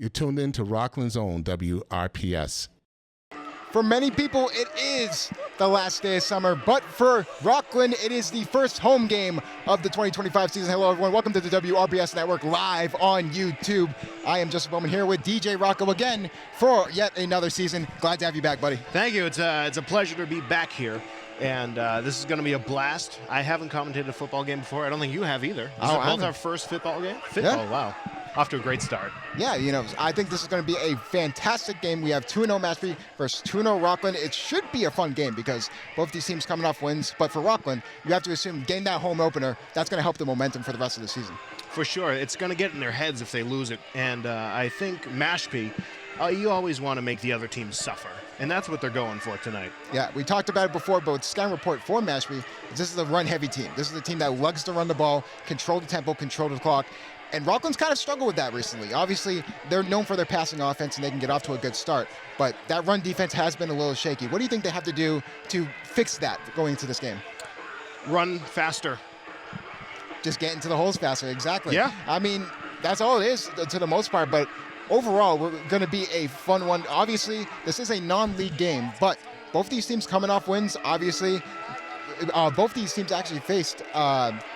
You're tuned in to Rockland's own WRPS. For many people, it is the last day of summer, but for Rockland, it is the first home game of the 2025 season. Hello, everyone. Welcome to the WRPS Network live on YouTube. I am Joseph Bowman here with DJ Rocco again for yet another season. Glad to have you back, buddy. Thank you. It's a pleasure to be back here. And this is going to be a blast. I haven't commentated a football game before. I don't think you have either. This is both our first football game? Yeah. Oh, wow. Off to a great start. Yeah, I think this is going to be a fantastic game. We have 2-0 Mashpee versus 2-0 Rockland. It should be a fun game because both these teams coming off wins. But for Rockland, you have to assume getting that home opener, that's going to help the momentum for the rest of the season. For sure. It's going to get in their heads if they lose it. And I think Mashpee, you always want to make the other team suffer. And that's what they're going for tonight. Yeah, we talked about it before, but with scan report for Mashpee, this is a run-heavy team. This is a team that loves to run the ball, control the tempo, control the clock. And Rockland's kind of struggled with that recently. Obviously, they're known for their passing offense, and they can get off to a good start. But that run defense has been a little shaky. What do you think they have to do to fix that going into this game? Run faster. Just get into the holes faster, exactly. Yeah. I mean, that's all it is to the most part. But overall, we're going to be a fun one. Obviously, this is a non-league game, but both these teams coming off wins, obviously. Both these teams actually faced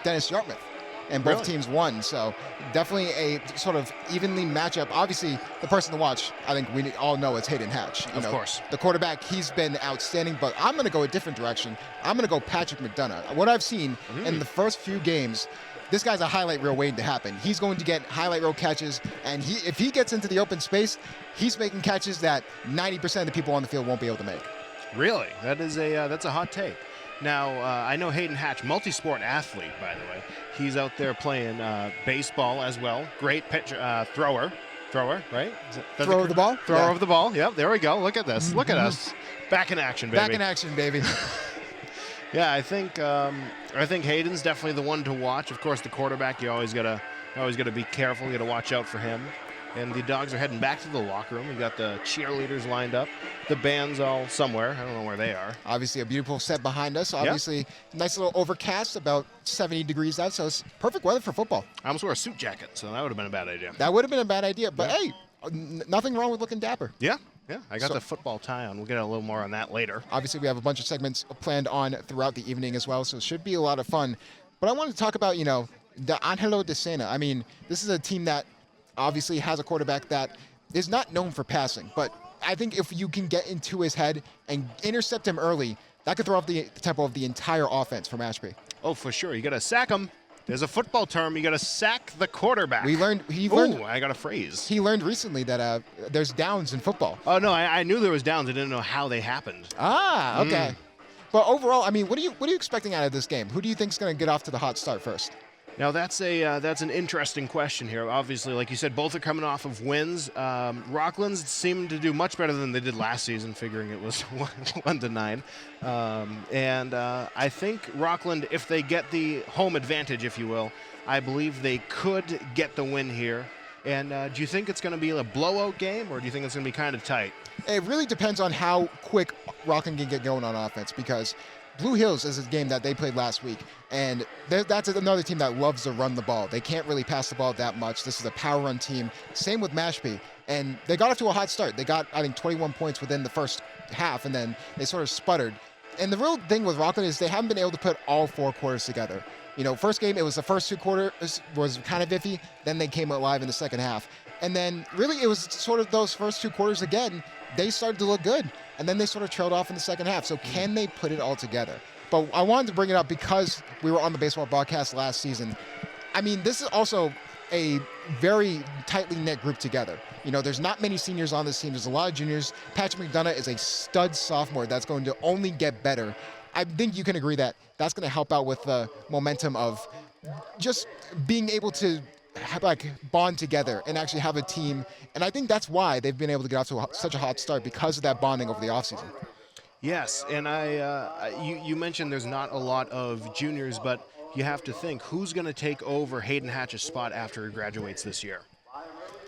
Dennis Yarmouth. And both teams won, so definitely a sort of evenly matchup. Obviously, the person to watch, I think we all know, it's Hayden Hatch. Of course. The quarterback, he's been outstanding, but I'm going to go a different direction. I'm going to go Patrick McDonough. What I've seen in the first few games, this guy's a highlight reel waiting to happen. He's going to get highlight reel catches, and if he gets into the open space, he's making catches that 90% of the people on the field won't be able to make. Really? That's a hot take. Now, I know Hayden Hatch, multi-sport athlete, by the way. He's out there playing baseball as well. Great pitcher, thrower, right? Thrower of the ball? Thrower of the ball. Yep, there we go. Look at this. Look at us. Back in action, baby. Back in action, baby. Yeah, I think Hayden's definitely the one to watch. Of course, the quarterback, you always gotta be careful. You gotta watch out for him. And the Dogs are heading back to the locker room. We've got the cheerleaders lined up. The band's all somewhere. I don't know where they are. Obviously, a beautiful set behind us. Obviously, nice little overcast, about 70 degrees out, so it's perfect weather for football. I almost wore a suit jacket, so that would have been a bad idea. That would have been a bad idea, but hey, nothing wrong with looking dapper. Yeah. I got the football tie on. We'll get a little more on that later. Obviously, we have a bunch of segments planned on throughout the evening as well, so it should be a lot of fun. But I wanted to talk about, the Angelo de Sena. I mean, this is a team that obviously has a quarterback that is not known for passing, but I think if you can get into his head and intercept him early, that could throw off the tempo of the entire offense for Mashpee. Oh, for sure. You got to sack him. There's a football term. You got to sack the quarterback. He learned. I got a phrase. He learned recently that there's downs in football. Oh no, I knew there was downs. I didn't know how they happened. Ah, okay. But overall, I mean, what are you expecting out of this game? Who do you think is going to get off to the hot start first? Now, that's an interesting question here. Obviously, like you said, both are coming off of wins. Rockland's seemed to do much better than they did last season, figuring it was 1-9. And I think Rockland, if they get the home advantage, if you will, I believe they could get the win here. And do you think it's going to be a blowout game, or do you think it's going to be kind of tight? It really depends on how quick Rockland can get going on offense, because Blue Hills is a game that they played last week, and that's another team that loves to run the ball. They can't really pass the ball that much. This is a power run team. Same with Mashpee, and they got off to a hot start. They got, I think, 21 points within the first half, and then they sort of sputtered. And the real thing with Rockland is they haven't been able to put all four quarters together. First game, it was the first two quarters was kind of iffy. Then they came alive in the second half. And then really it was sort of those first two quarters again, they started to look good. And then they sort of trailed off in the second half. So can they put it all together? But I wanted to bring it up because we were on the baseball broadcast last season. I mean, this is also a very tightly knit group together. There's not many seniors on this team. There's a lot of juniors. Patrick McDonough is a stud sophomore that's going to only get better. I think you can agree that that's going to help out with the momentum of just being able to bond together and actually have a team. And I think that's why they've been able to get off to such a hot start, because of that bonding over the offseason. Yes, and you mentioned there's not a lot of juniors, but you have to think, who's going to take over Hayden Hatch's spot after he graduates this year?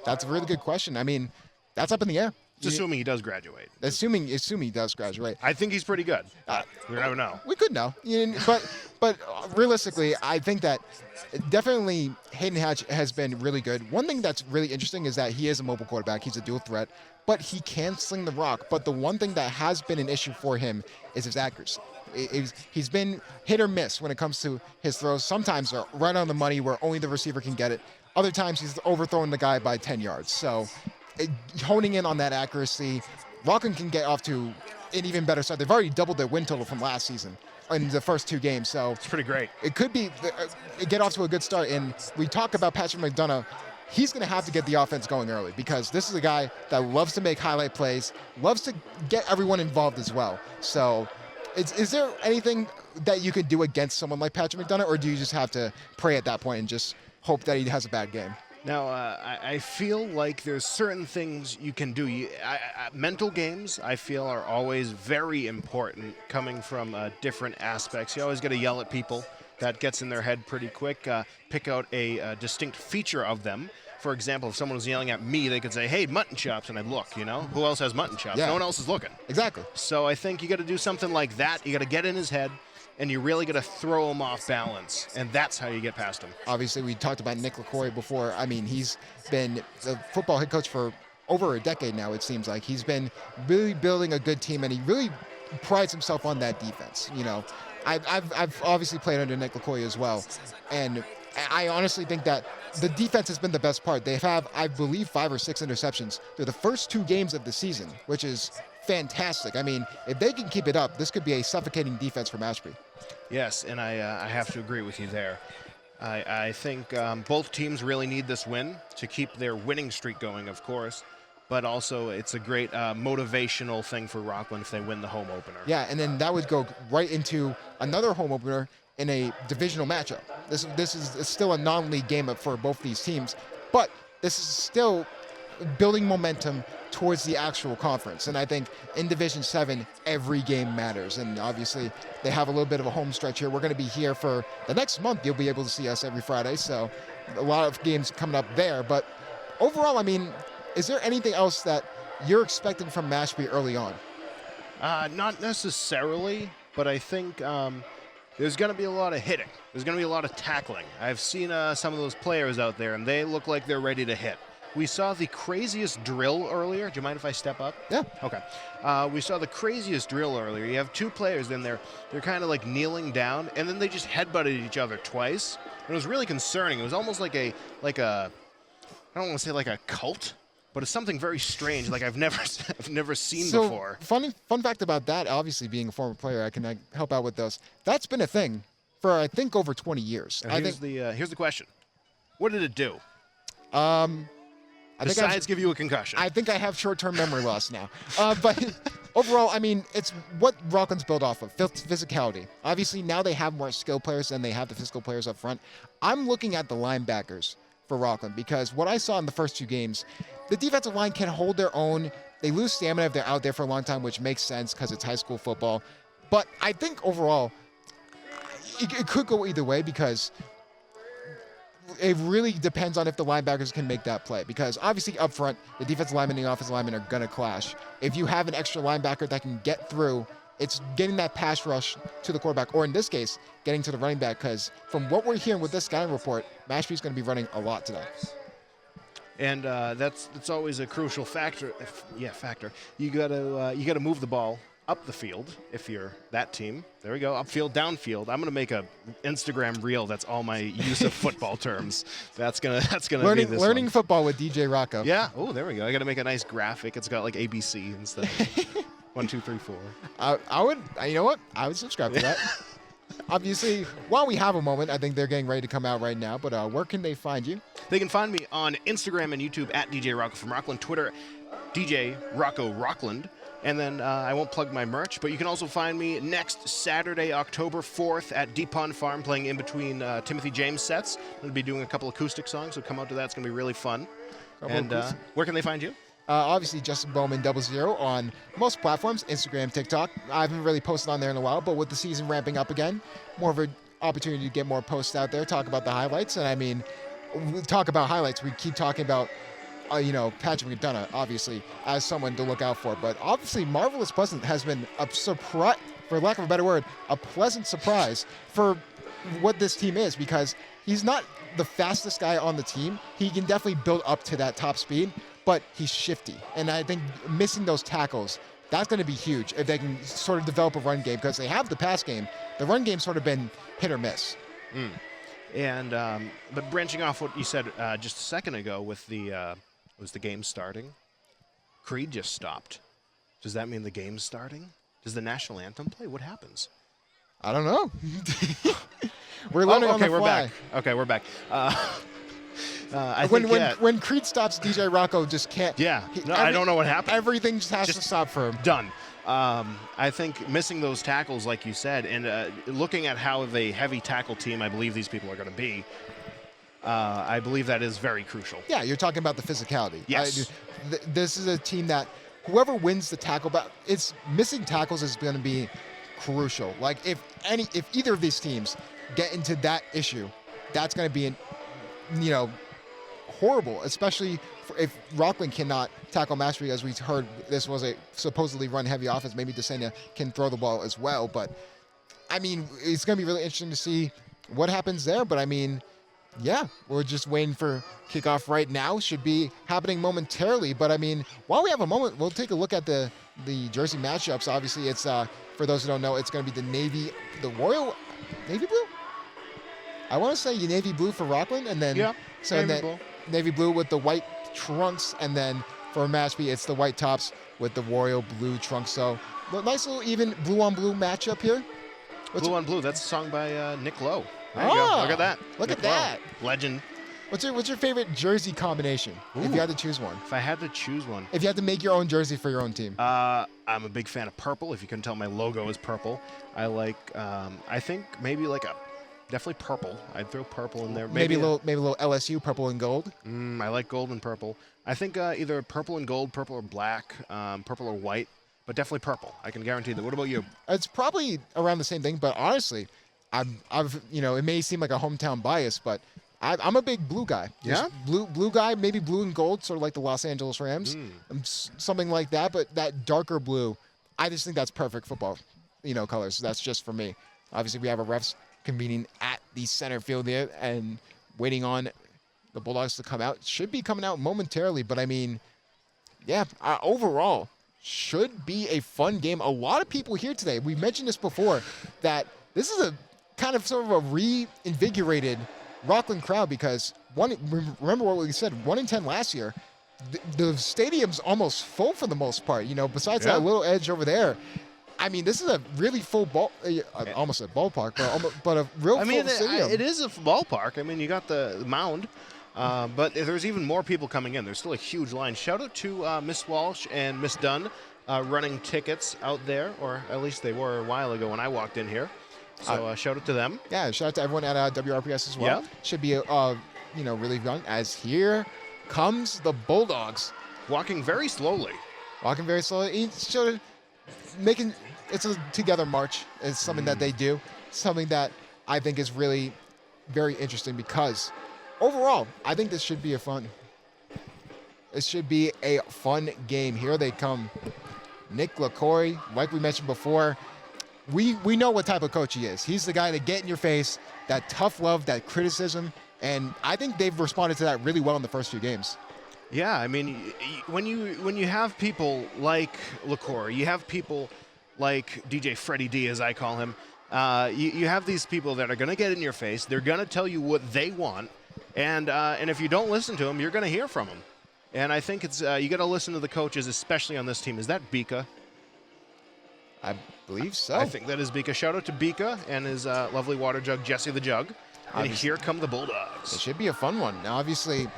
That's a really good question. I mean, that's up in the air. Assuming he does graduate. Assuming he does graduate. I think he's pretty good. We never know. We could know. But But realistically, I think that definitely Hayden Hatch has been really good. One thing that's really interesting is that he is a mobile quarterback. He's a dual threat, but he can sling the rock. But the one thing that has been an issue for him is his accuracy. He's been hit or miss when it comes to his throws. Sometimes they're right on the money where only the receiver can get it. Other times he's overthrowing the guy by 10 yards. So honing in on that accuracy, Rockland can get off to an even better start. They've already doubled their win total from last season in the first 2 games. So it's pretty great. It could be get off to a good start. And we talk about Patrick McDonough. He's going to have to get the offense going early because this is a guy that loves to make highlight plays, loves to get everyone involved as well. So is there anything that you can do against someone like Patrick McDonough, or do you just have to pray at that point and just hope that he has a bad game? Now, I feel like there's certain things you can do. Mental games, I feel, are always very important coming from different aspects. You always got to yell at people. That gets in their head pretty quick. Pick out a distinct feature of them. For example, if someone was yelling at me, they could say, hey, mutton chops, and I'd look, Who else has mutton chops? Yeah. No one else is looking. Exactly. So I think you got to do something like that. You got to get in his head. And you really got to throw him off balance, and that's how you get past him. Obviously, we talked about Nick LaCroix before. I mean, he's been the football head coach for over a decade now, it seems like. He's been really building a good team, and he really prides himself on that defense. I've obviously played under Nick LaCroix as well, and I honestly think that the defense has been the best part. They have, I believe, 5 or 6 interceptions through the first 2 games of the season, which is fantastic. I mean, if they can keep it up, this could be a suffocating defense for Mashpee. Yes, and I have to agree with you there. I think both teams really need this win to keep their winning streak going, of course, but also it's a great motivational thing for Rockland if they win the home opener. Yeah, and then that would go right into another home opener in a divisional matchup. This is still a non-league game for both these teams, but this is still building momentum towards the actual conference. And I think in Division 7, every game matters. And obviously, they have a little bit of a home stretch here. We're going to be here for the next month. You'll be able to see us every Friday. So a lot of games coming up there. But overall, I mean, is there anything else that you're expecting from Mashpee early on? Not necessarily, but I think there's going to be a lot of hitting. There's going to be a lot of tackling. I've seen some of those players out there, and they look like they're ready to hit. We saw the craziest drill earlier. Do you mind if I step up? Yeah. Okay. We saw the craziest drill earlier. You have 2 players in there. They're kind of like kneeling down, and then they just headbutted each other twice. And it was really concerning. It was almost like a I don't want to say like a cult, but it's something very strange, like I've never seen before. Fun fact about that, obviously being a former player, I can help out with those. That's been a thing for, I think, over 20 years. Here's the question. What did it do? Besides give you a concussion. I think I have short-term memory loss now. But overall, I mean, it's what Rockland's built off of, physicality. Obviously, now they have more skilled players than they have the physical players up front. I'm looking at the linebackers for Rockland because what I saw in the first 2 games, the defensive line can hold their own. They lose stamina if they're out there for a long time, which makes sense because it's high school football. But I think overall, it could go either way because it really depends on if the linebackers can make that play because obviously up front, the defensive lineman and the offensive lineman are going to clash. If you have an extra linebacker that can get through, it's getting that pass rush to the quarterback, or in this case, getting to the running back because from what we're hearing with this scouting report, Mashpee's going to be running a lot today. And that's always a crucial factor. You gotta move the ball up the field if you're that team. There we go, upfield, downfield. I'm gonna make a Instagram reel. That's all my use of football terms. That's gonna be this learning one. Football with DJ Rocco. Yeah. Oh, there we go. I gotta make a nice graphic. It's got like ABC instead of 1, 2, 3, 4. I would. You know what? I would subscribe to that. Obviously, while we have a moment, I think they're getting ready to come out right now. But where can they find you? They can find me on Instagram and YouTube at DJ Rocco from Rockland, Twitter, DJ Rocco Rockland. And then I won't plug my merch, but you can also find me next Saturday, October 4th at Deep Pond Farm playing in between Timothy James sets. I'm going to be doing a couple acoustic songs, so come out to that. It's going to be really fun. And where can they find you? Obviously, Justin Bowman 00 on most platforms, Instagram, TikTok. I haven't really posted on there in a while, but with the season ramping up again, more of an opportunity to get more posts out there, talk about the highlights. And I mean, we talk about highlights. We keep talking about Patrick McDonough, obviously, as someone to look out for. But obviously, Marvelous Pleasant has been a for lack of a better word, a pleasant surprise for what this team is, because he's not the fastest guy on the team. He can definitely build up to that top speed, but he's shifty. And I think missing those tackles, that's going to be huge if they can sort of develop a run game, because they have the pass game. The run game's sort of been hit or miss. And but branching off what you said just a second ago with was the game starting? Creed just stopped. Does that mean the game's starting? Does the national anthem play? What happens? I don't know. We're learning on the we're fly. back. Okay, we're back. When Creed stops, DJ Rocco just can't. Yeah. I don't know what happened. Everything just has to stop for him. Done. I think missing those tackles, like you said, and looking at how the heavy tackle team I believe these people are going to be, I believe that is very crucial. Yeah, you're talking about the physicality. Yes. This is a team that whoever wins the tackle, it's missing tackles is going to be crucial. Like if either of these teams get into that issue, that's going to be horrible, especially if Rockland cannot tackle Mashpee. As we heard, this was a supposedly run-heavy offense. Maybe Desenia can throw the ball as well. But, I mean, it's going to be really interesting to see what happens there. But, I mean, yeah, we're just waiting for kickoff right now. Should be happening momentarily. But, I mean, while we have a moment, we'll take a look at the jersey matchups. Obviously, it's, for those who don't know, it's going to be the Royal Navy Blue? I want to say Navy Blue for Rockland. And then, Navy Blue with the white trunks, and then for Mashpee, it's the white tops with the royal blue trunks. So, nice little even blue on blue matchup here. Blue on Blue. That's a song by Nick Lowe. There you go. Look at that. Look at that. Legend. What's your favorite jersey combination? Ooh. If you had to choose one. If I had to choose one. If you had to make your own jersey for your own team. I'm a big fan of purple. If you couldn't tell, my logo is purple. I like. I think maybe like definitely purple. I'd throw purple in there. Maybe a little LSU purple and gold. I like gold and purple. I think either purple and gold, purple or black, purple or white, but definitely purple. I can guarantee that. What about you? It's probably around the same thing, but honestly, I've it may seem like a hometown bias, but I'm a big blue guy. Yeah? Blue guy, maybe blue and gold, sort of like the Los Angeles Rams, something like that. But that darker blue, I just think that's perfect football, colors. That's just for me. Obviously, we have a refs convening at the center field there and waiting on the Bulldogs to come out. Should be coming out momentarily, but I mean, yeah, overall, should be a fun game. A lot of people here today. We mentioned this before, that this is a kind of sort of a reinvigorated Rockland crowd, because remember what we said, 1 in 10 last year. The stadium's almost full for the most part. Besides that little edge over there. I mean, this is a really full ball, almost a ballpark, but a real full stadium. It is a ballpark. I mean, you got the mound, but there's even more people coming in. There's still a huge line. Shout out to Miss Walsh and Miss Dunn running tickets out there, or at least they were a while ago when I walked in here. So shout out to them. Yeah, shout out to everyone at WRPS as well. Yeah. Should be really fun, as here comes the Bulldogs. Walking very slowly. Each sort of making. It's a together march. It's something that they do. Something that I think is really very interesting, because overall, I think this should be a fun. It should be a fun game. Here they come. Nick LaCory, like we mentioned before, we know what type of coach he is. He's the guy that get in your face, that tough love, that criticism, and I think they've responded to that really well in the first few games. Yeah, I mean, when you have people like LaCory, you have people like DJ Freddie D, as I call him. You have these people that are going to get in your face. They're going to tell you what they want, and if you don't listen to them, you're going to hear from them. And I think it's you got to listen to the coaches, especially on this team. Is that Bika? I believe so. I think that is Bika. Shout out to Bika and his lovely water jug, Jesse the Jug. And here come the Bulldogs. It should be a fun one. Now, obviously,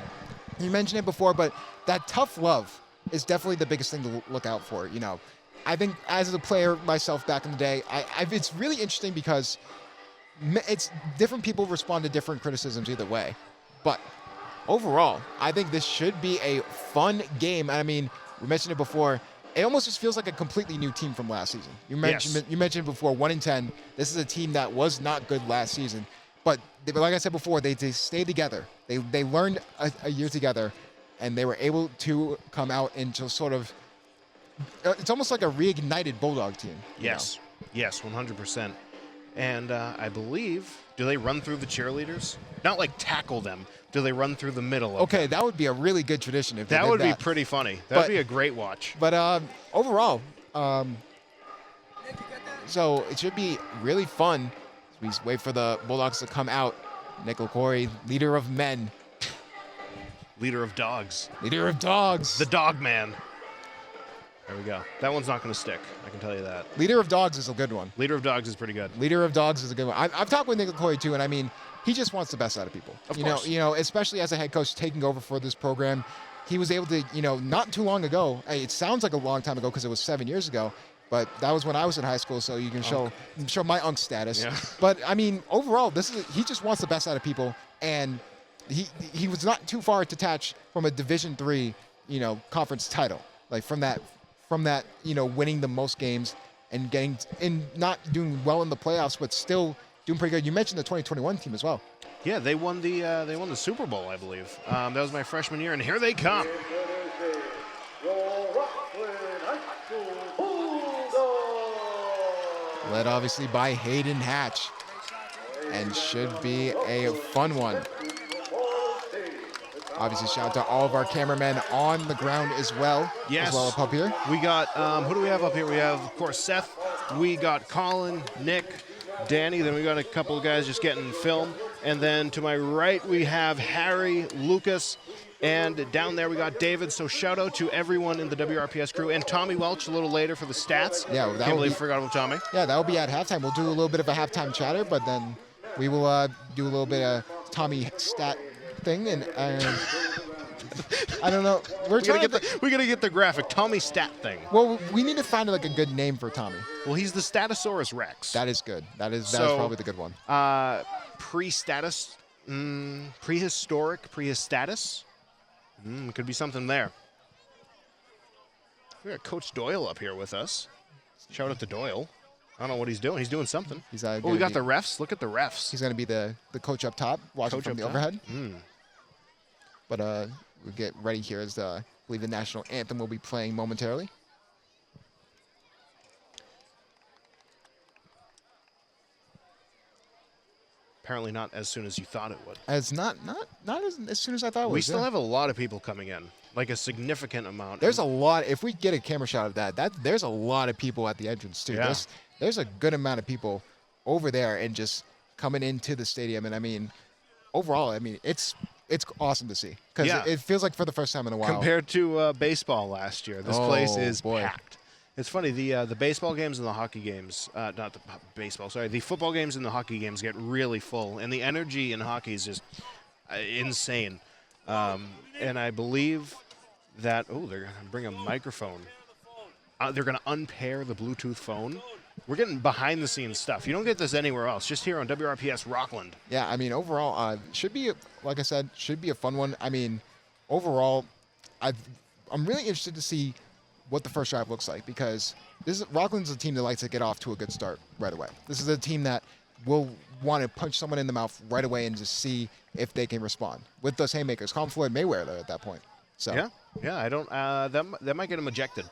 you mentioned it before, but that tough love is definitely the biggest thing to look out for. I think as a player myself back in the day, it's really interesting, because it's different people respond to different criticisms either way. But overall, I think this should be a fun game. I mean, we mentioned it before. It almost just feels like a completely new team from last season. You mentioned before, 1 in 10. This is a team that was not good last season. But like I said before, they stayed together. They learned a year together, and they were able to come out into sort of. It's almost like a reignited Bulldog team. Yes. Yes, 100%. And I believe, do they run through the cheerleaders? Not like tackle them. Do they run through the middle of them? That would be a really good tradition if they That did would that. be pretty funny. That would be a great watch. But overall, so it should be really fun. We wait for the Bulldogs to come out. Nick LaCory, leader of men. Leader of dogs. Leader of dogs. The dog man. There we go. That one's not going to stick. I can tell you that. Leader of dogs is a good one. Leader of dogs is pretty good. Leader of dogs is a good one. I've talked with Nick LaCory too, and I mean, he just wants the best out of people. Of course. You know, especially as a head coach taking over for this program. He was able to, not too long ago. It sounds like a long time ago because it was 7 years ago, but that was when I was in high school. So you can show my unk status. Yeah. But I mean, overall, he just wants the best out of people, and he was not too far to detach from a Division III, conference title, like from that, winning the most games and not doing well in the playoffs, but still doing pretty good. You mentioned the 2021 team as well. Yeah, they won the Super Bowl, I believe. That was my freshman year, and here they come. Led obviously by Hayden Hatch, and should be a fun one. Obviously, shout out to all of our cameramen on the ground as well. Yes. As well up here. We got, who do we have up here? We have, of course, Seth. We got Colin, Nick, Danny. Then we got a couple of guys just getting film. And then to my right, we have Harry, Lucas, and down there we got David. So shout out to everyone in the WRPS crew. And Tommy Welch a little later for the stats. Yeah, Can't believe I forgot about Tommy. Yeah, that'll be at halftime. We'll do a little bit of a halftime chatter, but then we will do a little bit of Tommy stat thing, and I don't know. We gotta get the graphic Tommy stat thing. Well, we need to find like a good name for Tommy. Well, he's the Statosaurus Rex. That is good. That is probably the good one. Pre-status, prehistoric, prehistatus. Could be something there. We got Coach Doyle up here with us. Shout out to Doyle. I don't know what he's doing. He's doing something. We got the refs. Look at the refs. He's going to be the coach up top, watching from the overhead. But we'll get ready here as I believe the national anthem will be playing momentarily. Apparently not as soon as you thought it would. As not as soon as I thought it was. We still have a lot of people coming in, like a significant amount. There's a lot. If we get a camera shot of that there's a lot of people at the entrance too. Yeah. There's a good amount of people over there and just coming into the stadium. And I mean, overall, I mean, it's awesome to see because it feels like for the first time in a while. Compared to baseball last year, this place is packed. It's funny, the baseball games and the hockey games, the football games and the hockey games get really full, and the energy in hockey is just insane. And I believe that, they're going to bring a microphone. They're going to unpair the Bluetooth phone. We're getting behind-the-scenes stuff. You don't get this anywhere else, just here on WRPS Rockland. Yeah, I mean, overall, should be, like I said, should be a fun one. I mean, overall, I'm really interested to see what the first drive looks like because Rockland's a team that likes to get off to a good start right away. This is a team that will want to punch someone in the mouth right away and just see if they can respond with those haymakers. Colin Floyd may wear that at that point. So yeah, I don't. That might get him ejected.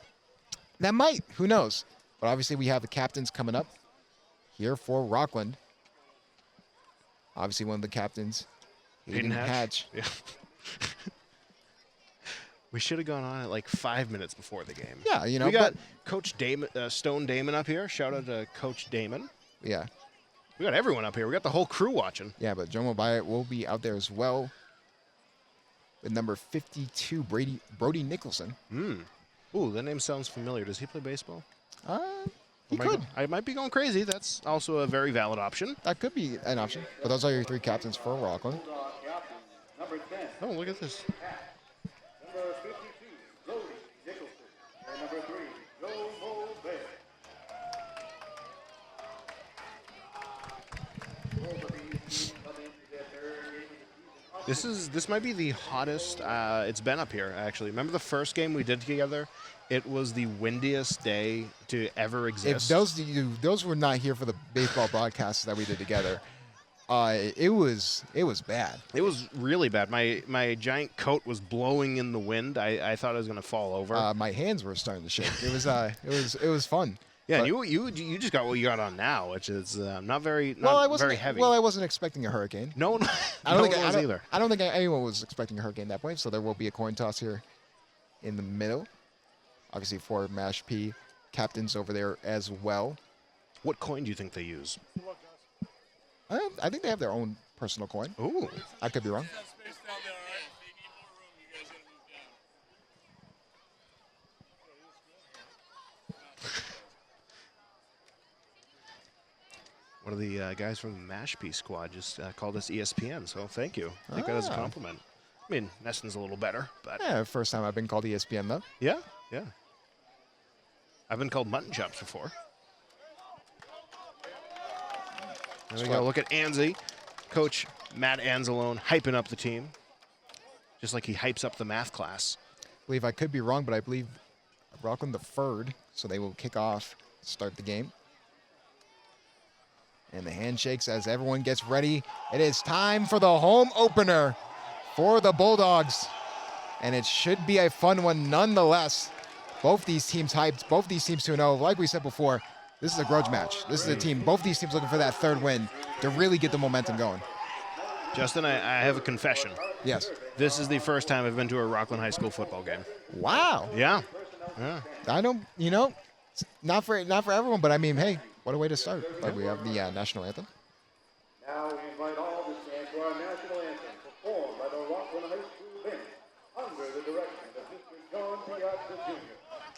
That might. Who knows? But obviously we have the captains coming up here for Rockland. Obviously one of the captains, Hayden Hatch. Yeah. We should have gone on at like 5 minutes before the game. Yeah, we got Coach Stone Damon up here. Shout out to Coach Damon. Yeah. We got everyone up here. We got the whole crew watching. Yeah, but Jomo Byatt will be out there as well with number 52, Brody Nicholson. Ooh, that name sounds familiar. Does he play baseball? He could. I might be going crazy. That's also a very valid option. That could be an option. But those are your three captains for Rockland. Oh, look at this. Number 52, Brody Nicholson. And number 3, Jomo Byatt. This might be the hottest it's been up here, actually. Remember the first game we did together? It was the windiest day to ever exist. If those were not here for the baseball broadcasts that we did together, it was bad. It was really bad. My giant coat was blowing in the wind. I thought I was going to fall over. My hands were starting to shake. It was fun. Yeah, But- you just got what you got on now, which is not very very heavy. Well, I wasn't expecting a hurricane. No one, I don't no think one was either. I don't think anyone was expecting a hurricane at that point. So there will be a coin toss here in the middle. Obviously, for Mashpee captains over there as well. What coin do you think they use? I think they have their own personal coin. Ooh. I could be wrong. One of the guys from the Mashpee squad just called us ESPN, so thank you. Take that as a compliment. I mean, Neston's a little better, but Yeah, first time I've been called ESPN though. yeah. I've been called mutton chops before. There we go. Look at Anzi. Coach Matt Anzalone hyping up the team, just like he hypes up the math class. I believe I could be wrong, but I believe Rockland the third, so they will kick off, start the game. And the handshakes as everyone gets ready. It is time for the home opener for the Bulldogs. And it should be a fun one nonetheless. Both these teams hyped, both these teams 2-0. Like we said before, this is a grudge match. This is a team, both these teams looking for that third win to really get the momentum going. Justin, I have a confession. Yes. This is the first time I've been to a Rockland High School football game. Wow. Yeah. I don't, it's not for everyone, but I mean, hey, what a way to start. Like we have the national anthem. Now we invite all to stand for our national anthem, performed by the Rockland High School Band, under the direction of Mr. John Piazza Jr.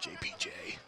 JPJ.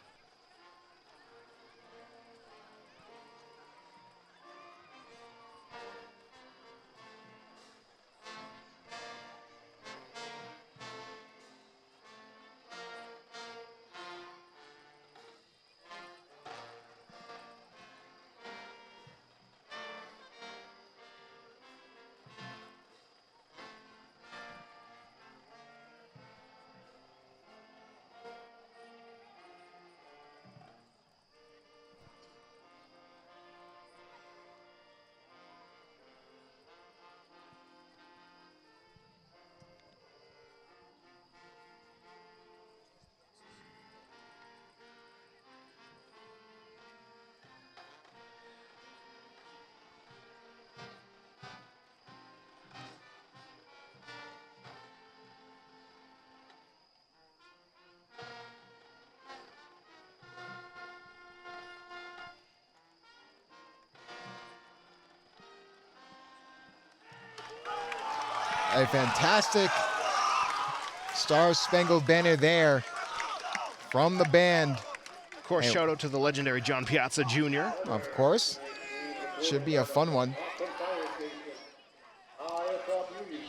A fantastic Star-Spangled Banner there from the band, Of course, shout out to the legendary John Piazza Jr. of course. Should be a fun one. From Fire Station, high atop Union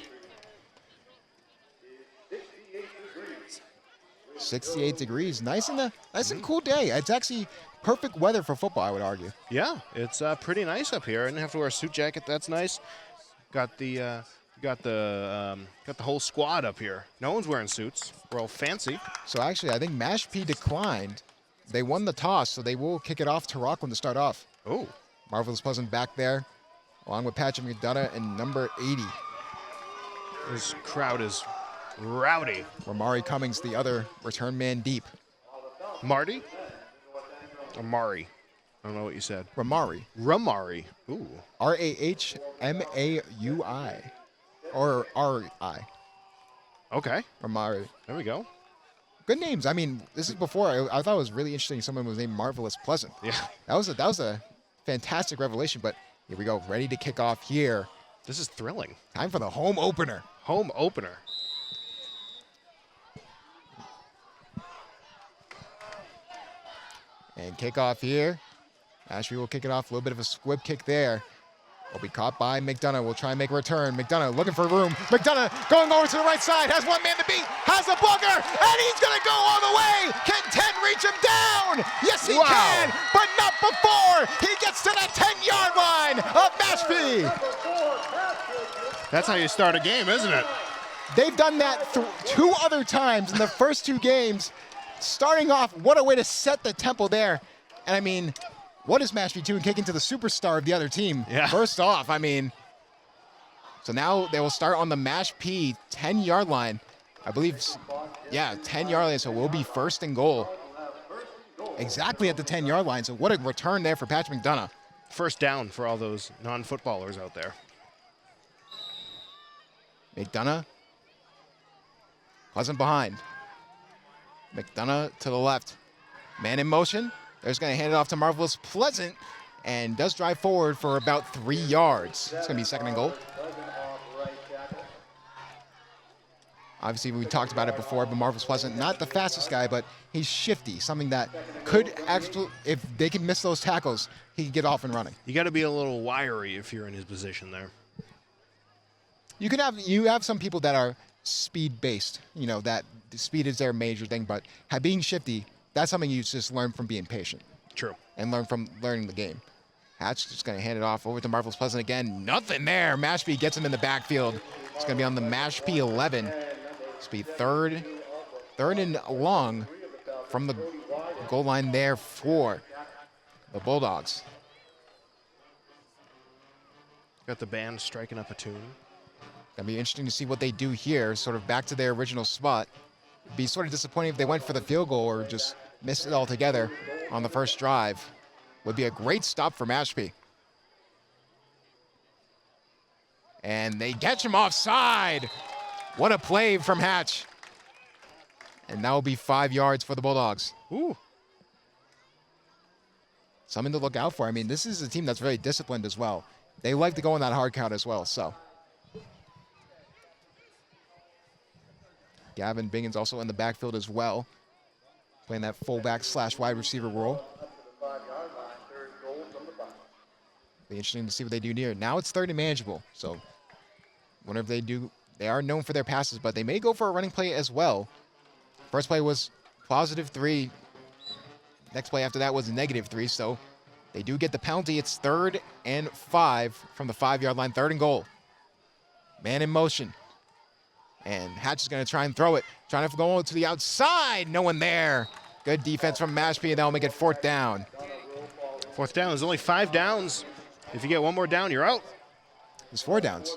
Street, is 68 degrees. 68 degrees. Nice and cool day. It's actually perfect weather for football, I would argue. Yeah, it's pretty nice up here. I didn't have to wear a suit jacket. That's nice. Got the whole squad up here. No one's wearing suits. We're all fancy. So actually, I think Mashpee declined. They won the toss, so they will kick it off to Rockland to start off. Oh, Marvelous Pleasant back there, along with Patrick McDonough and number 80. this crowd is rowdy. Ramari Cummings, the other return man deep. Marty? Amari. I don't know what you said. Ramari. Ramari. Ooh. Rahmaui. Or R-I. Okay. Ramari. There we go. Good names. I mean, this is before. I thought it was really interesting someone was named Marvelous Pleasant. Yeah. That was a fantastic revelation, but here we go. Ready to kick off here. This is thrilling. Time for the home opener. Home opener. And kick off here. Mashpee will kick it off. A little bit of a squib kick there. Will be caught by McDonough. Will try and make a return. McDonough looking for room. McDonough going over to the right side. Has one man to beat. Has a booger. And he's going to go all the way. Can 10 reach him down? Yes, he can. But not before he gets to the 10-yard line of Mashpee. That's how you start a game, isn't it? They've done that two other times in the first two games. Starting off, what a way to set the tempo there. And I mean, what is Mashpee doing kicking to the superstar of the other team? Yeah. First off, I mean, so now they will start on the Mashpee 10-yard line. I believe, yeah, 10-yard line, so we'll be first and goal. exactly at the 10-yard line. So what a return there for Patrick McDonough. First down for all those non-footballers out there. McDonough, Pleasant behind. McDonough to the left. Man in motion. There's going to hand it off to Marvelous Pleasant and does drive forward for about 3 yards. It's going to be second and goal. Obviously, we talked about it before, but Marvelous Pleasant, not the fastest guy, but he's shifty, something that could actually, if they can miss those tackles, he can get off and running. You got to be a little wiry if you're in his position there. You have some people that are speed-based, you know, that speed is their major thing, but being shifty, that's something you just learn from being patient. True. And learn from learning the game. Hatch just going to hand it off over to Marvelous Pleasant again. Nothing there. Mashpee gets him in the backfield. It's going to be on the Mashpee 11. It's be third and long from the goal line there for the Bulldogs. Got the band striking up a tune. Gonna be interesting to see what they do here, sort of back to their original spot. Be sort of disappointing if they went for the field goal or just missed it altogether on the first drive. Would be a great stop for Mashpee. And they catch him offside. What a play from Hatch. And that will be 5 yards for the Bulldogs. Ooh. Something to look out for. I mean, this is a team that's very disciplined as well. They like to go on that hard count as well, so. Gavin Bingham's also in the backfield as well, playing that fullback / wide receiver role. Be interesting to see what they do here. Now it's third and manageable, so whenever they do, they are known for their passes, but they may go for a running play as well. First play was +3. Next play after that was -3, so they do get the penalty. It's 3rd and 5 from the 5-yard line, 3rd and goal. Man in motion. And Hatch is going to try and throw it. Trying to go to the outside. No one there. Good defense from Mashpee, and that'll make it 4th down. 4th down. There's only 5 downs. If you get one more down, you're out. There's 4 downs.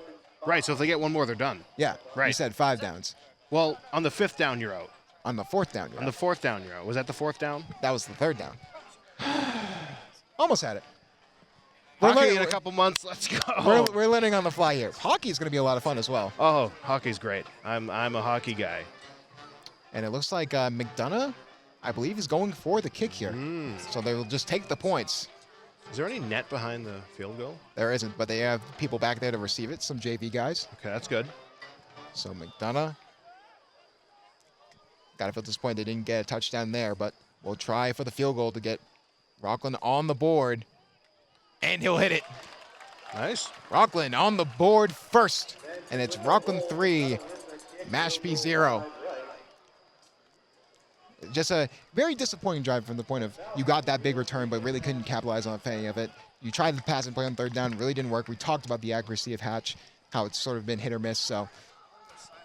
Right, so if they get one more, they're done. Yeah, right. You said 5 downs. Well, on the 5th down, you're out. On the 4th down, you're on out. The 4th down, you're out. Was that the 4th down? That was the 3rd down. Almost had it. Hockey in a couple months. Let's go. We're learning on the fly here. Hockey is going to be a lot of fun as well. Oh, hockey's great. I'm a hockey guy. And it looks like McDonough, I believe, is going for the kick here. So they will just take the points. Is there any net behind the field goal? There isn't, but they have people back there to receive it, some JV guys. Okay, that's good. So McDonough. Got to feel at this point they didn't get a touchdown there, but we'll try for the field goal to get Rockland on the board. And he'll hit it. Nice. Rockland on the board first. And it's Rockland 3, Mashpee 0. Just a very disappointing drive from the point of you got that big return, but really couldn't capitalize on any of it. You tried to pass and play on 3rd down, really didn't work. We talked about the accuracy of Hatch, how it's sort of been hit or miss. So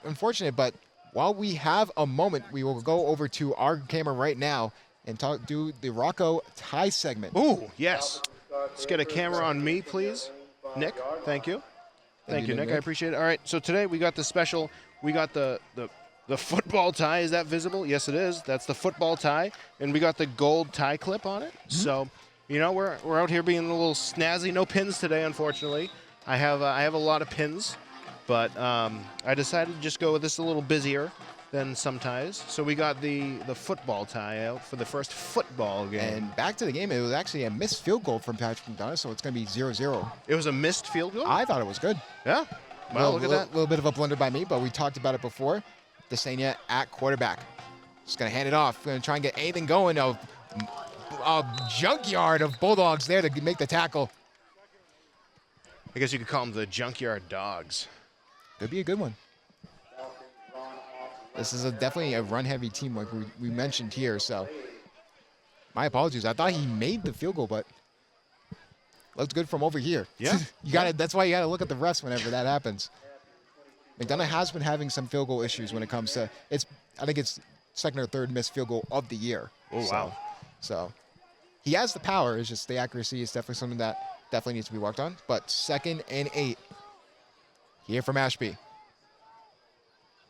unfortunate, but while we have a moment, we will go over to our camera right now and do the Rocco tie segment. Ooh, yes. Let's get a camera on me, please. Nick, thank you. Thank you, Nick. I appreciate it. All right, so today we got the special, we got the football tie. Is that visible? Yes, it is. That's the football tie. And we got the gold tie clip on it. So, you know, we're out here being a little snazzy. No pins today, unfortunately. I have a lot of pins, but I decided to just go with this a little busier than some ties. So we got the football tie out for the first football game. And back to the game, it was actually a missed field goal from Patrick McDonough, so it's going to be 0-0. It was a missed field goal? I thought it was good. Yeah. Well, look at that. A little bit of a blunder by me, but we talked about it before. Desania at quarterback. Just going to hand it off. Going to try and get anything going. A junkyard of Bulldogs there to make the tackle. I guess you could call them the junkyard dogs. Could be a good one. This is definitely a run-heavy team like we mentioned here, so my apologies. I thought he made the field goal, but looked good from over here. Yeah. That's why you got to look at the refs whenever that happens. McDonough has been having some field goal issues when it comes to I think it's 2nd or 3rd missed field goal of the year. Oh, wow. So he has the power. It's just the accuracy is definitely something that definitely needs to be worked on. But 2nd and 8 here for Mashpee.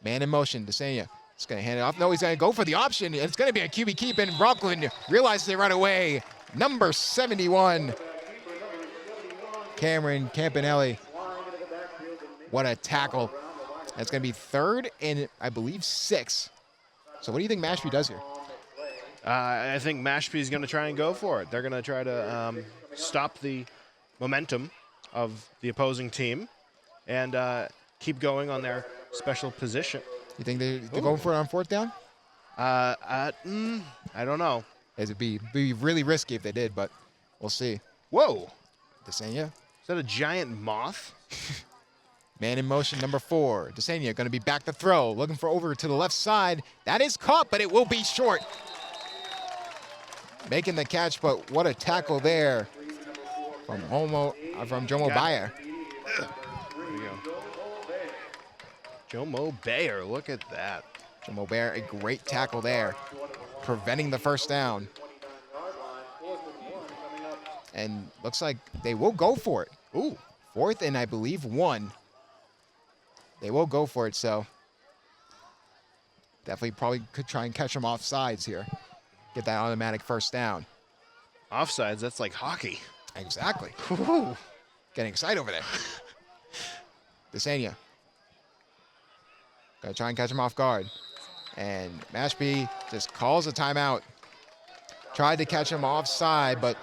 Man in motion, Desania He's going to hand it off. No, he's going to go for the option. It's going to be a QB keep, and Rockland realizes they run away. Number 71, Cameron Campanelli. What a tackle. That's going to be 3rd and, I believe, 6. So what do you think Mashpee does here? I think Mashpee is going to try and go for it. They're going to try to stop the momentum of the opposing team and keep going on their special position. You think they're going for it on 4th down? I don't know. It'd be really risky if they did, but we'll see. Whoa. Desania. Is that a giant moth? Man in motion, number 4. Desania going to be back to throw. Looking for over to the left side. That is caught, but it will be short. Making the catch, but what a tackle there from Jomo Bayer. There we go. Jomo Bayer, look at that. Jomo Bayer, a great tackle there, preventing the first down. And looks like they will go for it. Ooh, 4th and I believe 1. They will go for it, so definitely probably could try and catch them off sides here. Get that automatic first down. Offsides, that's like hockey. Exactly. Woo-hoo. Getting excited over there. Desania. Gonna try and catch him off guard. And Mashpee just calls a timeout. Tried to catch him offside, but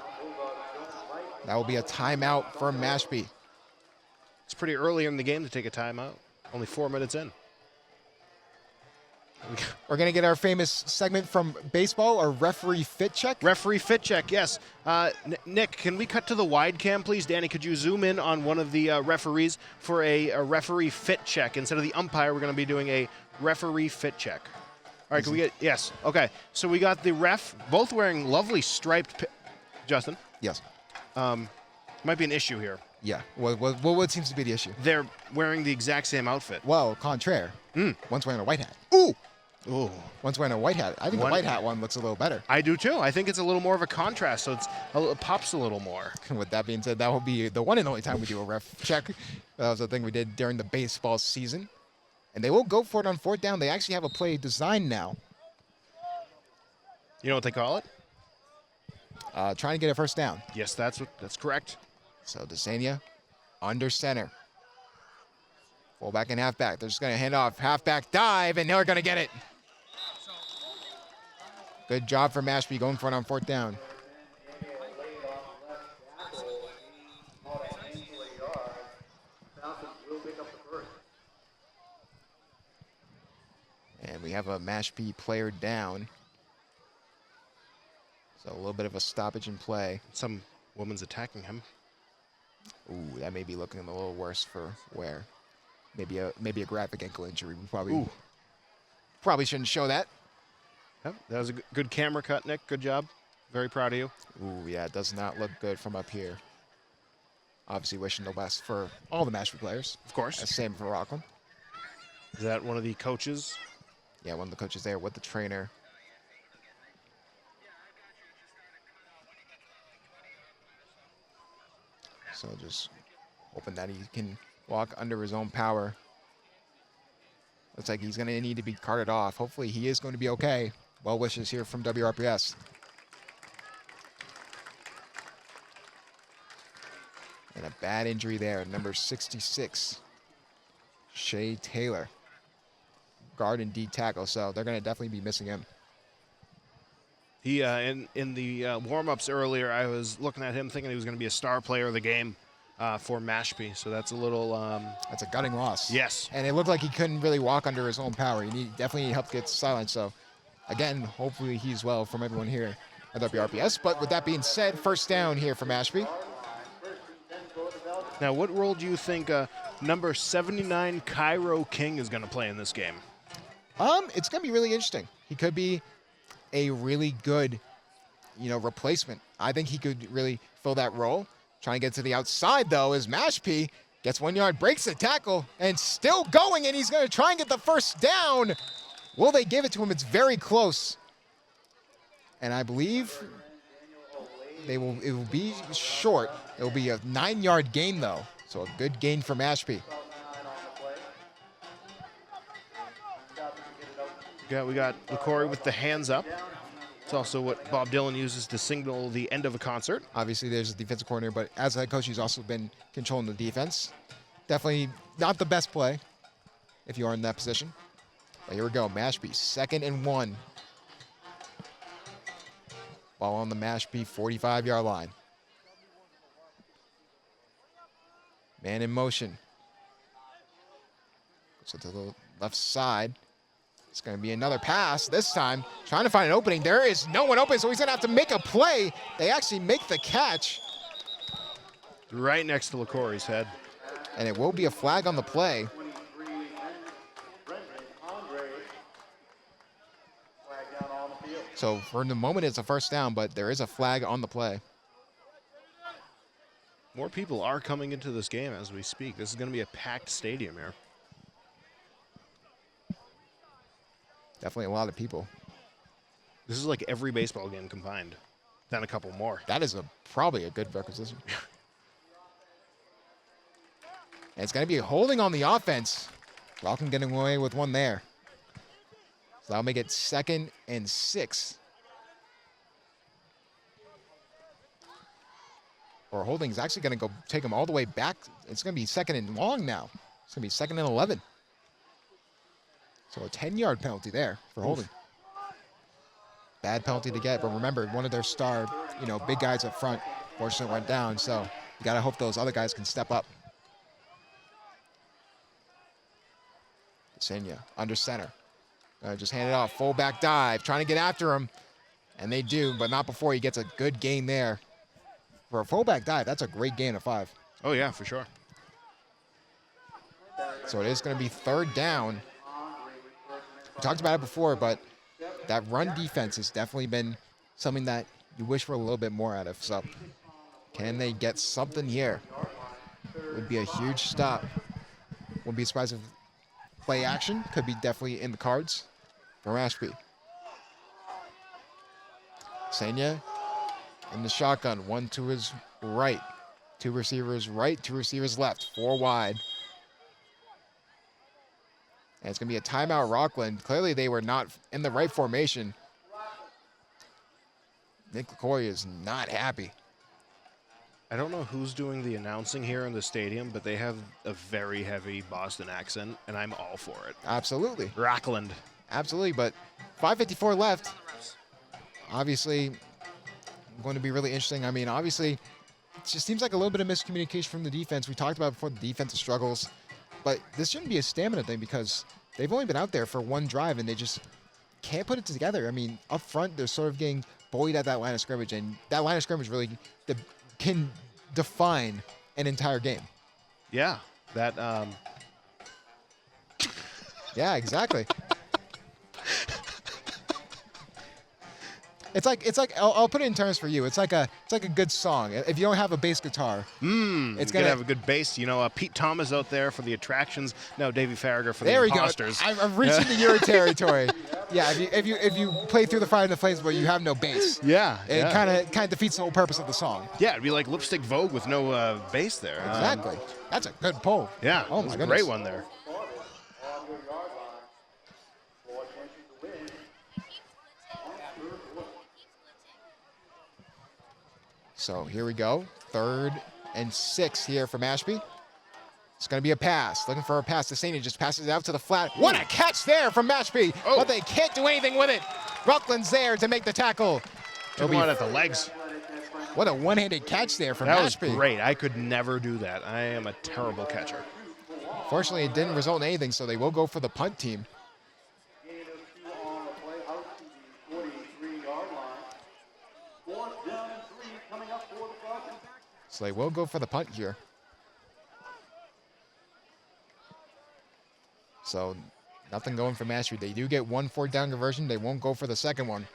that will be a timeout for Mashpee. It's pretty early in the game to take a timeout. Only 4 minutes in. We're going to get our famous segment from baseball, our referee fit check. Referee fit check, yes. Nick, can we cut to the wide cam, please? Danny, could you zoom in on one of the referees for a referee fit check? Instead of the umpire, we're going to be doing a referee fit check. All right, can we get, yes. Okay, so we got the ref, both wearing lovely striped, Justin. Yes. Might be an issue here. Yeah. What seems to be the issue? They're wearing the exact same outfit. Well, contraire. One's wearing a white hat. Ooh. One's wearing a white hat. I think the white hat one looks a little better. I do too. I think it's a little more of a contrast, so it pops a little more. With that being said, that will be the one and only time we do a ref check. That was the thing we did during the baseball season. And they will go for it on 4th down. They actually have a play designed now. You know what they call it? Trying to get a first down. Yes, that's correct. So Desania under center. Fullback and halfback. They're just going to hand off. Halfback dive, and they're going to get it. Good job for Mashpee going for it on 4th down. And we have a Mashpee player down. So a little bit of a stoppage in play. Some woman's attacking him. Ooh, that may be looking a little worse for Ware. Maybe a graphic ankle injury. We probably shouldn't show that. Yep, that was a good camera cut, Nick. Good job. Very proud of you. Ooh, yeah, it does not look good from up here. Obviously wishing the best for all the Mashpee players. Of course. Same for Rockland. Is that one of the coaches? Yeah, one of the coaches there with the trainer. So just hoping that he can walk under his own power. Looks like he's going to need to be carted off. Hopefully he is going to be okay. Well wishes here from WRPS. And a bad injury there, number 66, Shea Taylor. Guard and D tackle, so they're going to definitely be missing him. He in the warm-ups earlier, I was looking at him thinking he was going to be a star player of the game for Mashpee. So that's a little. That's a gutting loss. Yes. And it looked like he couldn't really walk under his own power. He definitely need help to get silenced. So, again, hopefully he's well from everyone here at WRPS. But with that being said, first down here for Mashpee. Now, what role do you think number 79 Cairo King is going to play in this game? It's going to be really interesting. He could be a really good, replacement. I think he could really fill that role. Trying to get to the outside, though, is Mashpee. Gets 1 yard, breaks the tackle, and still going, and he's going to try and get the first down. Will they give it to him? It's very close. And I believe it will be short. It will be a 9 yard gain, though. So a good gain for Mashpee. We got LaCory with the hands up. It's also what Bob Dylan uses to signal the end of a concert. Obviously, there's a defensive coordinator, but as a head coach, he's also been controlling the defense. Definitely not the best play if you are in that position. But here we go. Mashpee, 2nd and 1. Ball on the Mashpee 45-yard line. Man in motion. So to the left side. It's going to be another pass. This time, trying to find an opening. There is no one open, so he's going to have to make a play. They actually make the catch. Right next to LaCory's head. And it will be a flag on the play. So for the moment, it's a first down, but there is a flag on the play. More people are coming into this game as we speak. This is going to be a packed stadium here. Definitely a lot of people. This is like every baseball game combined, then a couple more. That is probably a good requisition. And it's going to be holding on the offense. Rockland getting away with one there. So that'll make it 2nd and 6. Or holding is actually going to go take him all the way back. It's going to be 2nd and long now. It's going to be 2nd and 11. So a 10-yard penalty there for holding. Bad penalty to get, but remember, one of their star, big guys up front, fortunately went down. So you got to hope those other guys can step up. Senya under center. Just hand it off. Fullback dive. Trying to get after him. And they do, but not before he gets a good gain there. For a fullback dive, that's a great gain of 5. Oh, yeah, for sure. So it is going to be 3rd down. We talked about it before, but that run defense has definitely been something that you wish for a little bit more out of. So can they get something here? Would be a huge stop. Wouldn't be surprised if play action could be definitely in the cards for Mashpee. Senya in the shotgun, one to his right. 2 receivers right, 2 receivers left. 4 wide. And it's going to be a timeout, Rockland. Clearly, they were not in the right formation. Nick LaCory is not happy. I don't know who's doing the announcing here in the stadium, but they have a very heavy Boston accent, and I'm all for it. Absolutely. Rockland. Absolutely, but 5:54 left. Obviously, going to be really interesting. I mean, obviously, it just seems like a little bit of miscommunication from the defense. We talked about before the defensive struggles. But this shouldn't be a stamina thing because they've only been out there for one drive and they just can't put it together. I mean, up front, they're sort of getting bullied at that line of scrimmage, and that line of scrimmage really can define an entire game. Yeah, that. Yeah, exactly. It's like I'll put it in terms for you. It's like a good song. If you don't have a bass guitar, it's gonna have a good bass. Pete Thomas out there for the attractions. No, Davey Farragher for there the imposters. There we go. I'm reaching to your territory. Yeah, if you play Through the Fire and the Flames, but you have no bass. Yeah, it kind of defeats the whole purpose of the song. Yeah, it'd be like Lipstick Vogue with no bass there. Exactly. That's a good pull. Yeah. Oh my goodness. Great one there. So here we go. 3rd and 6 here for Mashpee. It's going to be a pass. Looking for a pass. Senya just passes it out to the flat. What a catch there from Mashpee. Oh. But they can't do anything with it. Rockland's there to make the tackle. Took him out at the legs. What a one-handed catch there from That Mashpee. was great. I could never do that. I am a terrible catcher. Fortunately, it didn't result in anything, so they will go for the punt team. So they will go for the punt here. So nothing going for Mashpee. They do get 1 4th down conversion. They won't go for the second one.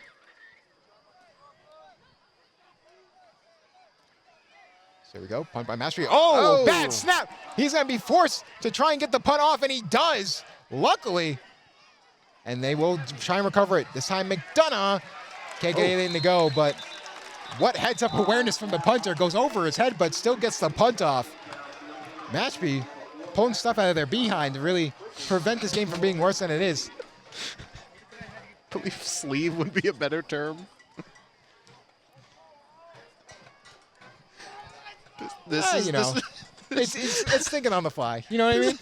So here we go. Punt by Mashpee. Oh, bad snap. He's going to be forced to try and get the punt off, and he does. Luckily. And they will try and recover it. This time McDonough can't get anything to go, but what heads-up awareness from the punter goes over his head, but still gets the punt off. Mashpee pulling stuff out of their behind to really prevent this game from being worse than it is. believe sleeve would be a better term. You know, it's thinking on the fly. You know what I mean?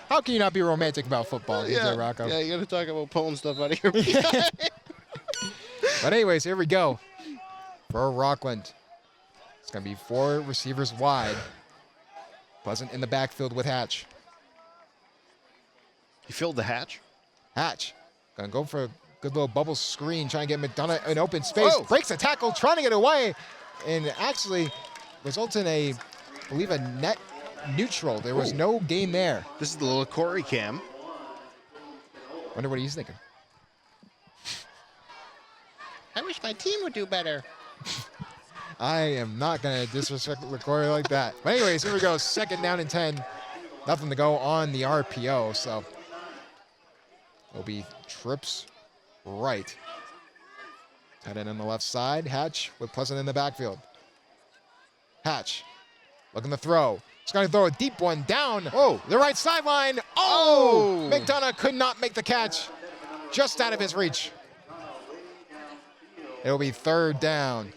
How can you not be romantic about football, DJ Rocco? Yeah, you got to talk about pulling stuff out of your But anyways, here we go. For Rockland, it's going to be 4 receivers wide. Pleasant in the backfield with Hatch. You filled the hatch? Hatch going to go for a good little bubble screen, trying to get McDonough in open space. Breaks a tackle, trying to get away, and actually results in I believe a net neutral. There was no gain there. This is the little Corey cam. Wonder what he's thinking. I wish my team would do better. I am not going to disrespect LaCory like that. But anyways, here we go. 2nd down and 10. Nothing to go on the RPO, so it'll be trips right. Tight end on the left side. Hatch with Pleasant in the backfield. Hatch looking to throw. He's going to throw a deep one down. The right sideline. McDonough could not make the catch. Just out of his reach. It'll be 3rd down.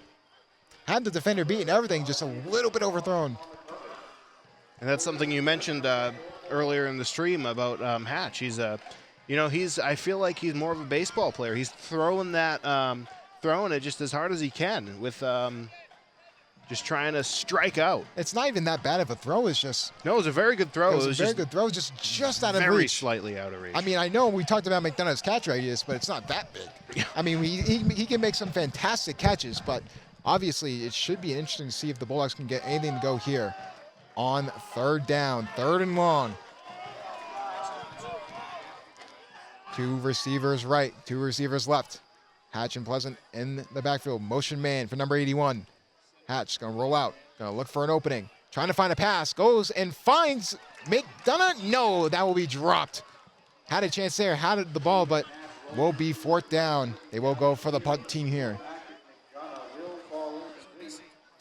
Had the defender beaten everything, just a little bit overthrown. And that's something you mentioned earlier in the stream about Hatch. He's I feel like he's more of a baseball player. He's throwing it just as hard as he can with just trying to strike out. It's not even that bad of a throw. It's just no. It was a very good throw. It was a very good throw, just out of reach. Very slightly out of reach. I mean, I know we talked about McDonough's catch radius, but it's not that big. I mean, he can make some fantastic catches, but obviously it should be interesting to see if the Bulldogs can get anything to go here on 3rd down, 3rd and long. 2 receivers right, 2 receivers left. Hatch and Pleasant in the backfield. Motion man for number 81. Hatch going to roll out, going to look for an opening. Trying to find a pass, goes and finds McDonough. No, that will be dropped. Had a chance there, had the ball, but will be 4th down. They will go for the punt team here.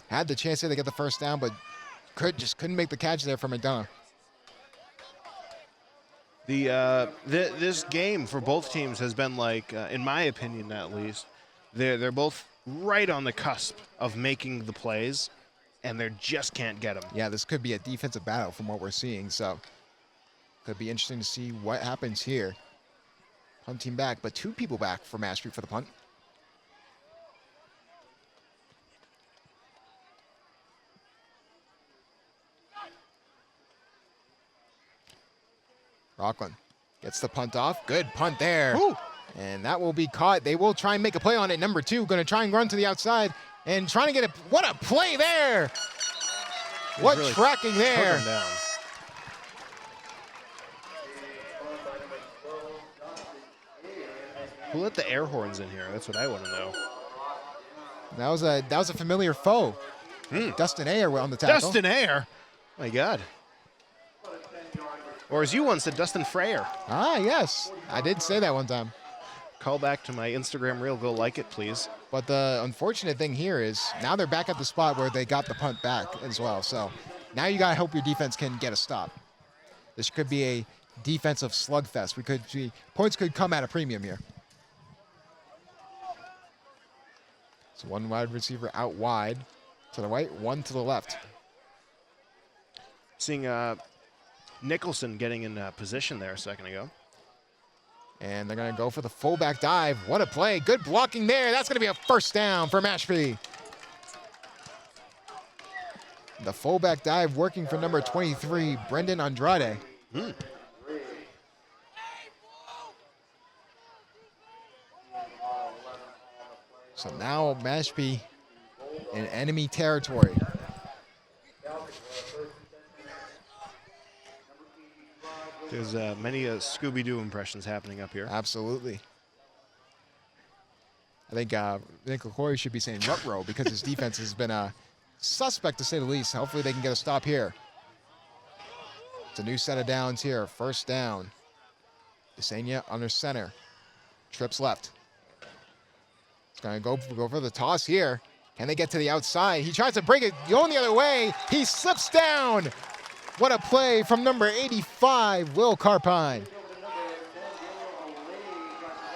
Had the chance there to get the 1st down, but couldn't make the catch there for McDonough. This game for both teams has been like, in my opinion at least, they're both right on the cusp of making the plays, and they just can't get them. Yeah, this could be a defensive battle from what we're seeing, so could be interesting to see what happens here. Punt team back, but 2 people back for Mashpee for the punt. Rockland gets the punt off. Good punt there. Ooh. And that will be caught. They will try and make a play on it. Number 2 going to try and run to the outside and trying to get what a play there. What really tracking there. Who let the air horns in here? That's what I want to know. That was a familiar foe. Dustin Ayer on the tackle. Dustin Ayer? My God. Or as you once said, Dustin Freyer. Ah, yes. I did say that one time. Call back to my Instagram reel. Go like it, please. But the unfortunate thing here is now they're back at the spot where they got the punt back as well. So now you got to hope your defense can get a stop. This could be a defensive slugfest. Points could come at a premium here. So 1 wide receiver out wide to the right, 1 to the left. Seeing Nicholson getting in position there a second ago. And they're going to go for the fullback dive. What a play. Good blocking there. That's going to be a 1st down for Mashpee. The fullback dive working for number 23, Brendan Andrade. So now Mashpee in enemy territory. There's many Scooby-Doo impressions happening up here. Absolutely. I think LaCory should be saying rut-row because his defense has been suspect to say the least. Hopefully they can get a stop here. It's a new set of downs here. 1st down. Desenia under center. Trips left. It's going to go for the toss here. Can they get to the outside? He tries to break it going the other way. He slips down. What a play from number 85, Will Carpine.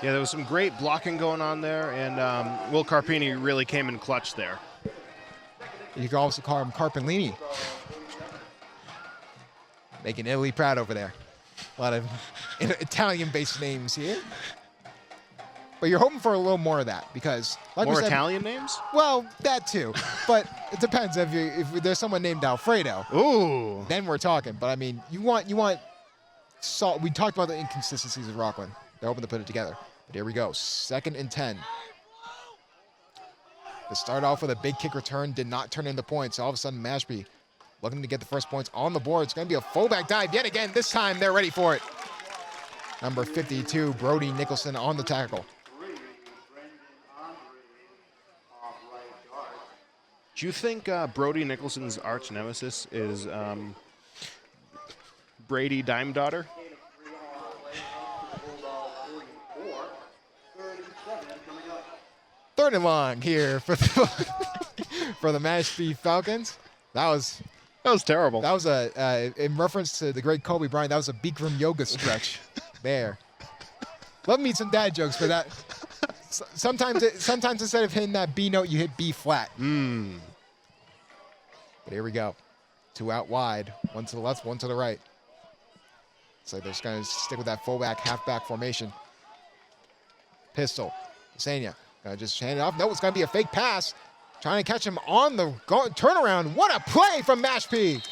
Yeah, there was some great blocking going on there, and Will Carpini really came in clutch there. You can also call him Carpellini. Making Italy proud over there. A lot of Italian-based names here. But you're hoping for a little more of that because, like we More said, Italian names? well, that too. But it depends if there's someone named Alfredo. Ooh. Then we're talking. But I mean, you want salt. We talked about the inconsistencies of Rockland. They're hoping to put it together. But here we go. 2nd and 10. To start off with a big kick return, did not turn into points. All of a sudden, Mashpee looking to get the first points on the board. It's going to be a fullback dive yet again. This time, they're ready for it. Number 52, Brody Nicholson on the tackle. Do you think Brody Nicholson's arch nemesis is Brady Dime Daughter? Third and long here for the, for the Mashpee Falcons. That was terrible. That was in reference to the great Kobe Bryant. That was a Bikram yoga stretch there. Love me some dad jokes, but that sometimes instead of hitting that B note, you hit B flat. But here we go. 2 out wide, 1 to the left, 1 to the right. So they're just going to stick with that fullback, halfback formation. Pistol, Sanya, gonna just hand it off. No, it's going to be a fake pass. Trying to catch him on the turnaround. What a play from Mashpee.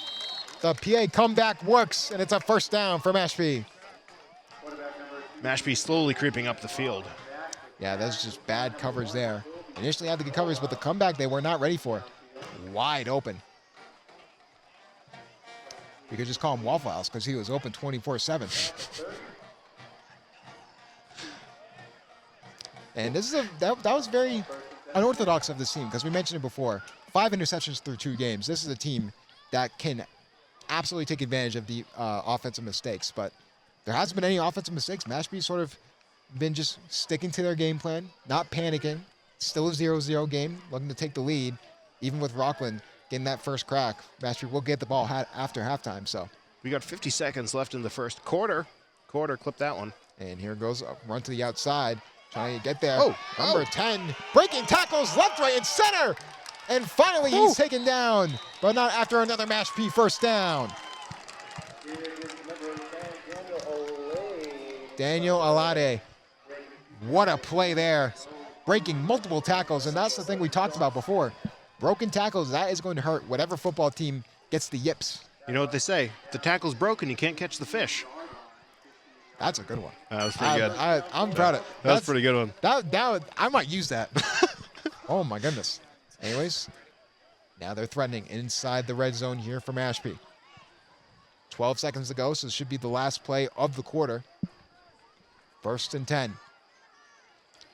The PA comeback works, and it's a first down for Mashpee. Mashpee slowly creeping up the field. Yeah, that's just bad coverage there. Initially had the good coverage, but the comeback they were not ready for. Wide open. We could just call him Waffle House because he was open 24/7. And this is that was very unorthodox of this team because we mentioned it before. 5 interceptions through 2 games. This is a team that can absolutely take advantage of the offensive mistakes, but there hasn't been any offensive mistakes. Mashpee's sort of been just sticking to their game plan, not panicking. Still a 0-0 game, looking to take the lead, even with Rockland getting that first crack. Mashpee will get the ball after halftime. So We got 50 seconds left in the first quarter. Clip that one. And here goes a run to the outside, trying to get there. Number 10, breaking tackles left, right, and center. And finally, he's taken down, but not after another Mashpee first down. Daniel Alade. What a play there. Breaking multiple tackles, and that's the thing we talked about before. Broken tackles, that is going to hurt whatever football team gets the yips. You know what they say? If the tackle's broken, you can't catch the fish. That's a good one. That was pretty good. I'm proud of it. That's a pretty good one. I might use that. Oh, my goodness. Anyways, now they're threatening inside the red zone here for Mashpee. 12 seconds to go, so this should be the last play of the quarter. 1st and 10.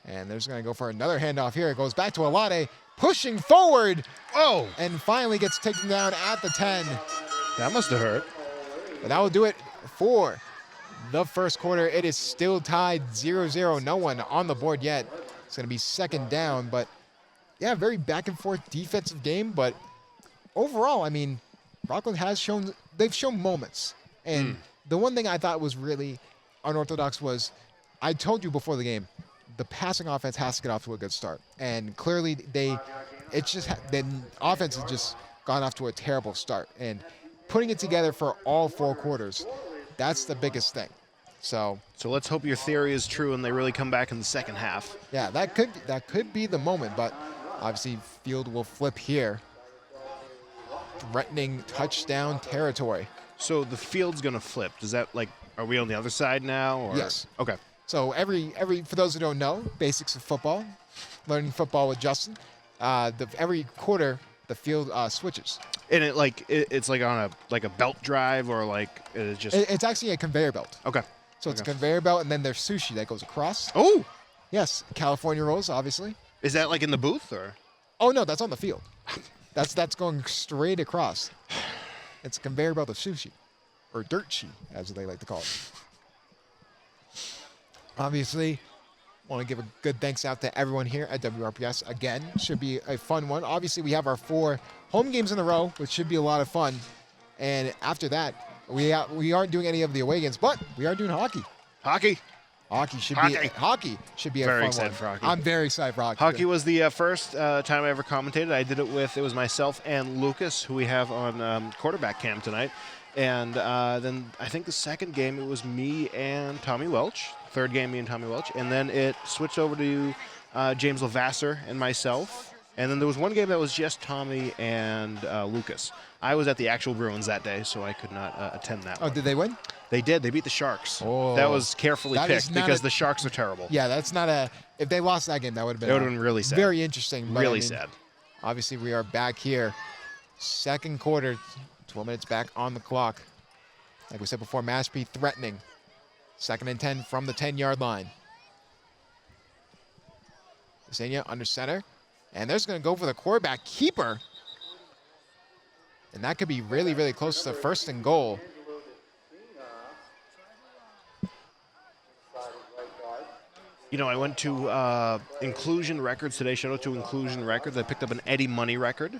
And they're just going to go for another handoff here. It goes back to Alade, pushing forward. Oh! And finally gets taken down at the 10. That must have hurt. But that will do it for the first quarter. It is still tied 0-0. No one on the board yet. It's going to be second down, but yeah, very back and forth defensive game. But overall, I mean, Rockland has shown, they've shown moments. And the one thing I thought was really unorthodox was, I told you before the game, the passing offense has to get off to a good start. And clearly the offense has just gone off to a terrible start. And putting it together for all 4 quarters, that's the biggest thing. So let's hope your theory is true and they really come back in the second half. yeah, that could be the moment, but obviously field will flip here. Threatening touchdown territory. So the field's going to flip. Does that, like, are we on the other side now? Or? Yes. Okay. So every for those who don't know, basics of football, learning football with Justin, every quarter the field switches. And it's like on a belt drive or like it's just. It's actually a conveyor belt. Okay. So it's a conveyor belt, and then there's sushi that goes across. Oh. Yes, California rolls, obviously. Is that like in the booth or? Oh no, that's on the field. That's going straight across. It's a conveyor belt of sushi, or dirt-chi, as they like to call it. Obviously, want to give a good thanks out to everyone here at WRPS. Again, should be a fun one. Obviously, we have our 4 home games in a row, which should be a lot of fun. And after that, we aren't doing any of the away games, but we are doing hockey. Hockey. Hockey should be a Very fun excited one. for hockey. I'm very excited for hockey. Hockey was the first time I ever commentated. I did it was myself and Lucas, who we have on quarterback cam tonight. And then I think the second game, it was me and Tommy Welch. Third game, me and Tommy Welch. And then it switched over to James Lavasser and myself. And then there was one game that was just Tommy and Lucas. I was at the actual Bruins that day, so I could not attend that one. Did they win? They did. They beat the Sharks. Oh, that was carefully picked because the Sharks are terrible. Yeah, that's not a. If they lost that game, that would have been really sad. Very interesting. But Really sad. Obviously, we are back here. Second quarter, 12 minutes back on the clock. Like we said before, Mashpee threatening. 2nd and 10 from the 10-yard line. Ksenia under center. And they're just going to go for the quarterback keeper. And that could be really, really close to 1st and goal. You know, I went to Inclusion Records today. Shout out to Inclusion Records. I picked up an Eddie Money record.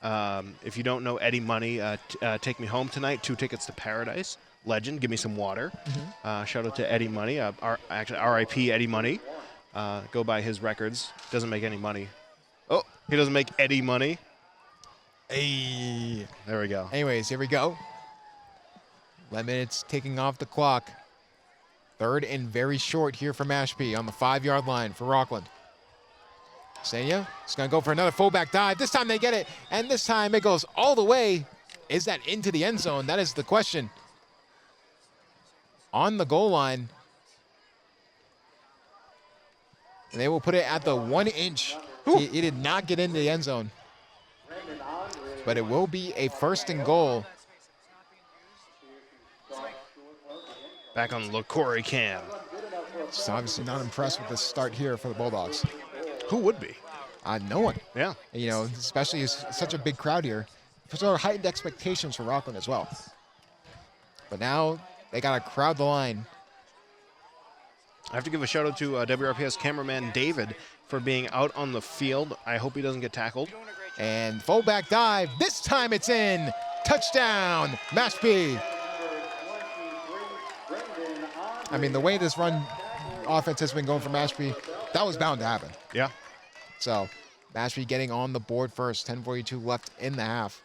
If you don't know Eddie Money, Take Me Home Tonight, 2 tickets to Paradise. Legend, Give Me Some Water. Shout out to Eddie Money. Actually, R.I.P. Eddie Money. Go buy his records. Doesn't make any money. Oh, he doesn't make Eddie money. Hey. There we go. Anyways, here we go. 11 minutes ticking off the clock. 3rd and very short here for Mashpee on the 5-yard line for Rockland. Ksenia is going to go for another fullback dive. This time they get it, and this time it goes all the way. Is that into the end zone? That is the question. On the goal line. And they will put it at the 1-inch. He did not get into the end zone. But it will be a 1st and goal. Back on the LaCorey cam. Just obviously not impressed with the start here for the Bulldogs. Who would be? No one. Yeah. You know, especially as such a big crowd here. So heightened expectations for Rockland as well. But now they got to crowd the line. I have to give a shout out to WRPS cameraman David for being out on the field. I hope he doesn't get tackled. And fullback dive. This time it's in. Touchdown, Mashpee. I mean, the way this run offense has been going for Mashpee, that was bound to happen. Yeah. So Mashpee getting on the board first. 10:42 left in the half.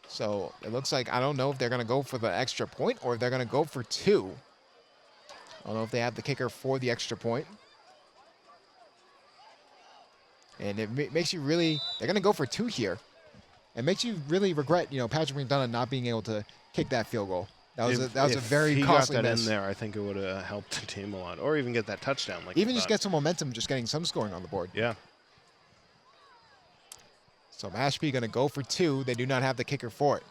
So it looks like, I don't know if they're going to go for the extra point or if they're going to go for 2. I don't know if they have the kicker for the extra point. And it makes you really, they're going to go for 2 here. It makes you really regret, Patrick McDonough not being able to kick that field goal. That was a very costly miss. If he got that in there, I think it would have helped the team a lot. Or even get that touchdown. Even just get some momentum, just getting some scoring on the board. Yeah. So Mashpee going to go for 2. They do not have the kicker for it.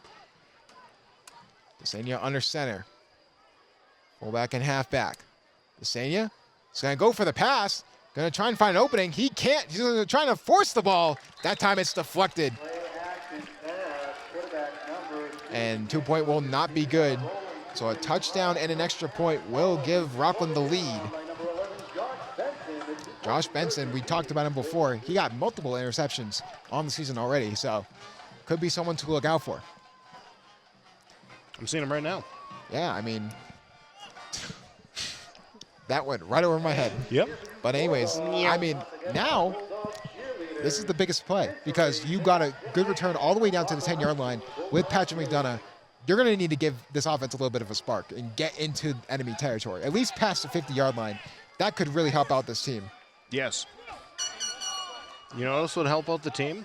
Ksenia under center. Fullback and halfback. Ksenia is going to go for the pass. Going to try and find an opening. He can't. He's trying to force the ball. That time it's deflected. And 2-point will not be good. So a touchdown and an extra point will give Rockland the lead. Josh Benson, we talked about him before. He got multiple interceptions on the season already, so could be someone to look out for. I'm seeing him right now. Yeah, I mean, that went right over my head. Yep. But anyways, I mean, now this is the biggest play because you got a good return all the way down to the 10-yard line with Patrick McDonough. You're going to need to give this offense a little bit of a spark and get into enemy territory, at least past the 50-yard line. That could really help out this team. Yes. You know what else would help out the team?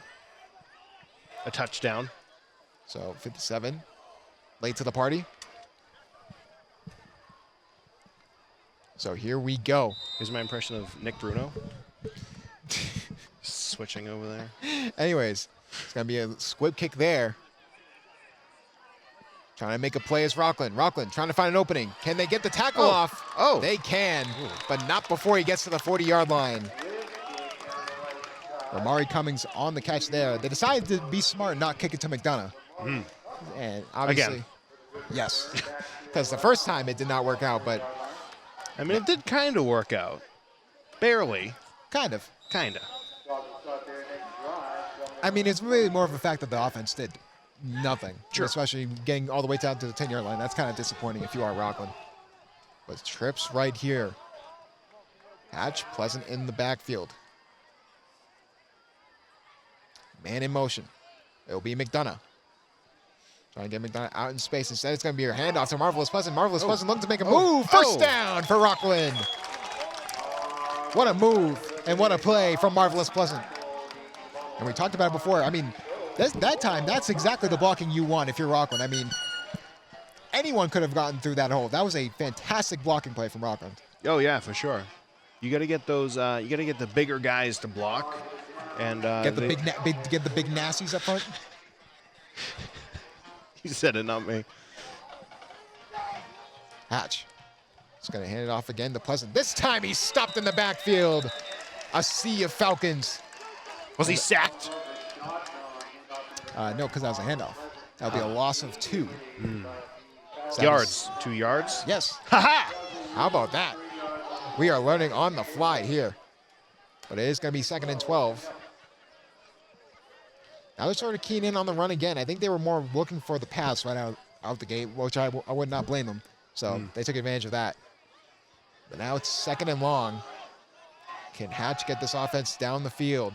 A touchdown. So 57, late to the party. So here we go. Here's my impression of Nick Bruno. Switching over there. Anyways, it's going to be a squib kick there. Trying to make a play as Rockland. Rockland trying to find an opening. Can they get the tackle off? Oh. They can, but not before he gets to the 40-yard line. Amari Cummings on the catch there. They decided to be smart and not kick it to McDonough. And obviously, again. Yes, because the first time it did not work out, but I mean, it did kind of work out. Barely. kind of. Kind of. I mean, it's really more of a fact that the offense did nothing, Sure. especially getting all the way down to the 10-yard line. That's kind of disappointing if you are Rockland. but trips right here. Hatch, Pleasant in the backfield. Man in motion. It'll be McDonough. Trying to get McDonough out in space. Instead, it's going to be your handoff to Marvelous Pleasant. Marvelous Pleasant looking to make a move. First down for Rockland. What a move and what a play from Marvelous Pleasant. And we talked about it before. I mean, that time, that's exactly the blocking you want if you're Rockland. I mean, anyone could have gotten through that hole. That was a fantastic blocking play from Rockland. Oh, yeah, for sure. You got to get those, you got to get the bigger guys to block. And get the big nasties up front. You said it, not me. Hatch. He's going to hand it off again to Pleasant. This time he's stopped in the backfield. A sea of Falcons. Was he sacked? No, because that was a handoff. That would be a loss of 2. So Yards. 2 yards? Yes. Ha-ha! How about that? We are learning on the fly here. But it is going to be 2nd and 12. Now they're sort of keying in on the run again. I think they were more looking for the pass right out the gate, which I would not blame them. So they took advantage of that. But now it's 2nd and long. Can Hatch get this offense down the field?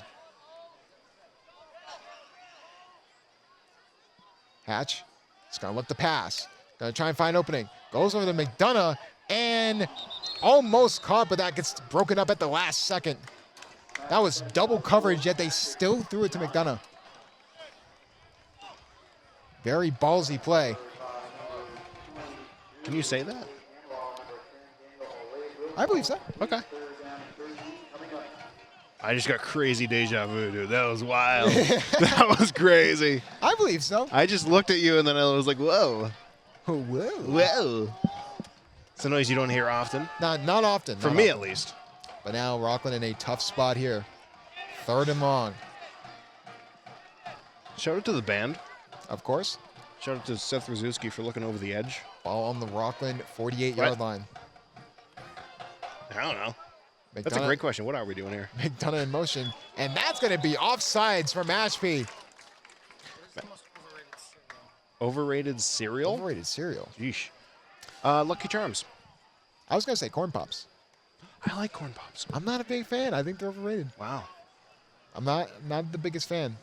Hatch is going to look to pass. Going to try and find opening. Goes over to McDonough and almost caught, but that gets broken up at the last second. That was double coverage, yet they still threw it to McDonough. Very ballsy play. Can you say that? I believe so. Okay. I just got crazy deja vu, dude. That was wild. That was crazy. I believe so. I just looked at you and then I was like, whoa. Oh, whoa. Whoa. It's a noise you don't hear often. Not often. For me, at least. But now Rockland in a tough spot here. 3rd and long. Shout out to the band. Of course. Shout out to Seth Rzuski for looking over the edge. Ball on the Rockland 48-yard line. I don't know. McDonough, That's a great question. What are we doing here? McDonough in motion. And that's going to be offsides for Mashpee. Overrated cereal? Overrated cereal. Yeesh. Lucky Charms. I was going to say Corn Pops. I like Corn Pops. I'm not a big fan. I think they're overrated. Wow. I'm not the biggest fan.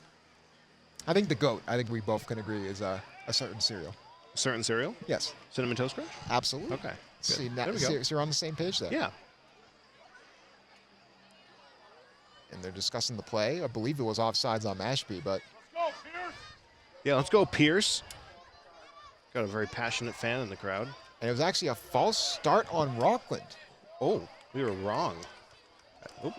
I think the GOAT, I think we both can agree, is a certain cereal. A certain cereal? Yes. Cinnamon Toast Crunch? Absolutely. Okay. See, There we go. so you're on the same page there. Yeah. And they're discussing the play. I believe it was offsides on Mashpee, but Yeah, let's go, Pierce. Got a very passionate fan in the crowd. and it was actually a false start on Rockland. Oh, we were wrong. Oop.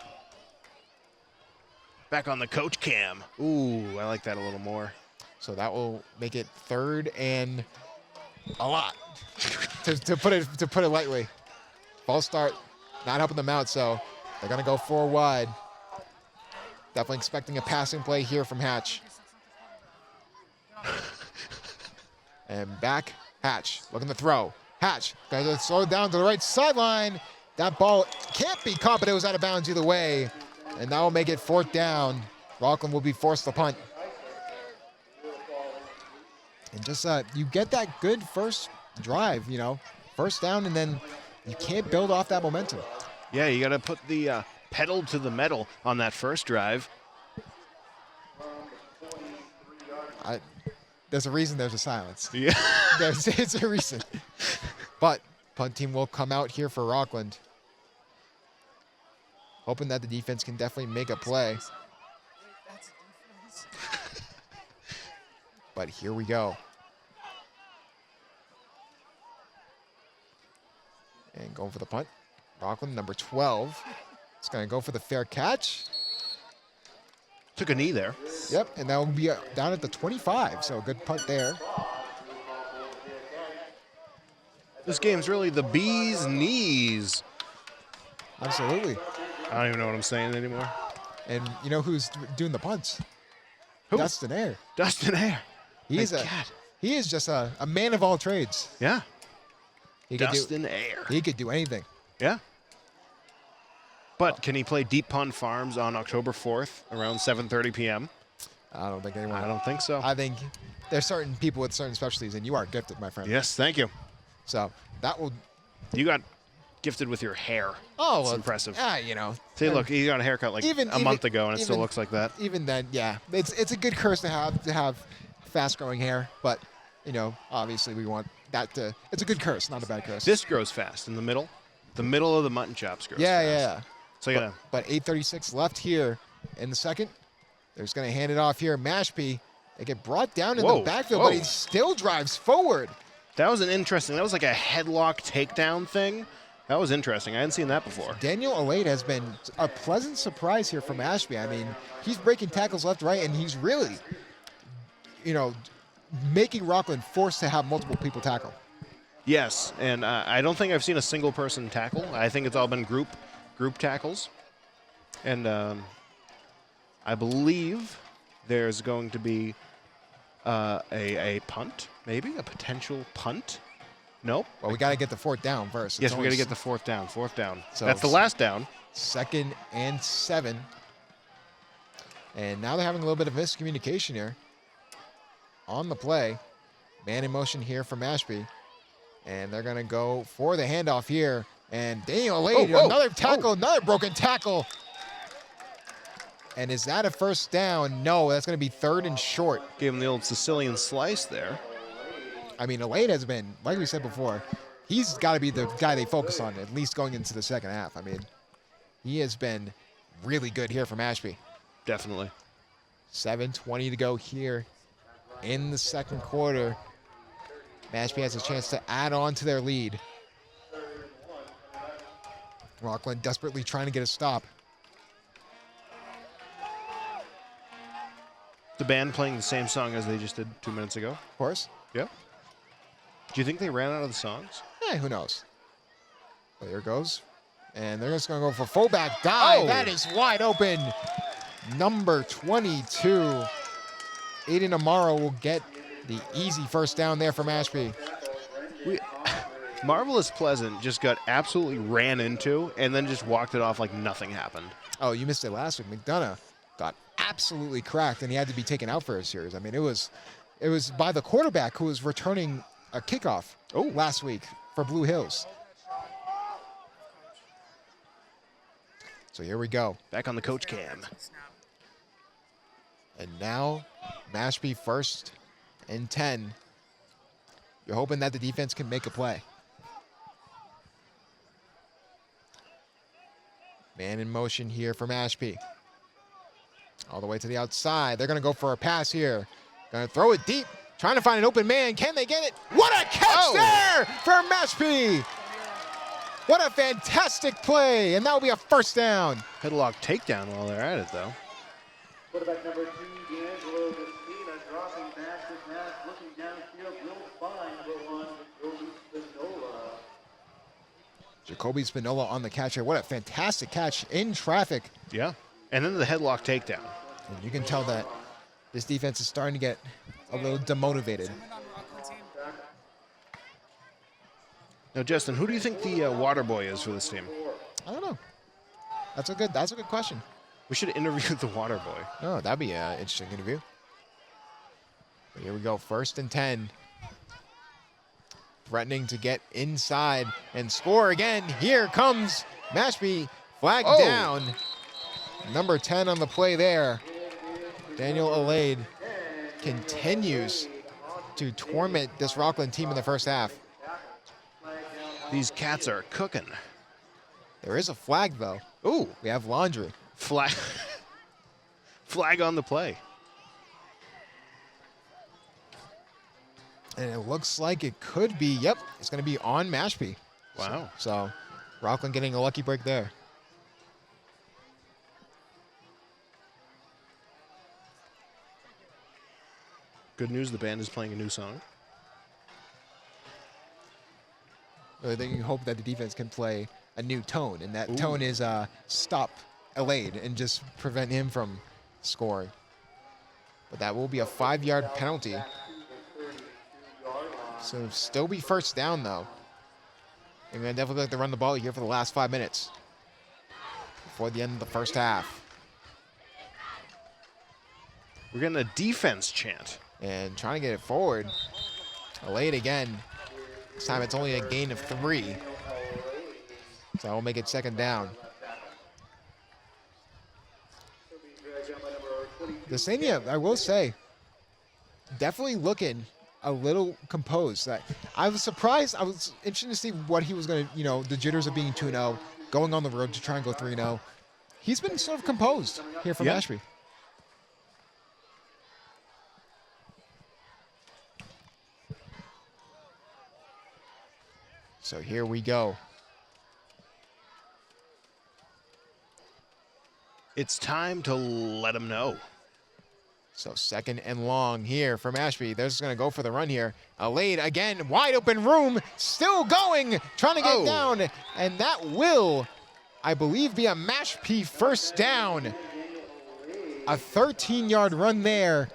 Back on the coach cam. Ooh, I like that a little more. So that will make it 3rd and a lot. to put it lightly. False start, not helping them out, so they're gonna go 4 wide. Definitely expecting a passing play here from Hatch. And back, Hatch looking to throw. Hatch going to throw it down to the right sideline. That ball can't be caught, but it was out of bounds either way. And that will make it 4th down. Rockland will be forced to punt. And just you get that good first drive, first down, and then you can't build off that momentum. Yeah, you got to put the pedal to the metal on that first drive. There's a reason there's a silence. Yeah. It's a reason. But punt team will come out here for Rockland. Hoping that the defense can definitely make a play. But here we go. And going for the punt. Rockland, number 12. It's going to go for the fair catch. Took a knee there. Yep, and that will be down at the 25, so a good punt there. This game's really the bee's knees. Absolutely. I don't even know what I'm saying anymore. And you know who's doing the punts? Who? Dustin Ayer. Dustin Ayer. He is just a man of all trades. Yeah. He could Dustin Ayer. He could do anything. Yeah. But can he play Deep Pond Farms on October 4th around 7:30 p.m.? I don't think anyone. I don't think so. I think there's certain people with certain specialties, and you are gifted, my friend. Yes, thank you. So that will. You got gifted with your hair. Oh, it's well, impressive. You know. See, look, he got a haircut like a month ago, and it still looks like that. Even then, yeah, it's a good curse to have fast-growing hair, but you know, obviously we want that to. It's a good curse, not a bad curse. This grows fast in the middle. The middle of the mutton chops grows Yeah, fast. yeah. So you gotta. But 8:36 left here in the second. They're just going to hand it off here. Mashpee, they get brought down in the backfield, but he still drives forward. That was that was like a headlock takedown thing. That was interesting. I hadn't seen that before. Daniel Alade has been a pleasant surprise here for Mashpee. I mean, he's breaking tackles left, right, and he's really, you know, making Rockland forced to have multiple people tackle. Yes, and I don't think I've seen a single person tackle. I think it's all been group tackles. And I believe there's going to be a punt, maybe a potential punt. Nope. Well, we got to get the fourth down first. Yes, we got to get the fourth down. So that's the last down. 2nd and 7. And now they're having a little bit of miscommunication here on the play. Man in motion here for Mashpee. And they're going to go for the handoff here. And Daniel Alade, another tackle, another broken tackle. And is that a first down? No, that's going to be 3rd and short. Gave him the old Sicilian slice there. I mean, Alade has been, like we said before, he's got to be the guy they focus on, at least going into the second half. I mean, he has been really good here for Mashpee. Definitely. 7:20 to go here in the second quarter. Mashpee has a chance to add on to their lead. Rockland desperately trying to get a stop. The band playing the same song as they just did 2 minutes ago. Of course. Yeah. Do you think they ran out of the songs? Who knows? Well, here it goes. And they're just going to go for fullback dive. Oh. That is wide open. Number 22. Aiden Amaro will get the easy first down there for Mashpee. Marvelous Pleasant just got absolutely ran into and then just walked it off like nothing happened. Oh, you missed it last week. McDonough got absolutely cracked, and he had to be taken out for a series. I mean, it was by the quarterback who was returning a kickoff last week for Blue Hills. So here we go. Back on the coach cam. And now Mashpee 1st and 10. You're hoping that the defense can make a play. Man in motion here for Mashpee. All the way to the outside. They're going to go for a pass here. Going to throw it deep. Trying to find an open man. Can they get it? What a catch there for Mashpee. What a fantastic play. And that will be a first down. Headlock takedown while they're at it, though. Quarterback number 2, D'Angelo Messina, dropping back to pass, looking downfield, will find the one, Jacoby Spinola. Jacoby Spinola on the catch here. What a fantastic catch in traffic. Yeah. And then the headlock takedown. And you can tell that this defense is starting to get a little demotivated. Now, Justin, who do you think the water boy is for this team? I don't know. That's a good question. We should interview the water boy. Oh, that'd be an interesting interview. But here we go, 1st and 10. Threatening to get inside and score again. Here comes Mashpee, flag down. Number 10 on the play there. Daniel Alade continues to torment this Rockland team in the first half. These cats are cooking. There is a flag, though. Ooh. We have laundry. Flag. Flag on the play. And it looks like it could be, yep, it's going to be on Mashpee. Wow. So Rockland getting a lucky break there. Good news, the band is playing a new song. I think you hope that the defense can play a new tone, and that tone is stop Alade and just prevent him from scoring. But that will be a 5-yard penalty. So still be first down, though. They're going to definitely like to run the ball here for the last 5 minutes before the end of the first half. We're getting a defense chant. And trying to get it forward. Alade again. This time it's only a gain of 3. So that will make it second down. The Sania, I will say, definitely looking a little composed. I was surprised. I was interested to see what he was going to, the jitters of being 2-0, going on the road to try and go 3-0. He's been sort of composed here for Mashpee. So here we go. It's time to let him know. So second and long here for Mashpee. They're just going to go for the run here. Alade again, wide open room, still going, trying to get down. And that will, I believe, be a Mashpee first down. A 13-yard run there.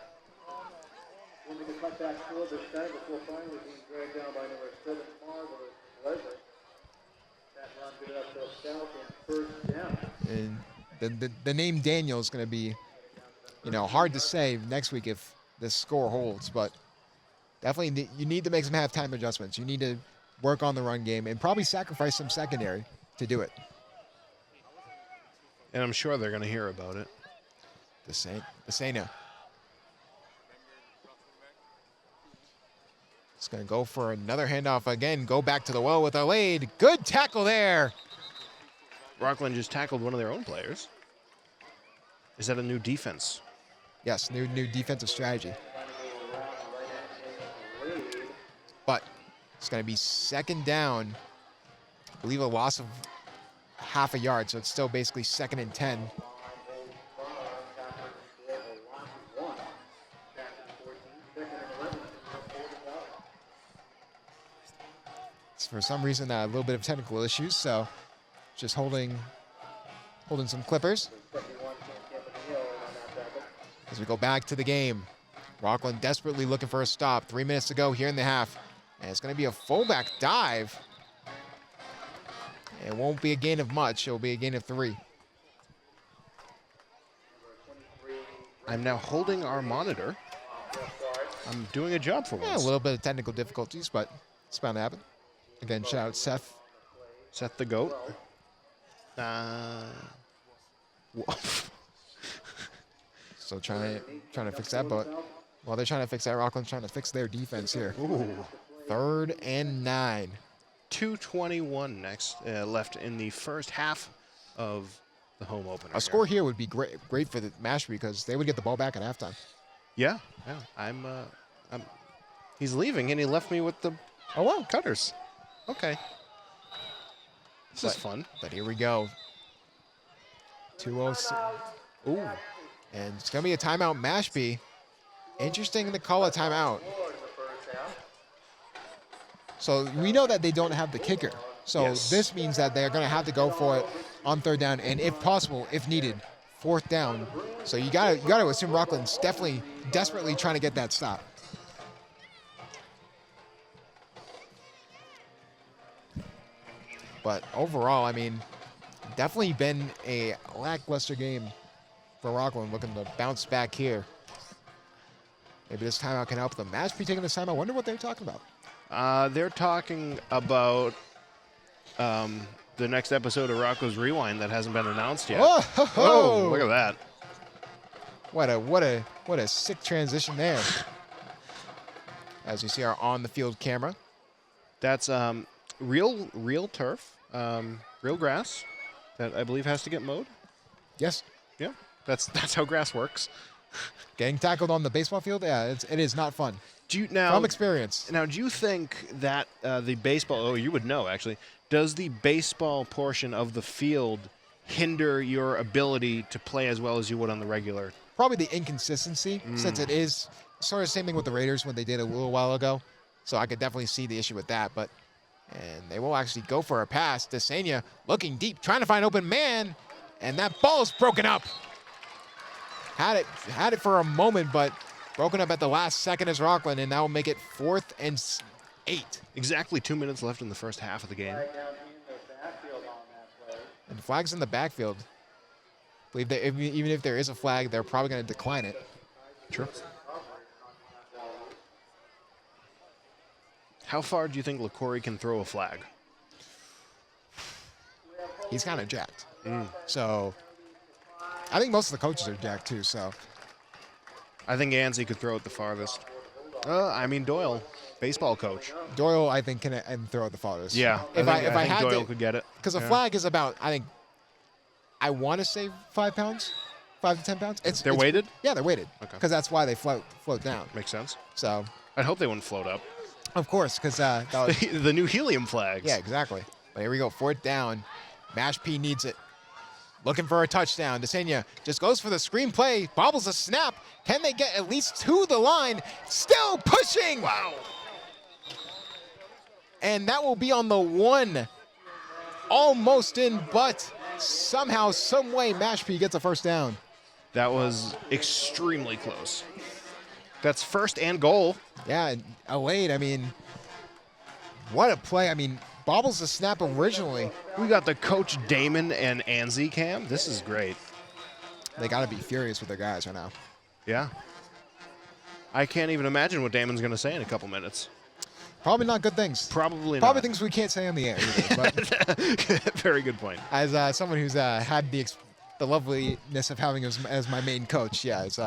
And the name Daniel is going to be, hard to say next week if this score holds, but definitely you need to make some halftime adjustments. You need to work on the run game and probably sacrifice some secondary to do it. And I'm sure they're going to hear about it. The Sania. It's going to go for another handoff again. Go back to the well with Alade. Good tackle there. Rockland just tackled one of their own players. Is that a new defense? Yes, new defensive strategy. But it's going to be second down. I believe a loss of half a yard, so it's still basically 2nd and 10. It's for some reason a little bit of technical issues, so just holding some clippers. As we go back to the game, Rockland desperately looking for a stop. 3 minutes to go here in the half. And it's going to be a fullback dive. It won't be a gain of much. It'll be a gain of 3. I'm now holding our monitor. I'm doing a job for once. Yeah, a little bit of technical difficulties, but it's bound to happen. Again, shout out Seth. Seth the GOAT. So trying to fix that, but while they're trying to fix that, Rockland's trying to fix their defense here. Ooh. 3rd and 9. 2:21 left in the first half of the home opener. A score here would be great for the Mashpee because they would get the ball back at halftime. Yeah. He's leaving, and he left me with the cutters. Okay. This is fun. But here we go. 2:06. Ooh. And it's going to be a timeout, Mashpee. Interesting to call a timeout. So we know that they don't have the kicker. So This means that they're going to have to go for it on 3rd down, and if possible, if needed, 4th down. So you got to assume Rockland's desperately trying to get that stop. But overall, I mean, definitely been a lackluster game for Rockland, looking to bounce back here. Maybe this timeout can help them. Mashpee taking this time. I wonder what they're talking about. They're talking about the next episode of Rocco's Rewind that hasn't been announced yet. Oh, look at that! What a sick transition there. As you see our on-the-field camera. That's real turf, real grass that I believe has to get mowed. Yes. Yeah, that's how grass works. Getting tackled on the baseball field, yeah, it is not fun. From experience. Now, do you think that the baseball? Oh, you would know actually. Does the baseball portion of the field hinder your ability to play as well as you would on the regular? Probably the inconsistency, since it is sort of the same thing with the Raiders when they did a little while ago. So I could definitely see the issue with that. And they will actually go for a pass. Desania looking deep, trying to find open man, and that ball is broken up. Had it for a moment, but broken up at the last second as Rockland, and that will make it 4th and 8. Exactly 2 minutes left in the first half of the game. And the flag's in the backfield. I believe that even if there is a flag, they're probably going to decline it. Sure. How far do you think LaCory can throw a flag? he's kind of jacked. So I think most of the coaches are jacked too. So I think Anzi could throw it the farthest. Doyle, baseball coach. Doyle, I think, can throw it the farthest. Yeah, If I I think had Doyle to, could get it. because a flag is about, I want to say 5 pounds, 5 to 10 pounds. They're weighted? Yeah, they're weighted. Okay. Because that's why they float down. Makes sense. So, I'd hope they wouldn't float up. of course, because The new helium flags. yeah, exactly. But here we go, 4th down. Mashpee needs it. Looking for a touchdown. DeSenia just goes for the screenplay, bobbles a snap. Can they get at least to the line? Still pushing. Wow. And that will be on the 1. Almost in, but somehow, some way, Mashpee gets a first down. That was extremely close. That's first and goal. Yeah, Alade, what a play. Bobbles the snap originally. We got the Coach Damon and Anzi cam. This is great. They got to be furious with their guys right now. Yeah. I can't even imagine what Damon's going to say in a couple minutes. Probably not good things. Probably Probably not. things we can't say on the air either. But Very good point. as someone who's had the loveliness of having him as my main coach, yeah, it's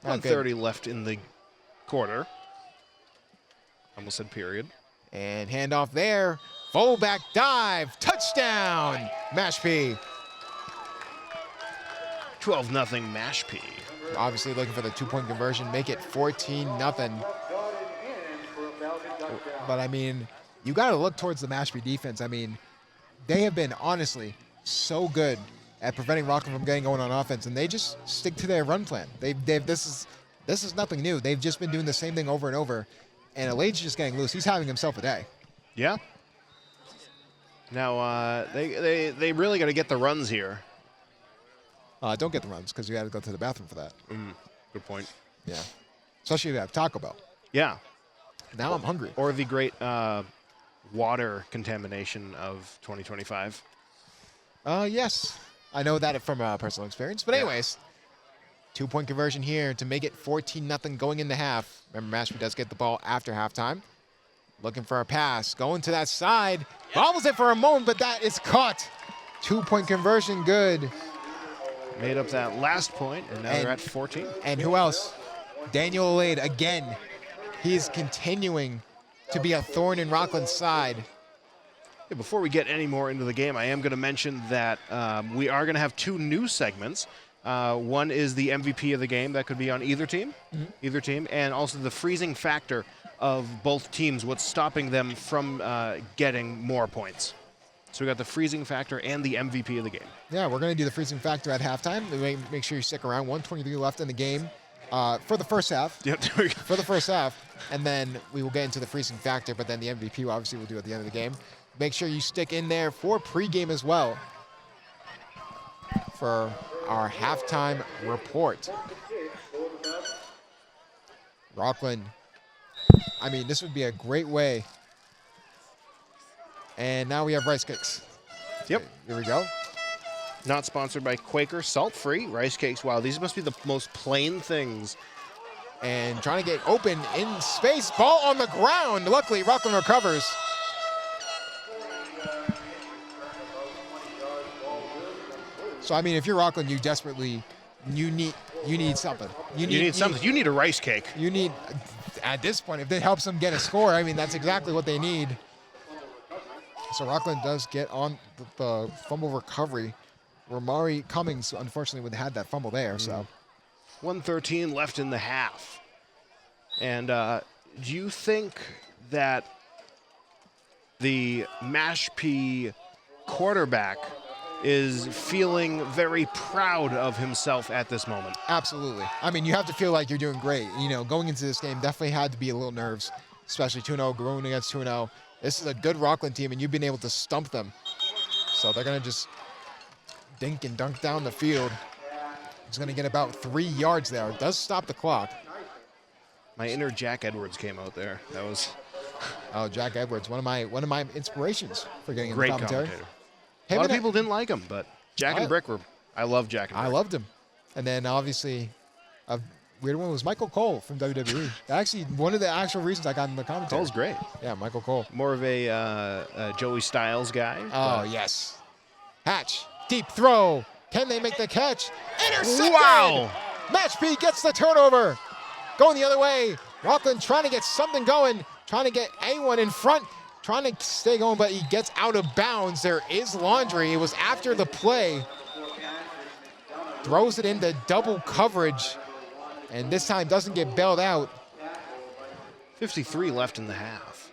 1:30 left in the quarter. Almost said period. And handoff there. Fullback dive. Touchdown. Mashpee. 12-0 Mashpee. Obviously looking for the 2-point conversion. Make it 14-0. But, you got to look towards the Mashpee defense. They have been, honestly, so good at preventing Rockland from getting going on offense, and they just stick to their run plan. This is nothing new. They've just been doing the same thing over and over. And Alade's just getting loose. He's having himself a day. Yeah. Now, they really got to get the runs here. Don't get the runs because you got to go to the bathroom for that. Good point. Yeah. Especially if you have Taco Bell. Yeah. Now I'm hungry. Or the great water contamination of 2025. Yes. I know that from personal experience. But anyways, 2-point conversion here to make it 14-0 going into half. Remember, Mashpee does get the ball after halftime. Looking for a pass. Going to that side. Bobbles it for a moment, but that is caught. 2-point conversion good. Made up that last point, and now they're at 14. And who else? Daniel Alade again. He's continuing to be a thorn in Rockland's side. Yeah, before we get any more into the game, I am going to mention that we are going to have 2 new segments. One is the MVP of the game. That could be on either team, and also the freezing factor of both teams, what's stopping them from getting more points. So we got the freezing factor and the MVP of the game. Yeah, we're going to do the freezing factor at halftime. Make sure you stick around. 1:23 left in the game for the first half. Yep. For the first half. And then we will get into the freezing factor, but then the MVP obviously we'll do at the end of the game. Make sure you stick in there for pregame as well for our halftime report. Rockland, this would be a great way. And now we have rice cakes. Yep. Here we go. Not sponsored by Quaker. Salt-free rice cakes. Wow, these must be the most plain things. And trying to get open in space. Ball on the ground. Luckily, Rockland recovers. So, if you're Rockland, you need something. You need something. You need a rice cake. You need, at this point, if it helps them get a score, that's exactly what they need. So Rockland does get on the fumble recovery. Ramari Cummings, unfortunately, had that fumble there. So 1:13 left in the half. And do you think that the Mashpee quarterback is feeling very proud of himself at this moment? Absolutely. You have to feel like you're doing great. Going into this game definitely had to be a little nerves, especially 2-0, going against 2-0. This is a good Rockland team, and you've been able to stump them. So they're going to just dink and dunk down the field. He's going to get about 3 yards there. It does stop the clock. My inner Jack Edwards came out there. That was Jack Edwards, one of my inspirations for getting in the great commentary. commentator. A lot of people didn't like him, but Jack and Brick I love Jack and Brick. I loved him. And then obviously weird one was Michael Cole from WWE. Actually, one of the actual reasons I got in the commentary. Cole's great. Yeah, Michael Cole. More of a Joey Styles guy. Oh, yes. Hatch, deep throw. Can they make the catch? Intercepted! Wow! Mashpee gets the turnover. Going the other way. Rockland trying to get something going, trying to get anyone in front, trying to stay going, but he gets out of bounds. There is Laundry. It was after the play. Throws it into double coverage, and this time doesn't get bailed out. 53 left in the half.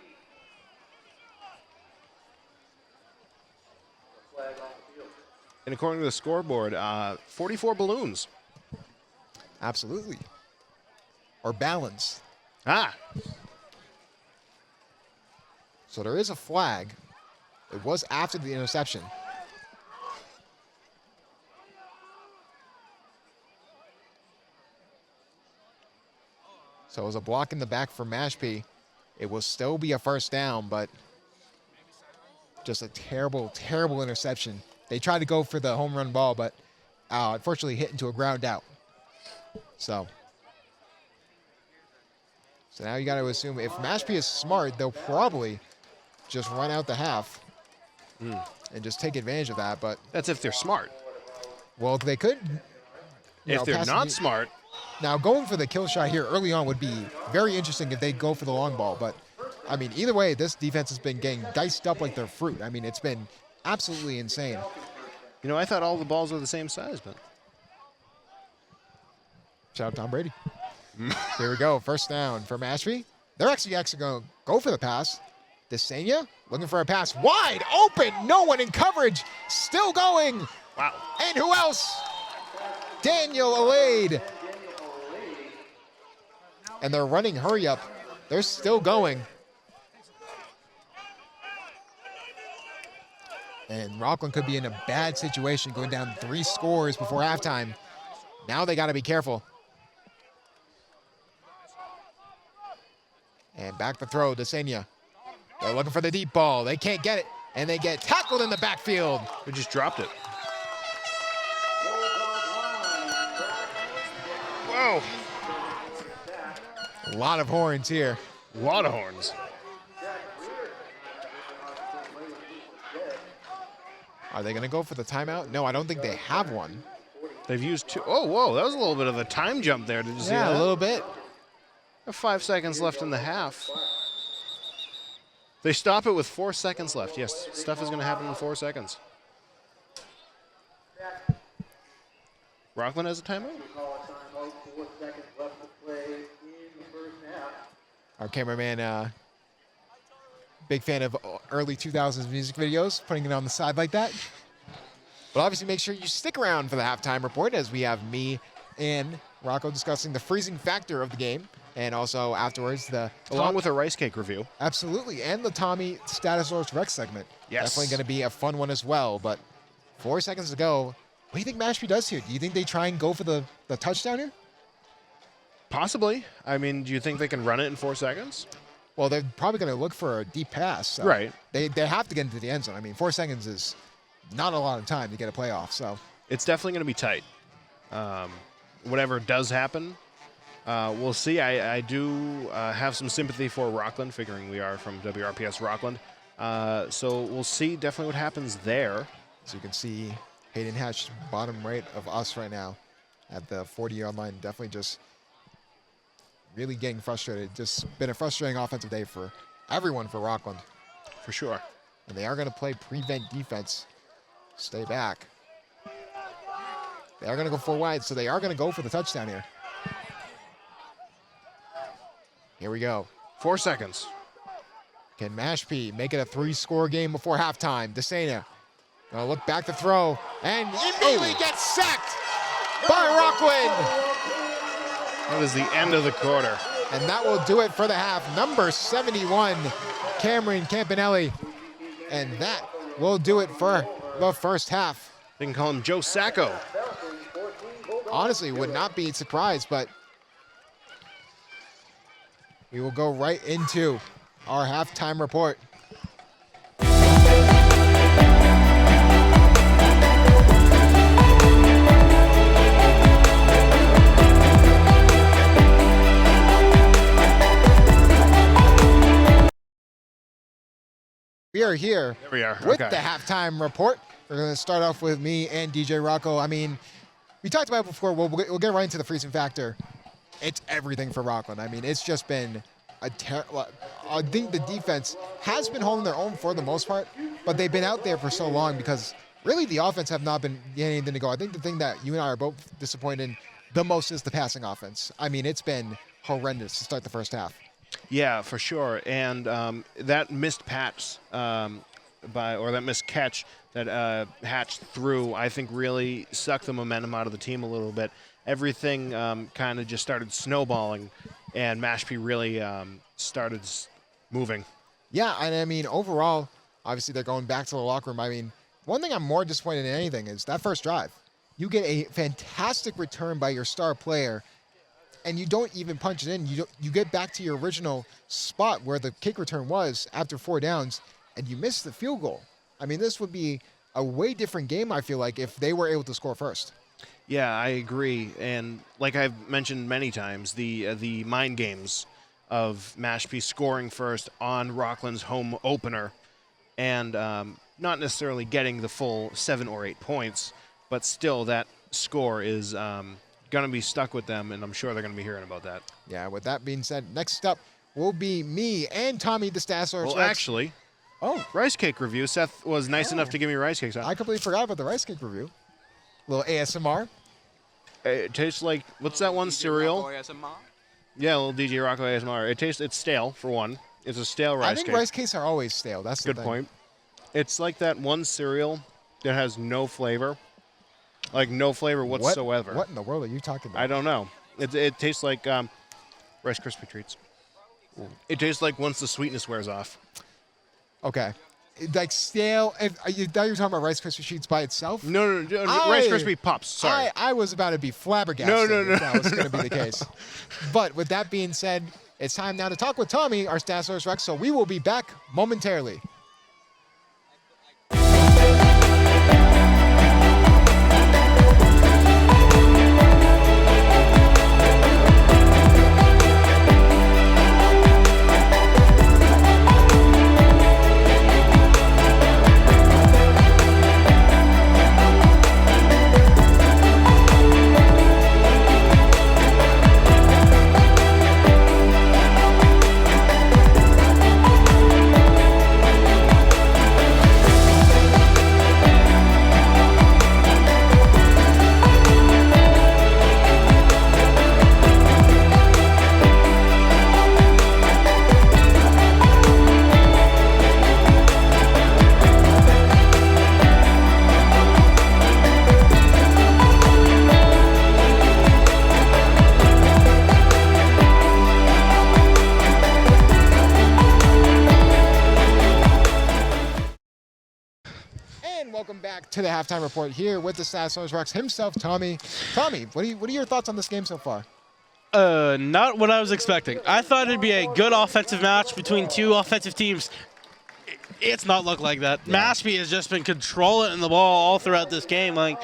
And according to the scoreboard, 44 balloons. Absolutely. Or balance. Ah, So there is a flag. It was after the interception. So it was a block in the back for Mashpee. It will still be a first down, but just a terrible, terrible interception. They tried to go for the home run ball, but unfortunately hit into a ground out. So now you got to assume if Mashpee is smart, they'll probably just run out the half and just take advantage of that. But that's if they're smart. well, they could. If they're not smart, now going for the kill shot here early on would be very interesting if they go for the long ball. But I mean, either way, this defense has been getting diced up like they're fruit. I mean, it's been absolutely insane. you know, I thought all the balls were the same size, but Shout out Tom Brady. Here we go. First down for Mashpee. They're actually going to go for the pass. Desenia looking for a pass. Wide open. No one in coverage. Still going. wow. And who else? Daniel Alade. And they're running hurry up. They're still going. And Rockland could be in a bad situation going down 3 scores before halftime. Now they got to be careful. And back the throw, Desenia. They're looking for the deep ball. They can't get it. And they get tackled in the backfield. We just dropped it. Whoa. A lot of horns here. A lot of horns. Are they going to go for the timeout? No, I don't think they have one. They've used 2. Oh, whoa. That was a little bit of a time jump there. Did you see that? Yeah, a little bit. 5 seconds left in the half. They stop it with 4 seconds left. Yes, stuff is going to happen in 4 seconds. Rockland has a timeout. Our cameraman, big fan of early 2000s music videos, putting it on the side like that. But obviously make sure you stick around for the halftime report as we have me and Rocco discussing the freezing factor of the game. And also afterwards, along with a rice cake review. Absolutely. And the Tommy Statosaurus Rex segment. Yes. Definitely going to be a fun one as well. But 4 seconds to go. What do you think Mashpee does here? Do you think they try and go for the touchdown here? Possibly. I mean, do you think they can run it in 4 seconds? Well, they're probably going to look for a deep pass. So Right. They have to get into the end zone. I mean, 4 seconds is not a lot of time to get a playoff. So It's definitely going to be tight. Whatever does happen, we'll see. I do have some sympathy for Rockland, figuring we are from WRPS Rockland. So we'll see definitely what happens there. you can see Hayden Hatch, bottom right of us right now at the 40-yard line, definitely just really getting frustrated. Just been a frustrating offensive day for everyone for Rockland. For sure. And they are going to play prevent defense. Stay back. They are going to go 4 wide, so they are going to go for the touchdown here. Here we go. 4 seconds. Can Mashpee make it a 3-score game before halftime? Desenia gonna look back to throw and immediately gets sacked by Rockland. That is the end of the quarter. And that will do it for the half. Number 71, Cameron Campanelli. And that will do it for the first half. They can call him Joe Sacco. Honestly, would not be surprised, but we will go right into our halftime report. are here There we are. with Okay. the halftime report. We're going to start off with me and DJ Rocco. I mean, we talked about it before. We'll get right into the freezing factor. It's everything for Rockland. I mean, it's just been I think the defense has been holding their own for the most part, but they've been out there for so long because really the offense have not been getting anything to go. I think the thing that you and I are both disappointed in the most is the passing offense. I mean, it's been horrendous to start the first half. Yeah, for sure. And that missed patch that missed catch that hatched through, I think really sucked the momentum out of the team a little bit. Everything kind of just started snowballing, and Mashpee really started moving. Yeah, and I mean, overall, obviously they're going back to the locker room. I mean, one thing I'm more disappointed in anything is that first drive. You get a fantastic return by your star player, and you don't even punch it in. You get back to your original spot where the kick return was after 4 downs, and you miss the field goal. I mean, this would be a way different game, I feel like, if they were able to score first. Yeah, I agree. And like I've mentioned many times, the mind games of Mashpee scoring first on Rockland's home opener and not necessarily getting the full 7 or 8 points, but still that score is going to be stuck with them, and I'm sure they're going to be hearing about that. Yeah, with that being said, next up will be me and Tommy the Stasser. Well, actually, rice cake review. Seth was nice enough to give me rice cakes. I completely forgot about the rice cake review. Little ASMR. It tastes like, what's that one cereal? Yeah, a little DJ Rocco ASMR. It's stale, for one. It's a stale rice cake. I think rice cakes are always stale. That's the Good thing. point. It's like that one cereal that has no flavor. Like no flavor whatsoever. What in the world are you talking about? I don't know. It tastes like Rice Krispie Treats. Ooh. It tastes like once the sweetness wears off. Okay. Like stale. And you thought you were talking about Rice Krispie Treats by itself? No, Rice Krispie Pops. Sorry. I was about to be flabbergasted No. if that was going to be the case. But with that being said, it's time now to talk with Tommy, our Stassos Rex. So we will be back momentarily. Welcome back to the halftime report here with the Stassos Rex himself, Tommy. Tommy, what are your thoughts on this game so far? Not what I was expecting. I thought it'd be a good offensive match between two offensive teams. It's not looked like that. Yeah. Mashpee has just been controlling the ball all throughout this game. Like,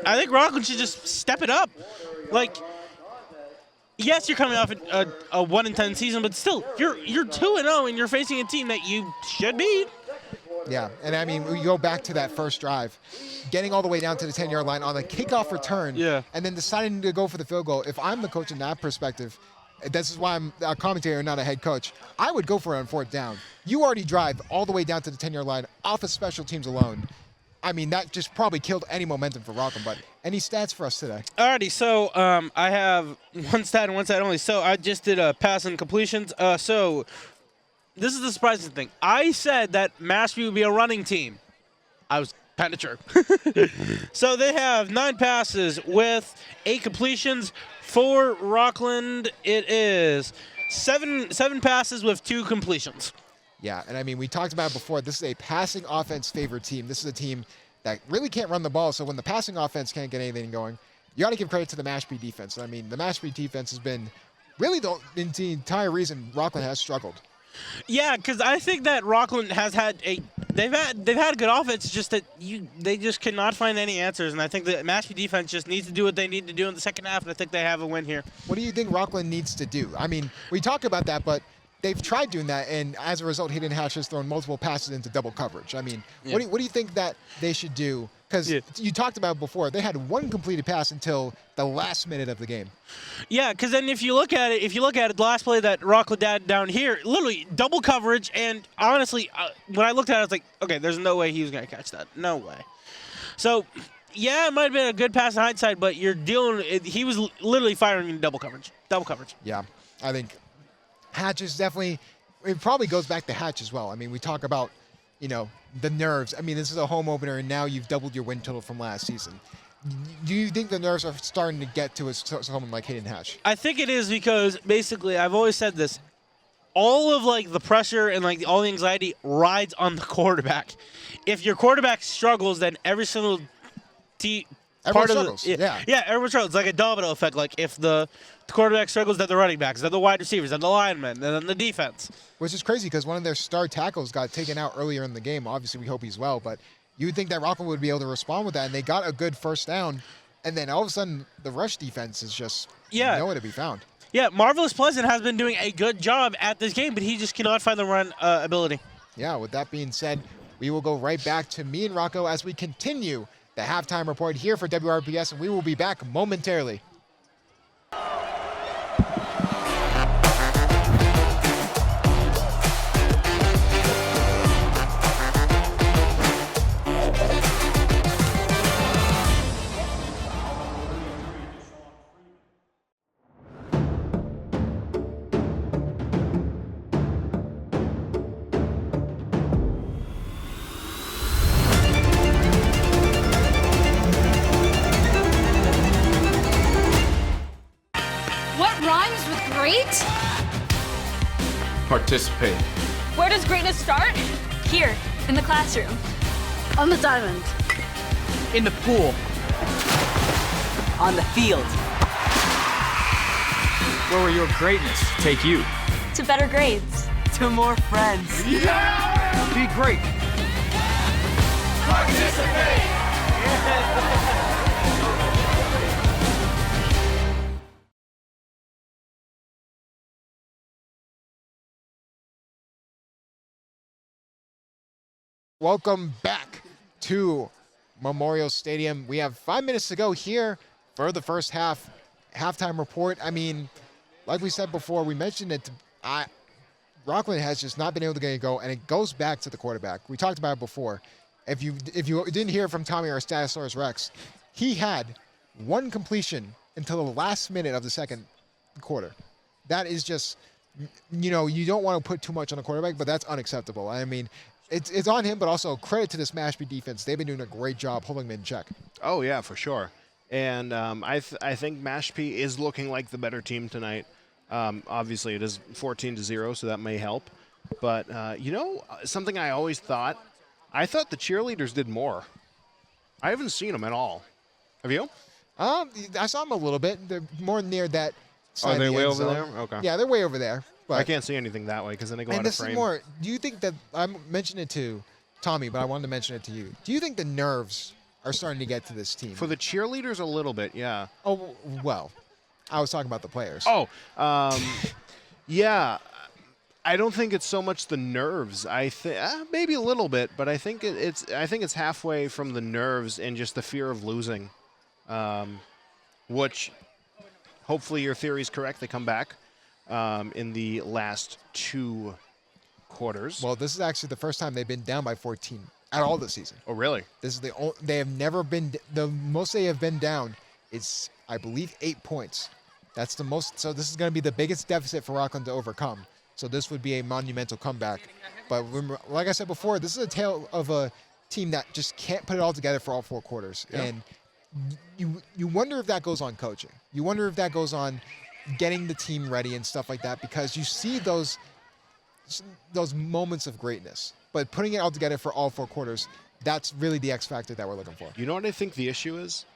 I think Rockland should just step it up. Like, yes, you're coming off a 1-10 season, but still, you're 2-0 and you're facing a team that you should beat. Yeah, and I mean, we go back to that first drive, getting all the way down to the 10-yard line on a kickoff return, and then deciding to go for the field goal. If I'm the coach in that perspective, this is why I'm a commentator, not a head coach, I would go for it on 4th down. You already drive all the way down to the 10-yard line off of special teams alone. I mean, that just probably killed any momentum for Rockland. But any stats for us today? Alrighty, so I have one stat and one stat only. So I just did pass and completions. So this is the surprising thing. I said that Mashpee would be a running team. I was kind of sure. So they have 9 passes with 8 completions. For Rockland, it is seven passes with 2 completions. Yeah, and I mean, we talked about it before. This is a passing offense favored team. This is a team that really can't run the ball. So when the passing offense can't get anything going, you got to give credit to the Mashpee defense. I mean, the Mashpee defense has been really the entire reason Rockland has struggled. Yeah, because I think that Rockland has had they've had a good offense. It's just that they just cannot find any answers, and I think the Mashpee defense just needs to do what they need to do in the second half, and I think they have a win here. What do you think Rockland needs to do? I mean, we talk about that, but they've tried doing that, and as a result, Hayden Hatch has thrown multiple passes into double coverage. I mean, what do you think that they should do? Because you talked about it before, they had one completed pass until the last minute of the game. Yeah, because then if you look at it, the last play that Rockland had down here, literally double coverage, and honestly, when I looked at it, I was like, okay, there's no way he was going to catch that. No way. So, yeah, it might have been a good pass in hindsight, but he was literally firing in double coverage. Double coverage. Yeah, I think Hatch is definitely, it probably goes back to Hatch as well. I mean, we talk about, the nerves. I mean, this is a home opener, and now you've doubled your win total from last season. Do you think the nerves are starting to get to someone like Hayden Hatch? I think it is because, basically, I've always said this, all of, the pressure and, all the anxiety rides on the quarterback. If your quarterback struggles, then every single Everyone struggles. Yeah, everyone struggles. It's like a domino effect. Like, if the quarterback struggles, then the running backs, then the wide receivers, then the linemen, and then the defense. Which is crazy because one of their star tackles got taken out earlier in the game. Obviously, we hope he's well, but you would think that Rockland would be able to respond with that, and they got a good first down, and then all of a sudden, the rush defense is just nowhere to be found. Yeah, Marvelous Pleasant has been doing a good job at this game, but he just cannot find the run ability. Yeah, with that being said, we will go right back to me and Rocco as we continue the halftime report here for WRPS, and we will be back momentarily. Participate. Where does greatness start? Here, in the classroom. On the diamond. In the pool. On the field. Where will your greatness take you? To better grades. To more friends. Yeah! Be great. Participate! Welcome back to Memorial Stadium. We have 5 minutes to go here for the first halftime report. I mean, like we said before, we mentioned it. Rockland has just not been able to get it go, and it goes back to the quarterback. We talked about it before. If you didn't hear from Tommy, our Statosaurus Rex, he had one completion until the last minute of the second quarter. That is just, you don't want to put too much on a quarterback, but that's unacceptable. I mean, it's on him, but also credit to this Mashpee defense. They've been doing a great job holding him in check. Oh, yeah, for sure. And I think Mashpee is looking like the better team tonight. Obviously, it is 14-0, so that may help. But, something I always thought, I thought the cheerleaders did more. I haven't seen them at all. Have you? I saw them a little bit. They're more near that side. Are they of the way end over zone. there? Okay. Yeah, they're way over there. But I can't see anything that way because then they go out of frame. And this is more, do you think that, I mentioned it to Tommy, but I wanted to mention it to you. Do you think the nerves are starting to get to this team? For the cheerleaders, a little bit, yeah. Oh, well, I was talking about the players. Oh, yeah. I don't think it's so much the nerves. I think maybe a little bit, but I think it's halfway from the nerves and just the fear of losing, which hopefully your theory is correct. They come back in the last two quarters. Well, this is actually the first time they've been down by 14 at all this season. Oh, really? This is they have never been, the most they have been down is, I believe, 8 points. That's the most, so this is going to be the biggest deficit for Rockland to overcome. So this would be a monumental comeback. But remember, like I said before, this is a tale of a team that just can't put it all together for all four quarters. Yeah. And you wonder if that goes on coaching. You wonder if that goes on getting the team ready and stuff like that, because you see those moments of greatness. But putting it all together for all four quarters, that's really the X factor that we're looking for. You know what I think the issue is?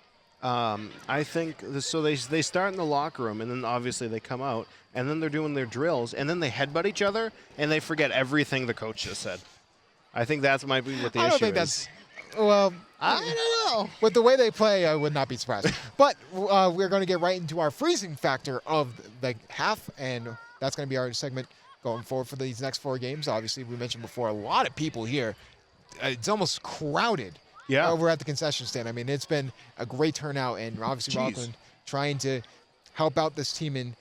I think so. They start in the locker room, and then obviously they come out, and then they're doing their drills, and then they headbutt each other, and they forget everything the coach just said. I think that might be what the issue is. I don't think that's. Well, I don't know. With the way they play, I would not be surprised. But we're going to get right into our freezing factor of the half, and that's going to be our segment going forward for these next 4 games. Obviously, we mentioned before, a lot of people here. It's almost crowded over at the concession stand. I mean, it's been a great turnout, and obviously Rockland trying to help out this team and,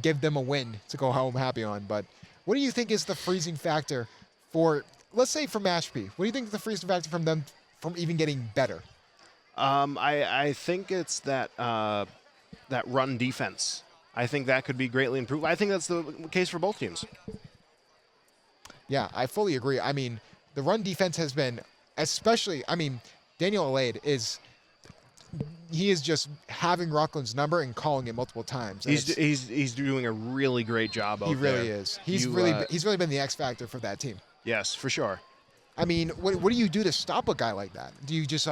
give them a win to go home happy on. But what do you think is the freezing factor for, let's say, for Mashpee? What do you think is the freezing factor from them from even getting better? I think it's that run defense. I think that could be greatly improved. I think that's the case for both teams. Yeah, I fully agree. I mean, the run defense has been, especially, Daniel Alade is just having Rockland's number and calling it multiple times. He's doing a really great job out there. He really is. He's really been the X factor for that team. Yes, for sure. I mean, what do you do to stop a guy like that? Do you just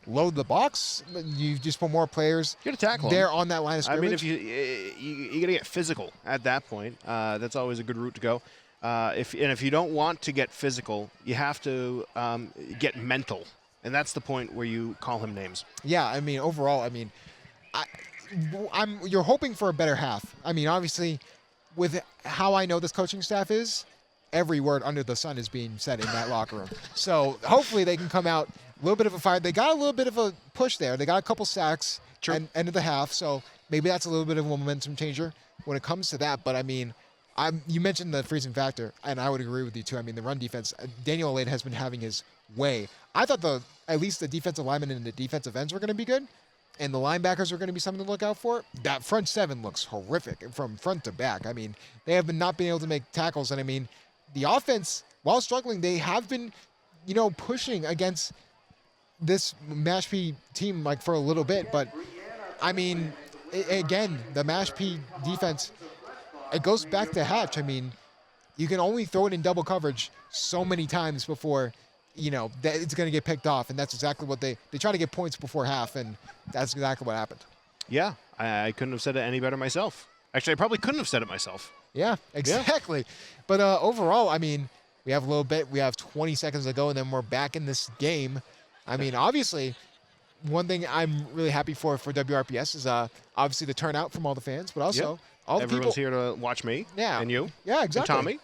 load the box? You just put more players you gotta tackle there him. on that line of scrimmage? I mean, if you gotta get physical at that point. That's always a good route to go. If you don't want to get physical, you have to get mental, and that's the point where you call him names. Yeah, I mean, overall, you're hoping for a better half. I mean, obviously, with how I know this coaching staff is, every word under the sun is being said in that locker room. So hopefully they can come out a little bit of a fire. They got a little bit of a push there. They got a couple sacks and end of the half, so maybe that's a little bit of a momentum changer when it comes to that. But you mentioned the freezing factor, and I would agree with you too. I mean, the run defense, Daniel Alade has been having his way. I thought at least the defensive linemen and the defensive ends were going to be good, and the linebackers are going to be something to look out for. That front 7 looks horrific from front to back. I mean, they have been not being able to make tackles, and I mean, the offense, while struggling, they have been, pushing against this Mashpee team for a little bit. But I mean, again, the Mashpee defense, it goes back to Hatch. I mean, you can only throw it in double coverage so many times before, that it's going to get picked off. And that's exactly what they try to get points before half, and that's exactly what happened. Yeah, I couldn't have said it any better myself. Actually, I probably couldn't have said it myself. Yeah, exactly. Yeah. But overall, I mean, we have a little bit. We have 20 seconds to go, and then we're back in this game. I mean, obviously, one thing I'm really happy for WRPS is obviously the turnout from all the fans, but also all the Everyone's people. here to watch me. Yeah. And you. Yeah, exactly. And Tommy.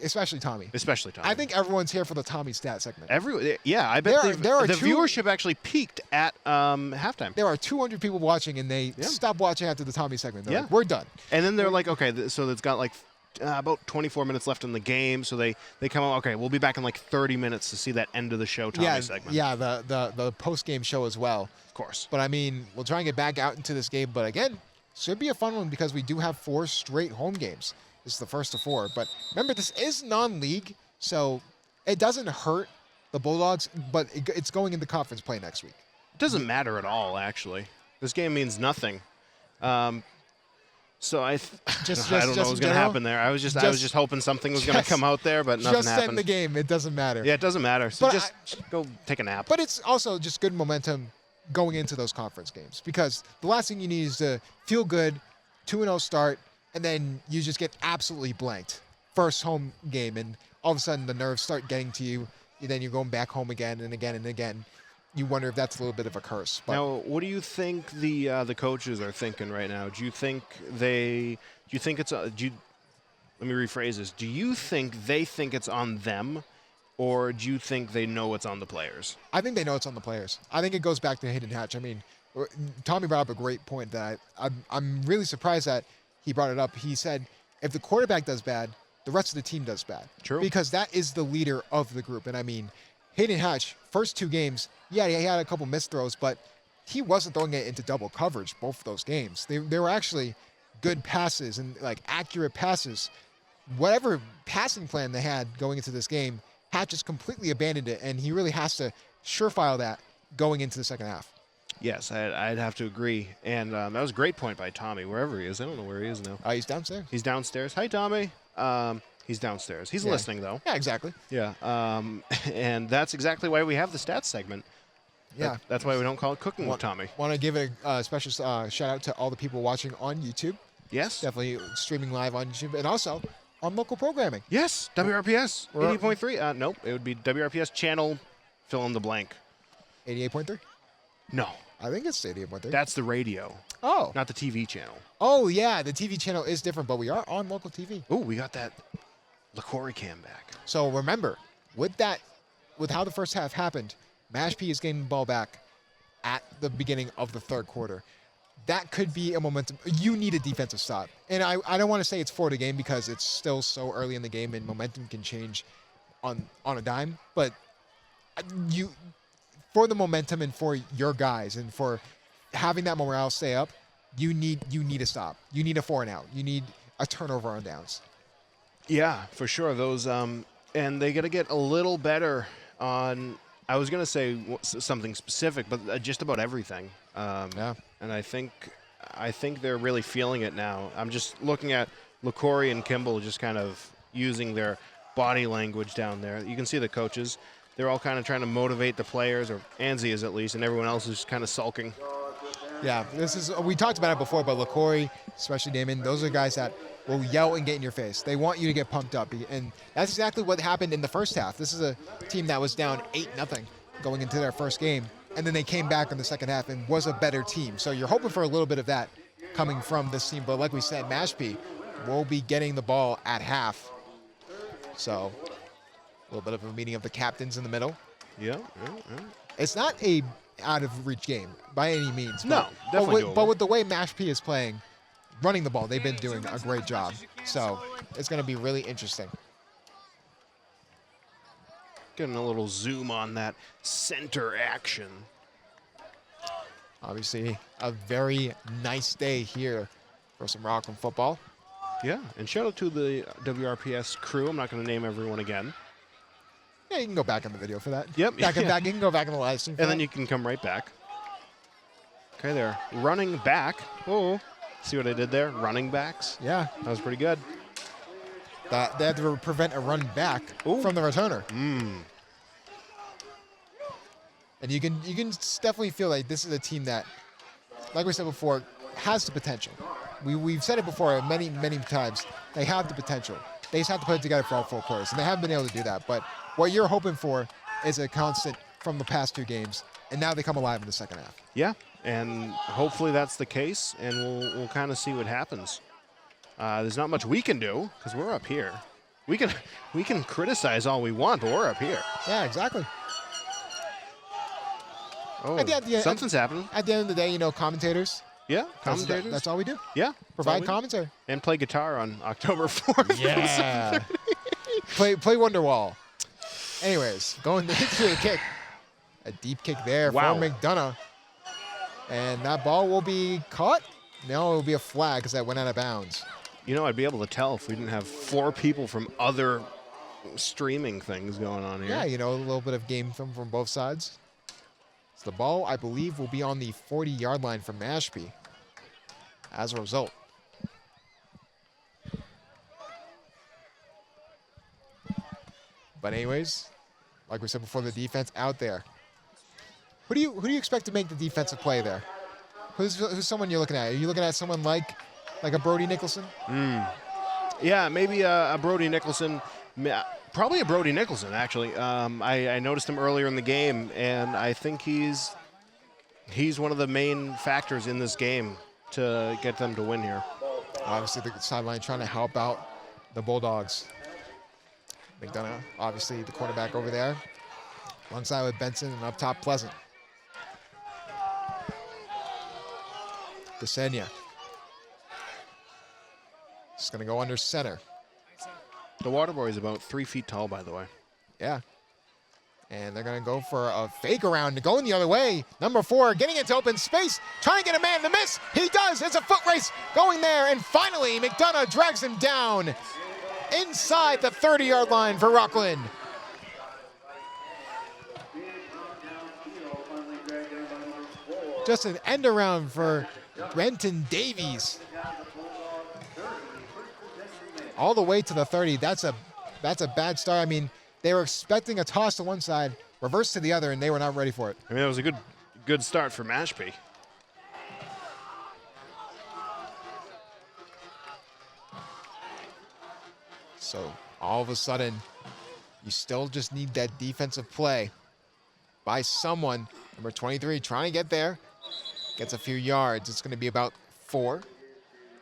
Especially Tommy. Especially Tommy. I think everyone's here for the Tommy stat segment. I bet the viewership actually peaked at halftime. There are 200 people watching, and they stopped watching after the Tommy segment. They're like, we're done. And then they're like, okay, so it's got about 24 minutes left in the game, so they come out, okay, we'll be back in 30 minutes to see that end of the show Tommy segment. Yeah, the post-game show as well. Of course. But, I mean, we'll try and get back out into this game. But, again, should be a fun one because we do have 4 straight home games. This is the first of 4. But remember, this is non-league, so it doesn't hurt the Bulldogs, but it's going into conference play next week. It doesn't matter at all, actually. This game means nothing. So I don't know what was going to happen there. I was just hoping something was going to come out there, but nothing happened. Just end the game. It doesn't matter. Yeah, it doesn't matter. So just go take a nap. But it's also just good momentum going into those conference games because the last thing you need is to feel good, 2-0 start, and then you just get absolutely blanked. First home game, and all of a sudden the nerves start getting to you. And then you're going back home again and again and again. You wonder if that's a little bit of a curse. But now, what do you think the coaches are thinking right now? Do you think it's? Let me rephrase this. Do you think they think it's on them, or do you think they know it's on the players? I think they know it's on the players. I think it goes back to Hayden Hatch. I mean, Tommy brought up a great point that I'm really surprised that he brought it up. He said, if the quarterback does bad, the rest of the team does bad. True. Because that is the leader of the group. And I mean, Hayden Hatch, first 2 games, he had a couple missed throws, but he wasn't throwing it into double coverage both of those games. They were actually good passes and accurate passes. Whatever passing plan they had going into this game, Hatch just completely abandoned it, and he really has to surefire that going into the second half. Yes, I'd have to agree. And that was a great point by Tommy, wherever he is. I don't know where he is now. He's downstairs. He's downstairs. Hi, Tommy. He's downstairs. He's listening, though. Yeah, exactly. Yeah. And that's exactly why we have the stats segment. Yeah. That's why we don't call it Cooking with Tommy. Want to give a special shout out to all the people watching on YouTube. Yes. Definitely streaming live on YouTube and also on local programming. Yes. WRPS 80.3. Nope. It would be WRPS channel fill in the blank. 88.3. No, I think it's Stadium, I think. that's the radio, Oh. not the TV channel. Oh, yeah. The TV channel is different, but we are on local TV. Oh, we got that LaCory cam back. So remember, with how the first half happened, Mashpee is getting the ball back at the beginning of the third quarter. That could be a momentum. You need a defensive stop. And I don't want to say it's for the game because it's still so early in the game and momentum can change on a dime. But for the momentum and for your guys and for having that morale stay up, you need a stop. You need a 4 and out. You need a turnover on downs. Yeah, for sure. Those and they got to get a little better on. I was gonna say something specific, but just about everything. Yeah. And I think they're really feeling it now. I'm just looking at LaCory and Kimball just kind of using their body language down there. You can see the coaches. They're all kind of trying to motivate the players, or Anzi is at least, and everyone else is kind of sulking. Yeah, we talked about it before, but LaCory, especially Damon, those are guys that will yell and get in your face. They want you to get pumped up, and that's exactly what happened in the first half. This is a team that was down 8-0 going into their first game, and then they came back in the second half and was a better team. So you're hoping for a little bit of that coming from this team, but like we said, Mashpee will be getting the ball at half. So a little bit of a meeting of the captains in the middle. Yeah. It's not a out of reach game by any means. No, definitely doable. But with the way Mashpee is playing, running the ball, they've been doing a great job. So it's going to be really interesting. Getting a little zoom on that center action. Obviously, a very nice day here for some Rockland football. Yeah, and shout out to the WRPS crew. I'm not going to name everyone again. Yeah, you can go back in the video for that. Yep. Back. You can go back in the live stream. And then you can come right back. Okay, they're running back. Oh, see what I did there? Running backs. Yeah. That was pretty good. They had to prevent a run back from the returner. And you can definitely feel like this is a team that, like we said before, has the potential. We've said it before many times. They have the potential. They just have to put it together for all 4 quarters, and they haven't been able to do that. But what you're hoping for is a constant from the past 2 games, and now they come alive in the second half. Yeah, and hopefully that's the case, and we'll kind of see what happens. There's not much we can do because we're up here. We can criticize all we want, but we're up here. Yeah, exactly. Oh, something's happening. At the end of the day, commentators. Yeah, commentators. That's all we do. Yeah, provide commentary and play guitar on October 4th. Yeah. play Wonderwall. Anyways, going into the kick. A deep kick there for McDonough. And that ball will be caught. No, it will be a flag because that went out of bounds. I'd be able to tell if we didn't have 4 people from other streaming things going on here. Yeah, a little bit of game film from both sides. So the ball, I believe, will be on the 40-yard line for Mashpee as a result. But anyways, like we said before, the defense out there. Who do you expect to make the defensive play there? Who's someone you're looking at? Are you looking at someone like a Brody Nicholson? Yeah, maybe a Brody Nicholson. Probably a Brody Nicholson, actually. I noticed him earlier in the game, and I think he's one of the main factors in this game to get them to win here. Obviously, the sideline trying to help out the Bulldogs. McDonough, obviously, the quarterback over there. Alongside with Benson and up top, Pleasant. Desenia. Just going to go under center. The water boy is about 3 feet tall, by the way. Yeah. And they're going to go for a fake around, going the other way. Number 4, getting into open space, trying to get a man to miss. He does. It's a foot race going there. And finally, McDonough drags him down inside the 30-yard line for Rockland. Just an end around for Brenton Davies. All the way to the 30. That's a bad start. I mean, they were expecting a toss to one side, reverse to the other, and they were not ready for it. I mean, that was a good start for Mashpee. So all of a sudden, you still just need that defensive play by someone. Number 23 trying to get there. Gets a few yards. It's going to be about 4.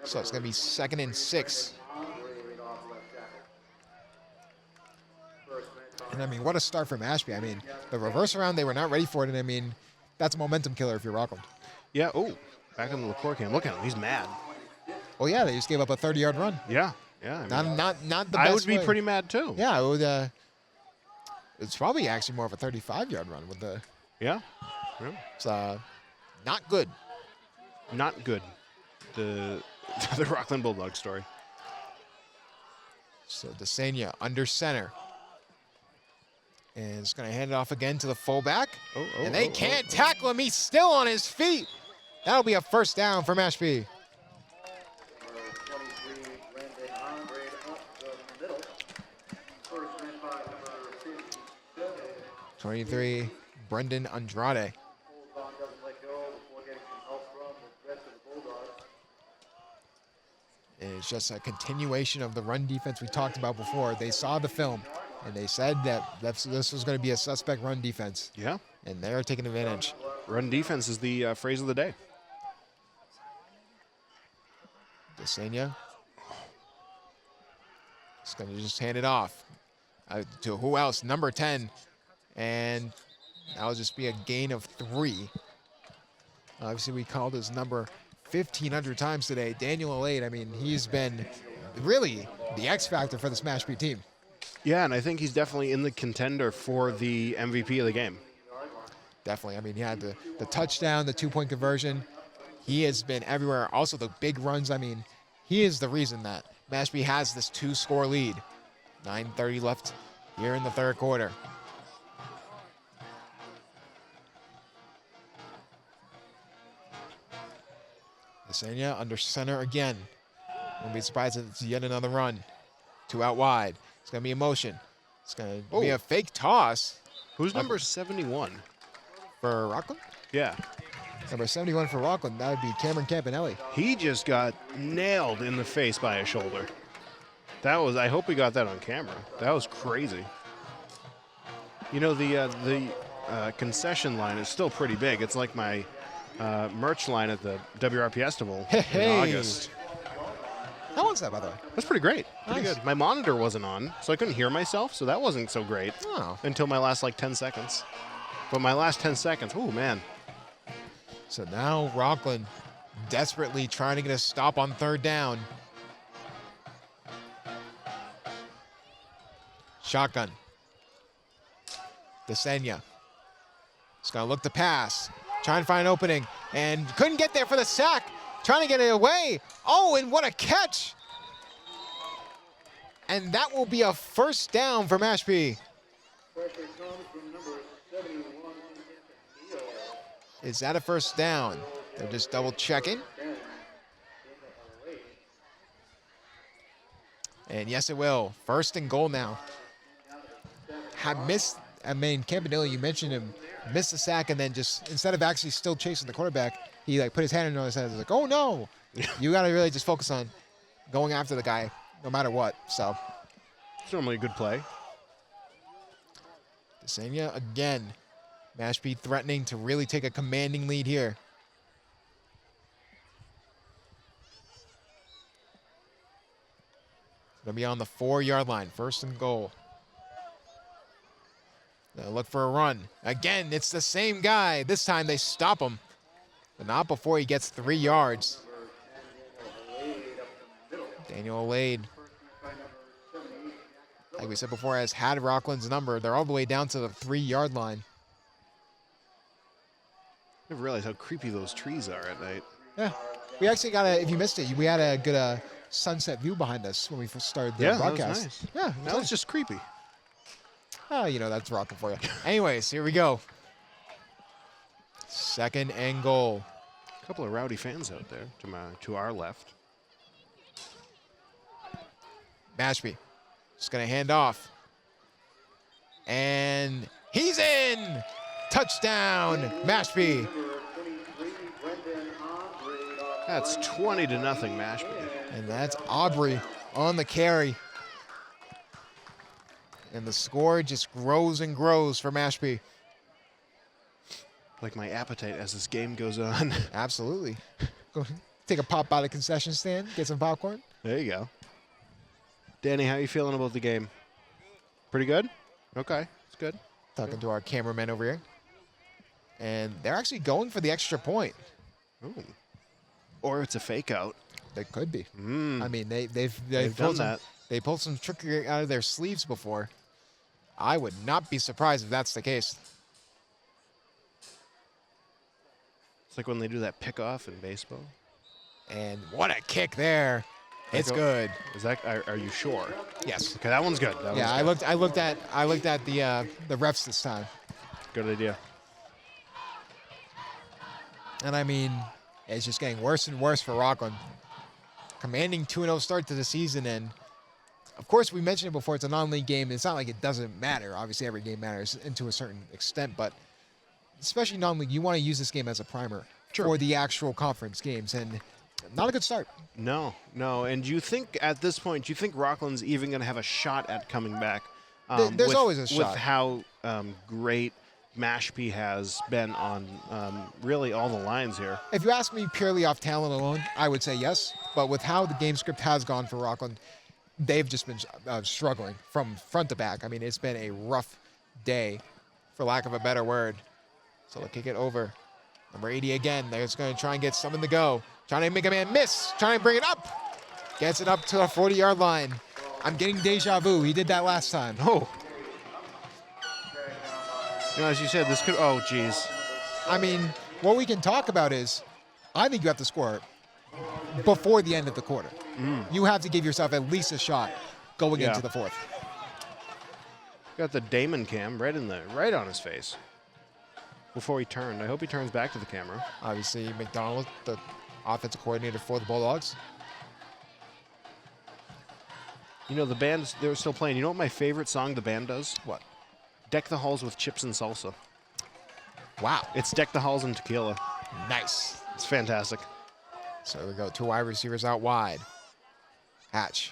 So it's going to be 2nd and 6. And I mean, what a start for Mashpee. I mean, the reverse around, they were not ready for it. And I mean, that's a momentum killer if you're Rockland. Yeah. Oh, back in the LaCour camp. Look at him. He's mad. Oh yeah, they just gave up a 30-yard run. Yeah. Yeah. I mean, Not the best I would be way. pretty mad too. Yeah, it would. It's probably actually more of a 35-yard run with the. Yeah. Yeah. It's not good. Not good. The Rockland Bulldogs story. So Desenia under center. And it's going to hand it off again to the fullback. And they can't tackle him. He's still on his feet. That'll be a first down for Mashpee. 23, Brendan Andrade. And it's just a continuation of the run defense we talked about before. They saw the film, and they said that this was going to be a suspect run defense. Yeah. And they're taking advantage. Run defense is the phrase of the day. Desenia. It's going to just hand it off to who else? Number 10. And that'll just be a gain of 3. Obviously, we called his number 1,500 times today. Daniel Alade, I mean, he's been really the X factor for this Mashpee team. Yeah, and I think he's definitely in the contender for the MVP of the game. Definitely. I mean, he had the touchdown, the 2-point conversion. He has been everywhere. Also, the big runs. I mean, he is the reason that Mashpee has this 2-score lead. 9:30 left here in the third quarter. Desenia under center again. Won't be surprised if it's yet another run. 2 out wide. It's going to be a motion. It's going to be a fake toss. Who's number 71? For Rockland? Yeah. Number 71 for Rockland. That would be Cameron Campanelli. He just got nailed in the face by a shoulder. That was, I hope we got that on camera. That was crazy. You know, the concession line is still pretty big. It's like my merch line at the WRPS Festival in August. How was that, by the way? That's pretty great. Pretty Nice. good. My monitor wasn't on, so I couldn't hear myself, so that wasn't so great Oh. until my last, 10 seconds. But my last 10 seconds, oh, man. So now Rockland desperately trying to get a stop on 3rd down. Shotgun. Desenia. He's going to look to pass. Trying to find an opening. And couldn't get there for the sack. Trying to get it away. Oh, and what a catch. And that will be a first down for Mashpee. Is that a first down? They're just double checking. And yes, it will. 1st and goal now. Campanelli, you mentioned him, missed the sack, and then just, instead of actually still chasing the quarterback, he put his hand on his head. He's like, oh no. You got to really just focus on going after the guy no matter what. So It's normally a good play. Desenia again. Mashpee threatening to really take a commanding lead here. Gonna be on the 4-yard line, 1st and goal. They'll look for a run. Again, it's the same guy. This time they stop him, but not before he gets 3 yards. Daniel Alade, like we said before, has had Rockland's number. They're all the way down to the 3-yard line. I never realized how creepy those trees are at night. Yeah, we actually got if you missed it, we had a good sunset view behind us when we first started the broadcast. That was nice. Yeah, That was just creepy. Oh, you know, that's Rockland for you. Anyways, here we go. 2nd and goal. A couple of rowdy fans out there to our left. Mashpee just going to hand off. And he's in! Touchdown, Mashpee. That's 20-0 Mashpee. And that's Aubrey on the carry. And the score just grows and grows for Mashpee. like my appetite as this game goes on. Absolutely. Go take a pop by the concession stand, get some popcorn. There you go. Danny, how you feeling about the game? Pretty good? Okay, it's good. Talking to our cameraman over here. And they're actually going for the extra point. Ooh. Or it's a fake out. They could be. Mm. I mean, they've They've done pulled that. They pulled some trickery out of their sleeves before. I would not be surprised if that's the case. It's like when they do that pickoff in baseball. And what a kick there. It's good. Is that? Are you sure? Yes. Okay, that one's good. That Yeah, I one's looked at the refs this time. good. Good idea. And I mean, it's just getting worse and worse for Rockland. Commanding 2-0 start to the season, and of course we mentioned it before, it's a non-league game. It's not like it doesn't matter. Obviously every game matters and to a certain extent, but especially non-league, you want to use this game as a primer for the actual conference games, and not a good start. No. And do you think at this point, do you think Rockland's even going to have a shot at coming back? There's always a shot. With how great Mashpee has been on really all the lines here. If you ask me purely off talent alone, I would say yes. But with how the game script has gone for Rockland, they've just been struggling from front to back. I mean, it's been a rough day, for lack of a better word. So they'll kick it over. Number 80 again. They're just going to try and get something to go. Trying to make a man miss. Trying to bring it up. Gets it up to the 40-yard line. I'm getting deja vu. He did that last time. Oh. You know, as you said, this could. Oh, geez. I mean, what we can talk about is, I think you have to score before the end of the quarter. You have to give yourself at least a shot going into the fourth. Got the Damon cam right on his face before he turned. I hope he turns back to the camera. Obviously, McDonald, the offensive coordinator for the Bulldogs. You know, the band, they were still playing. You know what my favorite song the band does? What? Deck the Halls with Chips and Salsa. Wow. It's Deck the Halls and Tequila. Nice. It's fantastic. So here we go. 2 wide receivers out wide. Hatch.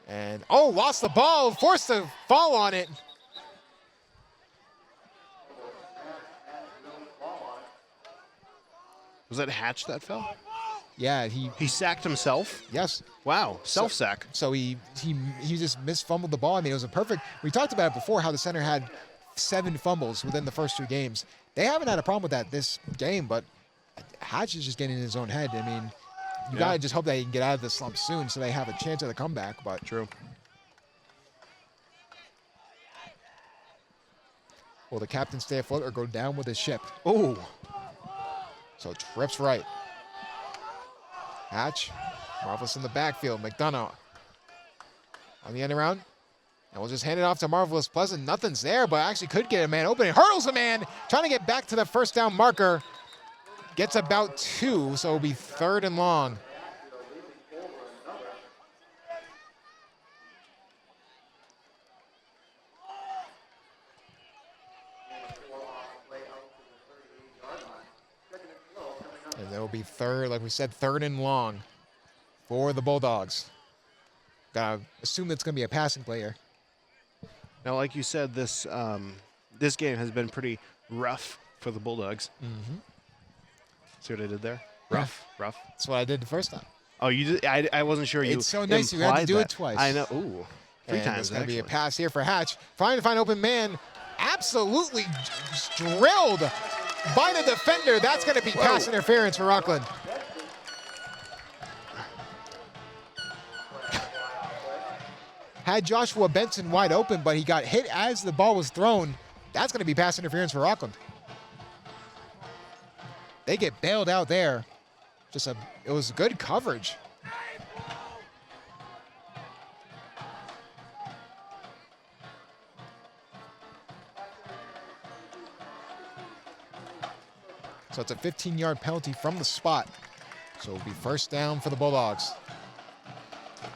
And, oh, lost the ball. Forced to fall on it. Was that Hatch that fell? Yeah, he sacked himself? Yes. Wow, self-sack. So he just misfumbled the ball. I mean, it was a perfect. We talked about it before how the center had 7 fumbles within the first 2 games. They haven't had a problem with that this game, but Hatch is just getting in his own head. I mean, you got to just hope that he can get out of this slump soon so they have a chance at a comeback. But True. will the captain stay afloat or go down with his ship? Oh. So trips right. Hatch, Marvelous in the backfield. McDonough on the end around. And we'll just hand it off to Marvelous Pleasant. Nothing's there, but actually could get a man open. Hurdles a man, trying to get back to the first down marker. Gets about 2, so it'll be 3rd and long. And there will be 3rd, like we said, 3rd and long for the Bulldogs. Gotta assume it's gonna be a passing player. Now, like you said, this this game has been pretty rough for the Bulldogs. Mm-hmm. See what I did there? Yeah. Rough. That's what I did the first time. Oh, you did? I wasn't sure you. It's so nice you had to do it twice. I know. Ooh, 3 And times. it's gonna be a actually. pass here for Hatch. Trying to find open man. Absolutely drilled by the defender. That's gonna be pass interference for Rockland. Had Joshua Benson wide open, but he got hit as the ball was thrown. That's going to be pass interference for Rockland. They get bailed out there. It was good coverage. So it's a 15-yard penalty from the spot. So it'll be first down for the Bulldogs.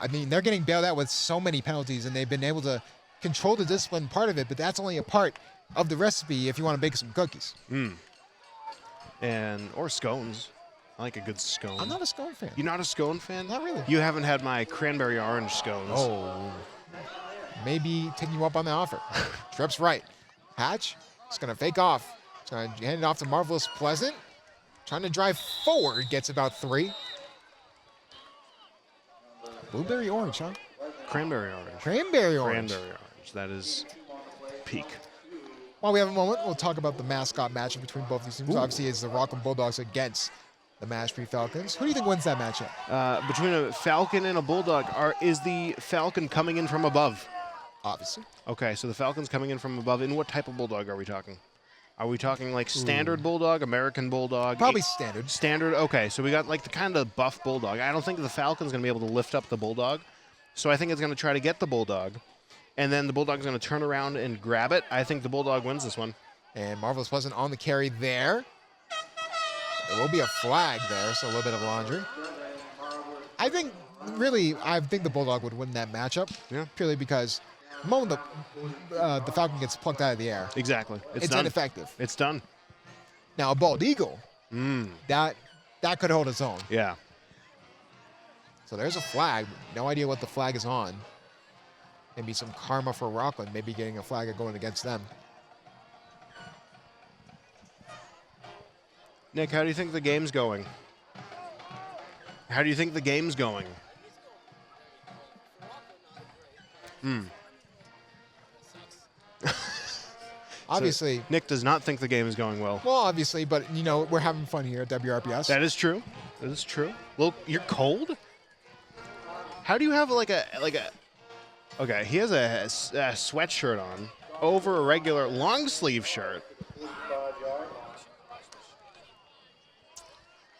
I mean, they're getting bailed out with so many penalties, and they've been able to control the discipline part of it, but that's only a part of the recipe if you want to bake some cookies. Or scones. I like a good scone. I'm not a scone fan. You're not a scone fan? Not really. You haven't had my cranberry orange scones. Oh. Maybe taking you up on the offer. Trips right. Hatch is going to fake off. Trying to hand it off to Marvelous Pleasant. Trying to drive forward, gets about 3. Blueberry orange, huh? Cranberry orange. Cranberry orange. Cranberry orange. That is peak. While we have a moment, we'll talk about the mascot matchup between both these teams. Obviously, it's the Rockland Bulldogs against the Mashpee Falcons. Who do you think wins that matchup? Between a Falcon and a Bulldog, is the Falcon coming in from above? Obviously. Okay, so the Falcon's coming in from above. And what type of Bulldog are we talking? Are we talking like standard Bulldog, American Bulldog? Probably standard. Standard, okay. So we got like the kind of buff Bulldog. I don't think the Falcon's going to be able to lift up the Bulldog. So I think it's going to try to get the Bulldog. And then the Bulldog's going to turn around and grab it. I think the Bulldog wins this one. And Marvelous Pleasant on the carry there. There will be a flag there, so a little bit of laundry. I think the Bulldog would win that matchup. Yeah. Purely because the moment the Falcon gets plucked out of the air, Exactly. it's done. ineffective. It's done. Now, a bald eagle, that could hold its own. Yeah. So there's a flag. No idea what the flag is on. Maybe some karma for Rockland, maybe getting a flag going against them. Nick, how do you think the game's going? How do you think the game's going? Obviously. So Nick does not think the game is going well. Well, obviously, but, we're having fun here at WRPS. That is true. That is true. Look, you're cold? How do you have like a Okay, he has a sweatshirt on over a regular long sleeve shirt.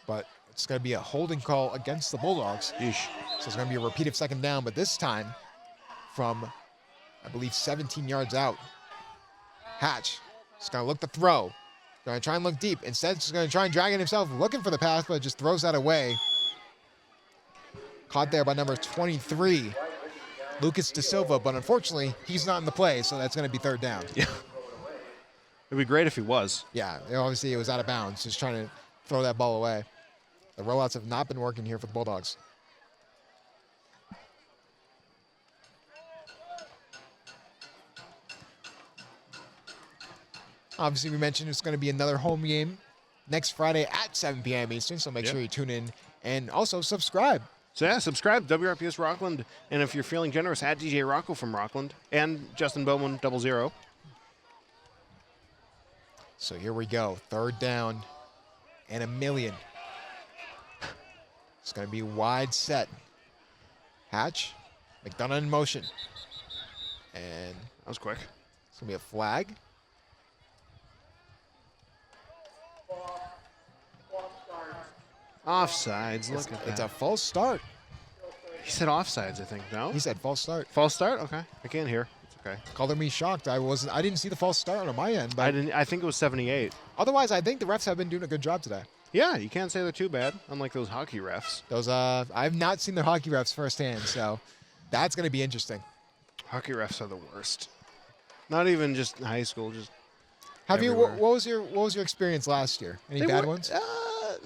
But it's going to be a holding call against the Bulldogs. Yeesh. So it's going to be a repeated second down, but this time from, I believe, 17 yards out. Hatch is going to look to throw. Going to try and look deep. Instead, he's going to try and drag it himself, looking for the pass, but just throws that away. Caught there by number 23, Lucas De Silva, but unfortunately, he's not in the play, so that's going to be third down. Yeah. It'd be great if he was. Yeah, obviously it was out of bounds, just trying to throw that ball away. The rollouts have not been working here for the Bulldogs. Obviously, we mentioned it's going to be another home game next Friday at 7 p.m. Eastern, so make sure you tune in and also subscribe. So yeah, subscribe, WRPS Rockland, and if you're feeling generous, at DJ Rocco from Rockland, and Justin Bowman, 00. So here we go, third down and 1,000,000. It's going to be wide set. Hatch, McDonough in motion. And That was quick. it's going to be a flag. Offsides, look at that. It's a false start. He said offsides, I think, no? He said false start. False start? Okay, I can't hear. It's okay. Color me shocked. I didn't see the false start on my end, but I think it was 78. otherwise I think the refs have been doing a good job today. Yeah, you can't say they're too bad, unlike those hockey refs. I've not seen the hockey refs firsthand, so that's going to be interesting. Hockey refs are the worst. Not even just in high school, just Have you? everywhere. What was your experience last year? Any They bad were- ones?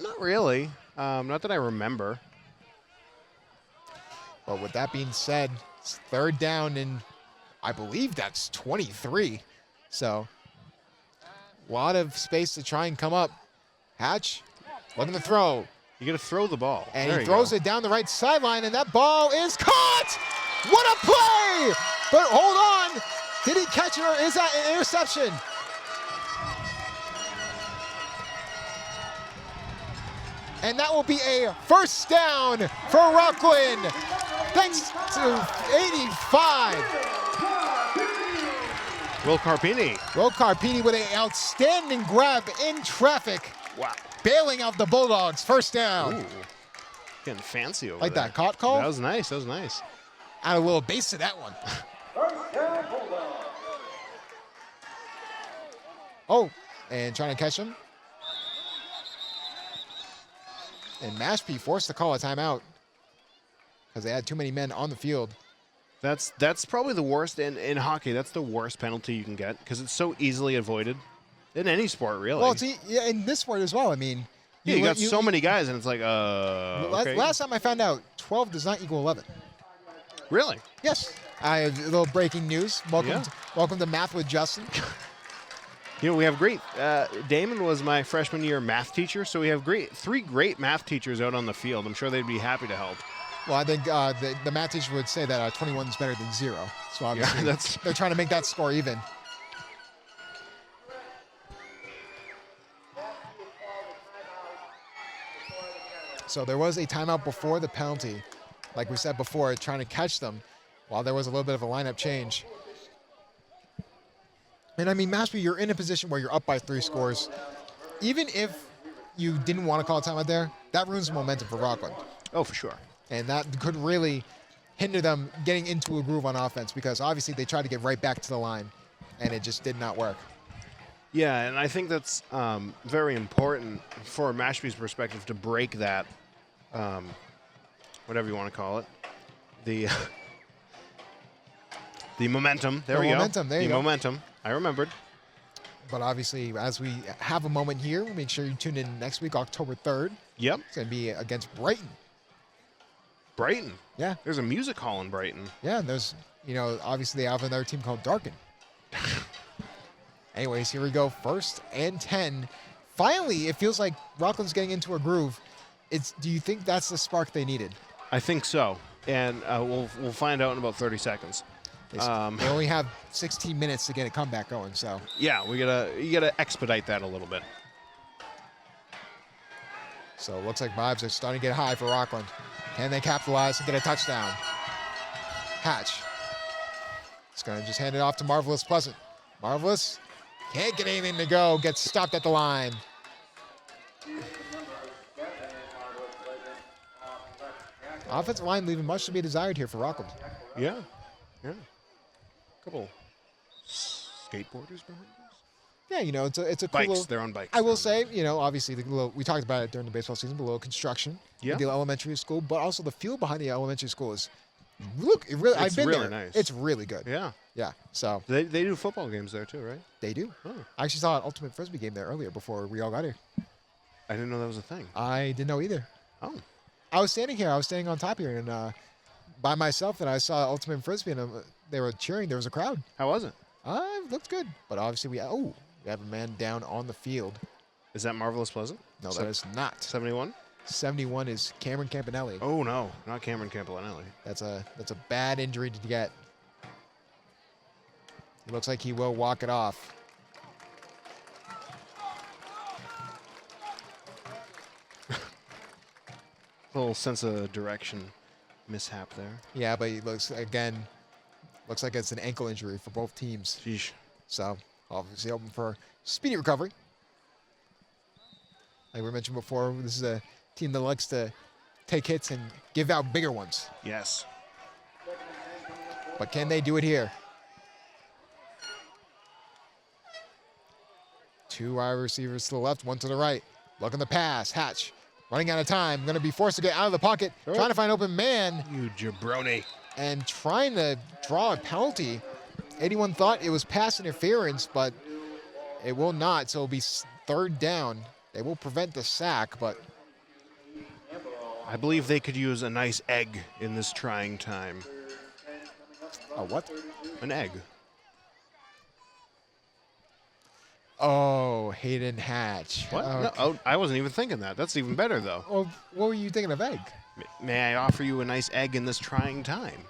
Not really. Not that I remember. But with that being said, it's third down and I believe that's 23. So a lot of space to try and come up. Hatch looking to throw. You got to throw the ball. And There he you throws go. it down the right sideline, and that ball is caught! What a play! But hold on. Did he catch it, or is that an interception? And that will be a first down for Rockland. Thanks to 85. Will Carpini. Will Carpini with an outstanding grab in traffic, Wow. bailing out the Bulldogs. First down. Ooh. Getting fancy over Like there. that caught call? That was nice. That was nice. Add a little base to that one. Oh, and trying to catch him. And Mashpee forced to call a timeout because they had too many men on the field. That's probably the worst in hockey. That's the worst penalty you can get because it's so easily avoided in any sport, really. Well, yeah, in this sport as well. I mean, you got so many guys, and it's like, okay. Last time I found out, 12 does not equal 11. Really? Yes. I have a little breaking news. Welcome to Math with Justin. You know, we have great. Damon was my freshman year math teacher, so we have three great math teachers out on the field. I'm sure they'd be happy to help. Well, I think the math teacher would say that 21 is better than 0. So obviously they're trying to make that score even. So there was a timeout before the penalty, like we said before, trying to catch them while there was a little bit of a lineup change. And I mean, Mashpee, you're in a position where you're up by 3 scores. Even if you didn't want to call a timeout there, that ruins momentum for Rockland. Oh, for sure. And that could really hinder them getting into a groove on offense because obviously they tried to get right back to the line, and it just did not work. Yeah, and I think that's very important for Mashpee's perspective to break that, whatever you want to call it, the momentum. There we go. Momentum. There you go. The momentum. I remembered. But obviously, as we have a moment here, make sure you tune in next week, October 3rd. Yep. It's going to be against Brighton. Brighton. Yeah. There's a music hall in Brighton. Yeah, and there's, obviously they have another team called Darken. Anyways, here we go. 1st and 10. Finally, it feels like Rockland's getting into a groove. Do you think that's the spark they needed? I think so. And we'll find out in about 30 seconds. They only have 16 minutes to get a comeback going, so. Yeah, you gotta expedite that a little bit. So it looks like vibes are starting to get high for Rockland. Can they capitalize and get a touchdown? Hatch. It's going to just hand it off to Marvelous Pleasant. Marvelous can't get anything to go. Gets stopped at the line. Offensive line leaving much to be desired here for Rockland. Yeah. Yeah. Couple skateboarders behind us. Yeah, it's a cool Bikes. little, They're on bikes. I will say, obviously we talked about it during the baseball season, but a little construction. Yeah. The elementary school, but also the field behind the elementary school is I've been really there. nice. It's really good. Yeah. Yeah. So They do football games there too, right? they do. Oh. I actually saw an Ultimate Frisbee game there earlier before we all got here. I didn't know that was a thing. I didn't know either. Oh. I was standing here. I was standing on top here, and by myself, and I saw Ultimate Frisbee, and they were cheering. There was a crowd. How was it? It looked good, but obviously we have a man down on the field. Is that Marvelous Pleasant? No, that is not. 71? 71 is Cameron Campanelli. Oh no, not Cameron Campanelli. That's a bad injury to get. It looks like he will walk it off. Little sense of direction mishap there. Yeah, but he looks like it's an ankle injury for both teams. Sheesh. So obviously hoping for speedy recovery. Like we mentioned before, this is a team that likes to take hits and give out bigger ones. Yes. But can they do it here? 2 wide receivers to the left, 1 to the right. Looking the pass. Hatch running out of time. Going to be forced to get out of the pocket. Trying to find open man. You jabroni. And trying to draw a penalty. 81 thought it was pass interference, but it will not. So it'll be 3rd down. They will prevent the sack, but I believe they could use a nice egg in this trying time. a what? An egg. Oh, Hayden Hatch. What? Okay. No, oh, I wasn't even thinking that. That's even better, though. Well, what were you thinking of egg? May I offer you a nice egg in this trying time?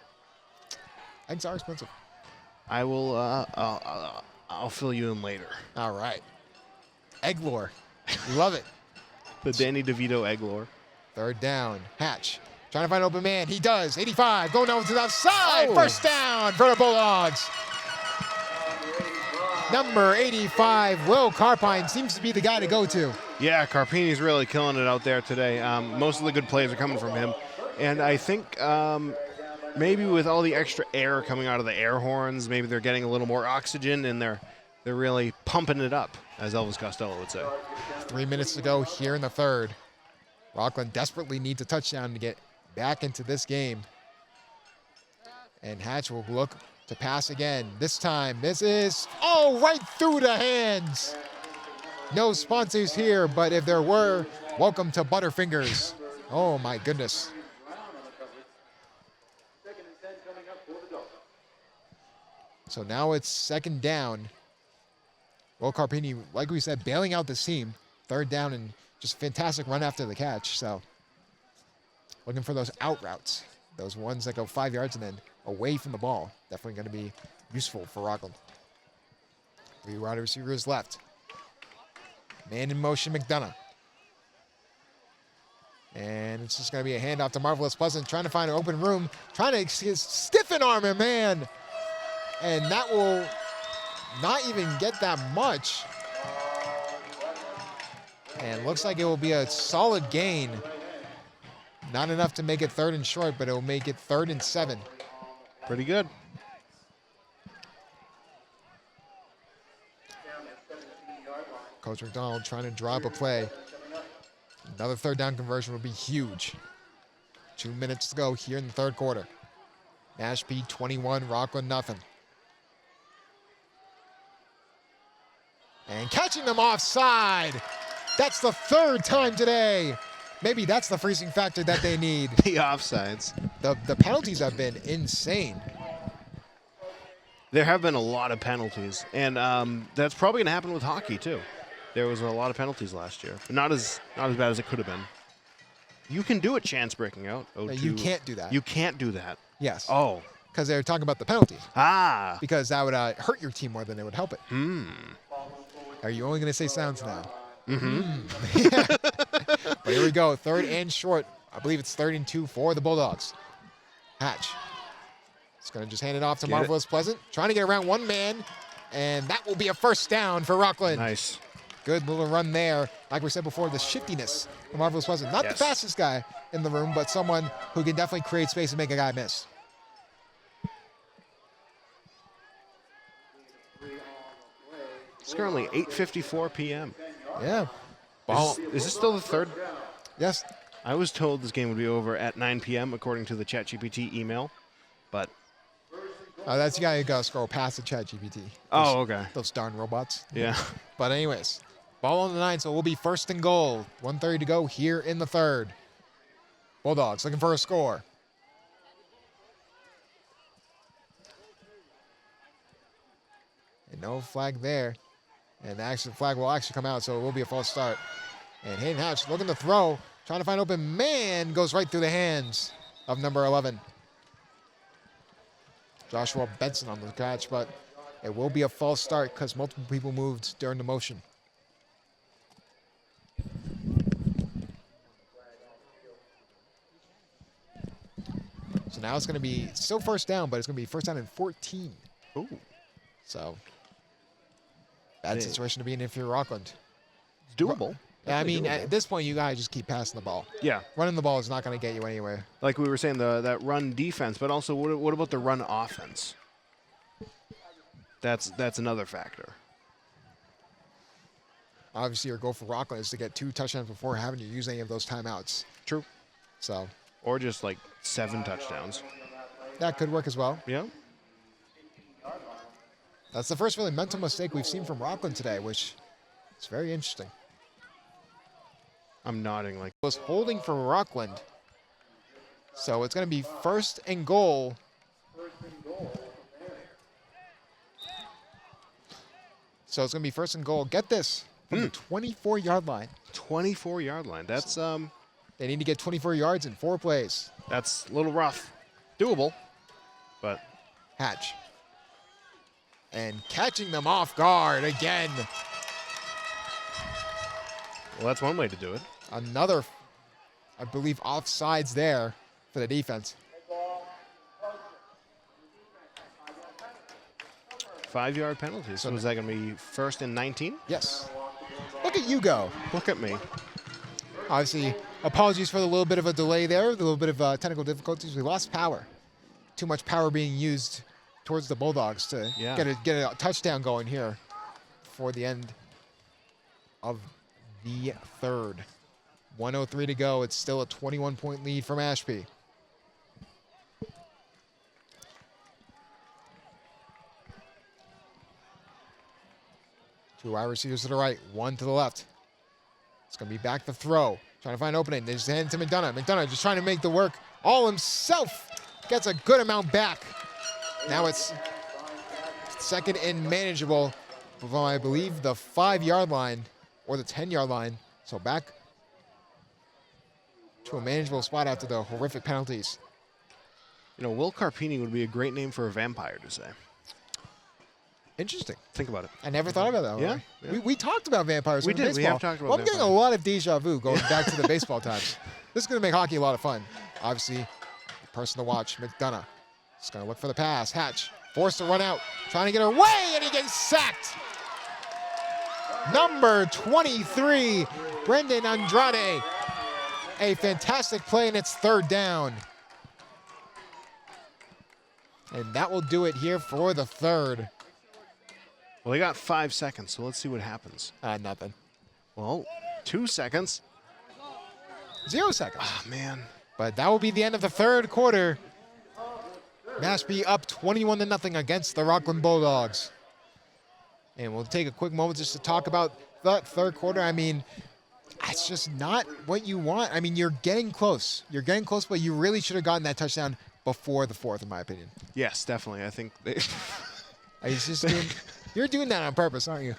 Eggs are expensive. I will. I'll fill you in later. All right. Egg lore. Love it. The Danny DeVito egg lore. 3rd down. Hatch trying to find open man. He does. 85 going over to the outside. Oh. 1st down for the Bulldogs. Number 85, Will Carpine, seems to be the guy to go to. Yeah, Carpini's really killing it out there today. Most of the good plays are coming from him. And I think maybe with all the extra air coming out of the air horns, maybe they're getting a little more oxygen and they're really pumping it up, as Elvis Costello would say. 3 minutes to go here in the 3rd. Rockland desperately needs a touchdown to get back into this game. And Hatch will look to pass again. This time, this is, right through the hands. No sponsors here, but if there were, welcome to Butterfingers. Oh my goodness. So now it's 2nd down. Will Carpini, like we said, bailing out this team. Third down and just fantastic run after the catch. So looking for those out routes, those ones that go 5 yards and then away from the ball. Definitely going to be useful for Rockland. 3 wide receivers left. Man in motion, McDonough. And it's just going to be a handoff to Marvelous Pleasant, trying to find an open room, trying to stiffen arm him, man. And that will not even get that much. And looks like it will be a solid gain. Not enough to make it 3rd and short, but it will make it 3rd and 7. Pretty good. Coach McDonald trying to draw up a play. Another 3rd down conversion would be huge. 2 minutes to go here in the 3rd quarter. Mashpee 21, Rockland nothing. And catching them offside. That's the 3rd time today. Maybe that's the freezing factor that they need. The offsides. The penalties have been insane. There have been a lot of penalties, and that's probably going to happen with hockey too. There was a lot of penalties last year. Not as bad as it could have been. You can do it, chance breaking out. You can't do that. You can't do that. Yes. Oh. Because they're talking about the penalty. Ah. Because that would hurt your team more than it would help it. Are you only going to say sounds now? But here we go. 3rd and short. I believe it's 3rd and 2 for the Bulldogs. Hatch. It's going to just hand it off to Marvelous Pleasant. Trying to get around one man. And that will be a 1st down for Rockland. Nice. Good little run there. Like we said before, the shiftiness of Marvelous Pleasant. Not the fastest guy in the room, but someone who can definitely create space and make a guy miss. It's currently 8:54 p.m. Yeah. Is this still the 3rd? Yes. I was told this game would be over at 9 p.m. according to the ChatGPT email, but that's the guy who got to scroll past the ChatGPT. oh, okay. Those darn robots. Yeah. But anyways, ball on the 9, so it will be 1st and goal. 1:30 to go here in the 3rd. Bulldogs looking for a score. And no flag there. And the flag will actually come out, so it will be a false start. And Hayden Hatch looking to throw, trying to find open man, goes right through the hands of number 11. Joshua Benson on the catch, but it will be a false start because multiple people moved during the motion. So now it's going to be still 1st down, but it's going to be 1st down and 14. Ooh. So bad situation to be in if you're Rockland. It's doable. Yeah, I mean, at this point, you guys just keep passing the ball. Yeah. Running the ball is not going to get you anywhere. Like we were saying, that run defense, but also what about the run offense? That's another factor. Obviously, your goal for Rockland is to get 2 touchdowns before having to use any of those timeouts. True. So. Or just like 7 touchdowns. That could work as well. Yeah. That's the first really mental mistake we've seen from Rockland today, which is very interesting. I'm nodding like. Was holding from Rockland. So it's going to be 1st and goal. So it's going to be 1st and goal. Get this. From the 24-yard line. 24-yard line. That's They need to get 24 yards in 4 plays. That's a little rough. Doable, but. Hatch. And catching them off guard again. Well, that's one way to do it. Another, I believe, offsides there for the defense. 5-yard penalty. So is that going to be 1st and 19? Yes. Look at you go. Look at me. Obviously, apologies for the little bit of a delay there, the little bit of technical difficulties. We lost power. Too much power being used towards the Bulldogs to get a touchdown going here for the end of the 3rd. 1:03 to go. It's still a 21-point lead for Mashpee. Two wide receivers to the right, one to the left. It's going to be back to throw. Trying to find an opening. They just hand it to McDonough. McDonough just trying to make the work all himself. Gets a good amount back. Now it's 2nd and manageable. from, I believe, the 5-yard line or the 10-yard line. So back to a manageable spot after the horrific penalties. You know, Will Carpini would be a great name for a vampire to say. Interesting. Think about it. I never thought about that. Yeah, Way. yeah. We talked about vampires. We in did. Baseball. We have talked about well, I'm getting a vampires. lot of deja vu going back to the baseball times. This is going to make hockey a lot of fun. Obviously, the person to watch, McDonough. Just going to look for the pass. Hatch forced to run out, trying to get her way, and he gets sacked. Number 23, Brendan Andrade. A fantastic play, and it's 3rd down. And that will do it here for the 3rd. Well, they got 5 seconds, so let's see what happens. Nothing. Well, 2 seconds. 0 seconds. Oh, man. But that will be the end of the 3rd quarter. Mashpee up 21-0 against the Rockland Bulldogs. And we'll take a quick moment just to talk about that 3rd quarter. I mean, it's just not what you want. I mean, you're getting close. You're getting close, but you really should have gotten that touchdown before the 4th, in my opinion. Yes, definitely. I think they... You're doing that on purpose, aren't you?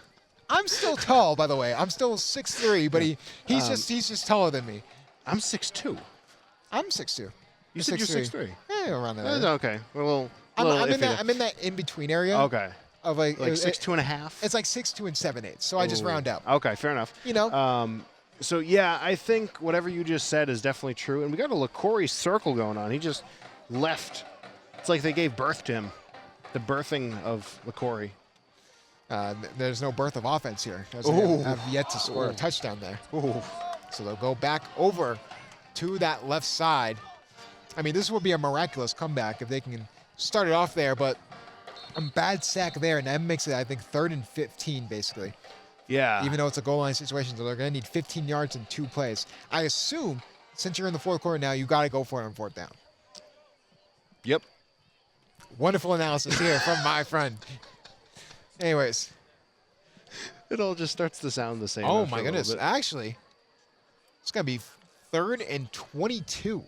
I'm still tall, by the way. I'm still 6'3", but he's just taller than me. I'm 6'2". I'm 6'2". You said you're 6'3". Yeah, around that area. Okay. Well, I'm in that in-between area. Okay. Of like 6'2" and a half? It's like 6'2" and 7/8", so I just round out. Okay, fair enough. You know? So, yeah, I think whatever you just said is definitely true. And we got a LaCorey circle going on. He just left. It's like they gave birth to him. The birthing of LaCorey. There's no birth of offense here. Have yet to score a touchdown there. Ooh. So they'll go back over to that left side. I mean, this would be a miraculous comeback if they can start it off there, but a bad sack there, and that makes it, I think, 3rd and 15, basically. Yeah. Even though it's a goal line situation, so they're going to need 15 yards in 2 plays. I assume, since you're in the 4th quarter now, you got to go for it on 4th down. Yep. Wonderful analysis here from my friend. Anyways. It all just starts to sound the same. Oh, my goodness. Actually, it's going to be 3rd and 22.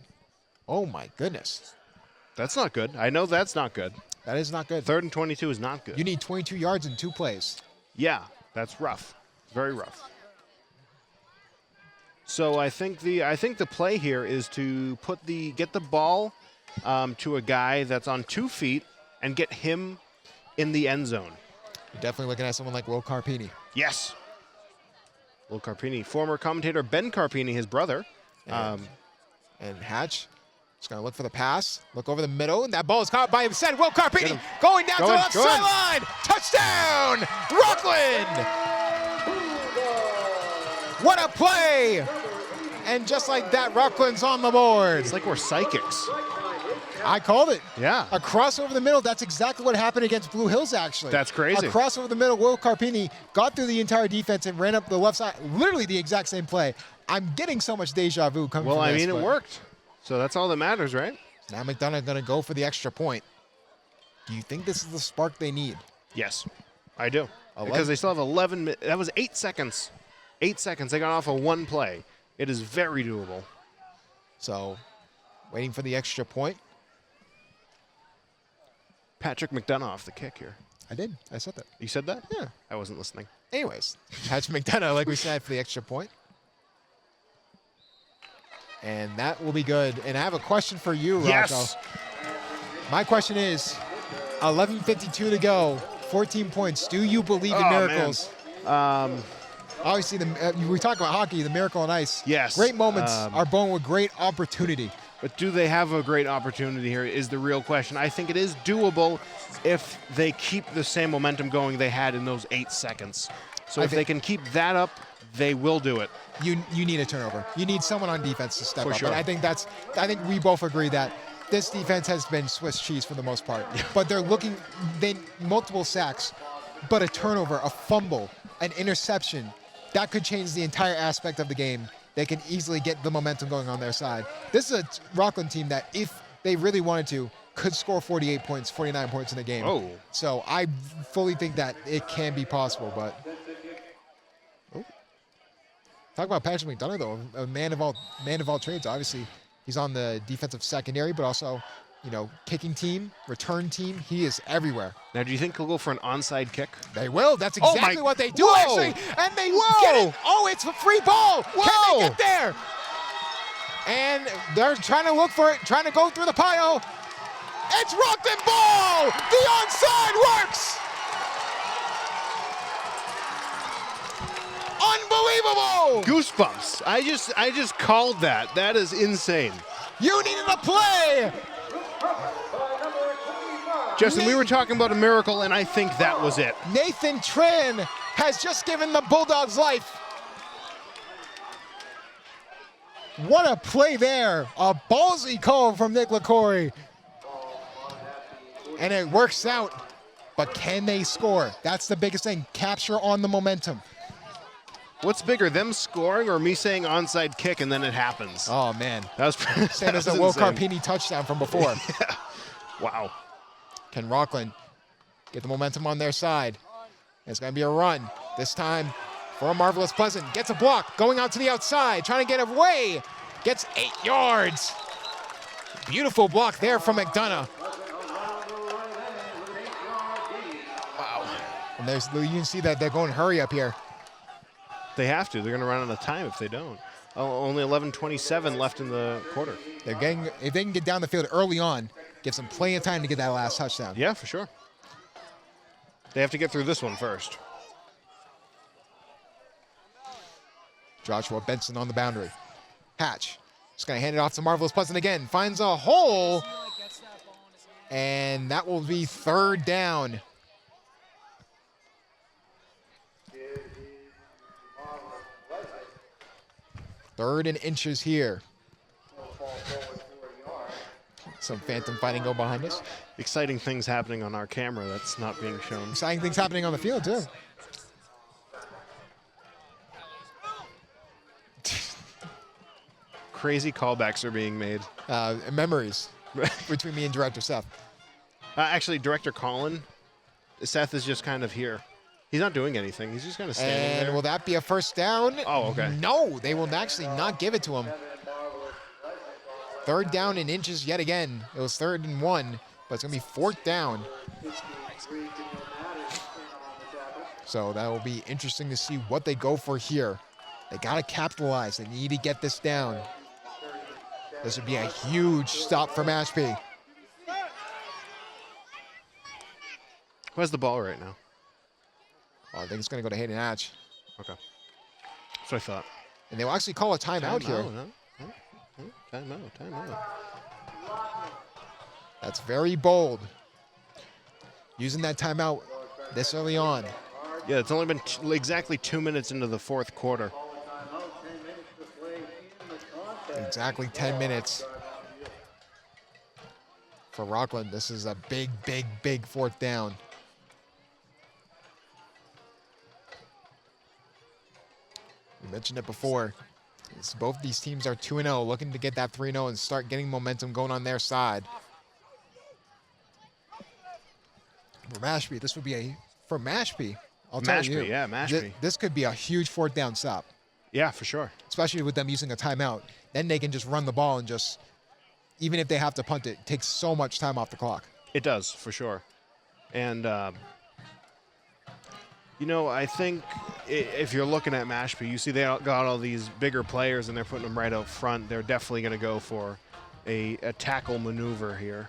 Oh, my goodness. That's not good. I know that's not good. That is not good. 3rd and 22 is not good. You need 22 yards in 2 plays. Yeah, that's rough. Very rough. So I think the play here is to get the ball to a guy that's on 2 feet and get him in the end zone. You're definitely looking at someone like Will Carpini. Yes. Will Carpini, former commentator Ben Carpini, his brother. And Hatch is going to look for the pass, look over the middle, and that ball is caught by himself. Will Carpini going down to the left sideline. Touchdown, Rockland! What a play! And just like that, Rockland's on the board. It's like we're psychics. I called it. Yeah. A cross over the middle. That's exactly what happened against Blue Hills, actually. That's crazy. A cross over the middle. Will Carpini got through the entire defense and ran up the left side. Literally the exact same play. I'm getting so much deja vu coming from this. Well, I mean, it worked. So that's all that matters, right? Now McDonough going to go for the extra point. Do you think this is the spark they need? Yes, I do. Because they still have 11 minutes. That was 8 seconds. 8 seconds. They got off of 1 play. It is very doable. So, waiting for the extra point. Patrick McDonough off the kick here. I did. I said that. You said that? Yeah. I wasn't listening. Anyways, Patrick McDonough, like we said, for the extra point. And that will be good. And I have a question for you, Rocco. Yes. My question is, 11:52 to go, 14 points. Do you believe in miracles? Obviously, we talk about hockey, the miracle on ice. Yes. Great moments are born with great opportunity. But do they have a great opportunity here is the real question. I think it is doable if they keep the same momentum going they had in those 8 seconds. So if they can keep that up, they will do it. You need a turnover. You need someone on defense to step For up. sure. And I think we both agree that this defense has been Swiss cheese for the most part. But they're multiple sacks, but a turnover, a fumble, an interception, that could change the entire aspect of the game. They can easily get the momentum going on their side. This is a Rockland team that, if they really wanted to, could score 48 points, 49 points in a game. Oh. So I fully think that it can be possible, but... Talk about Patrick McDonough, though, a man of all trades. Obviously, he's on the defensive secondary, but also kicking team, return team. He is everywhere. Now, do you think he'll go for an onside kick? They will. That's Oh exactly my- what they do, Whoa! actually. And they Whoa! get it. Oh, it's a free ball. Can Whoa! they get there? And they're trying to look for it, trying to go through the pile. It's Rockland ball. The onside works. Unbelievable. Goosebumps. I just called that. That is insane. You needed a play. Justin, we were talking about a miracle, and I think that was it. Nathan Trin has just given the Bulldogs life. What a play there. A ballsy call from Nick LaCory. And it works out. But can they score? That's the biggest thing. Capture on the momentum. What's bigger, them scoring or me saying onside kick and then it happens? Oh, man. That was Same that as was a Will insane. Carpini touchdown from before. Wow. Can Rockland get the momentum on their side? It's going to be a run. This time for a Marvelous Pleasant. Gets a block. Going out to the outside. Trying to get away. Gets 8 yards. Beautiful block there from McDonough. Wow. And you can see that they're going hurry up here. They have to. They're going to run out of time if they don't. Oh, only 11:27 left in the quarter. If they can get down the field early on, gives them plenty of time to get that last touchdown. Yeah, for sure. They have to get through this one first. Joshua Benson on the boundary. Hatch just going to hand it off to Marvelous Pleasant again. Finds a hole. And that will be 3rd down. Third and inches here. Some phantom fighting go behind us. Exciting things happening on our camera that's not being shown. Exciting things happening on the field, too. Crazy callbacks are being made. Memories between me and Director Seth. Actually, Director Colin, Seth is just kind of here. He's not doing anything. He's just kind of standing And there. will that be a first down? Oh, okay. No, they will actually not give it to him. 3rd down in inches yet again. It was 3rd and 1, but it's going to be 4th down. So that will be interesting to see what they go for here. They got to capitalize. They need to get this down. This would be a huge stop for Mashpee. Who has the ball right now? Oh, I think it's going to go to Hayden Hatch. Okay. That's what I thought. And they will actually call a timeout here. Timeout. That's very bold. Using that timeout this early on. Yeah, it's only been exactly 2 minutes into the 4th quarter. Exactly 10 minutes for Rockland. This is a big 4th down. We mentioned it before. Both these teams are 2-0, looking to get that 3-0 and start getting momentum going on their side. For Mashpee, this would be for Mashpee, I'll tell you. Mashpee, yeah, Mashpee. This could be a huge 4th down stop, Yeah, for sure. especially with them using a timeout. Then they can just run the ball and just, even if they have to punt it, takes so much time off the clock. It does, for sure. And, I think if you're looking at Mashpee, you see they got all these bigger players and they're putting them right out front. They're definitely going to go for a tackle maneuver here.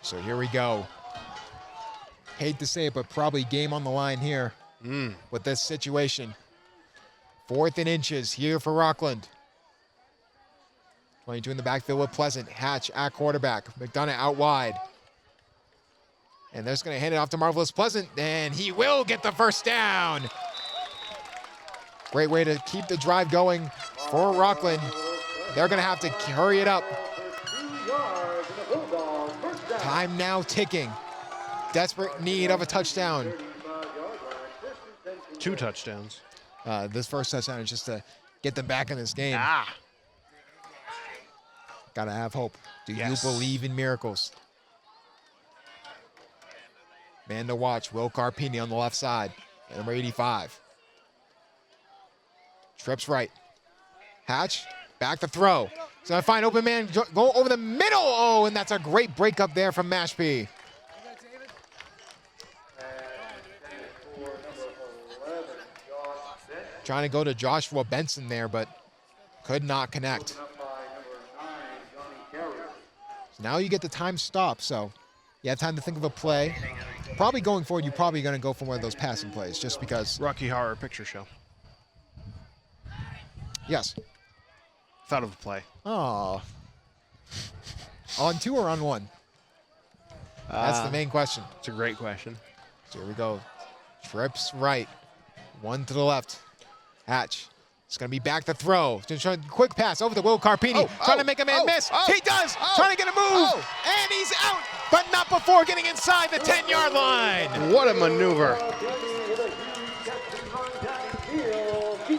So here we go. Hate to say it, but probably game on the line here with this situation. 4th and inches here for Rockland. 22 in the backfield with Pleasant. Hatch at quarterback. McDonough out wide. And they're just going to hand it off to Marvelous Pleasant, and he will get the first down. Great way to keep the drive going for Rockland. They're going to have to hurry it up. Time now ticking. Desperate need of a touchdown. 2 touchdowns. This first touchdown is just to get them back in this game. Gotta have hope. Do Yes. you believe in miracles? Man to watch, Will Carpini on the left side. Number 85. Trips right. Hatch, back to throw. He's going to find open man, go over the middle. Oh, and that's a great break up there from Mashpee. Trying to go to Joshua Benson there, but could not connect. So now you get the time stop, so you have time to think of a play. Probably going forward, you're probably going to go for one of those passing plays just because. Rocky Horror Picture Show. Yes. Thought of a play. Oh. On 2 or on 1? That's the main question. It's a great question. So here we go. Trips right. 1 to the left. Hatch. It's going to be back to throw. Just trying quick pass over to Will Carpini. Trying to make a man miss. He does. Trying to get a move. And he's out, but not before getting inside the 10-yard line. What a maneuver.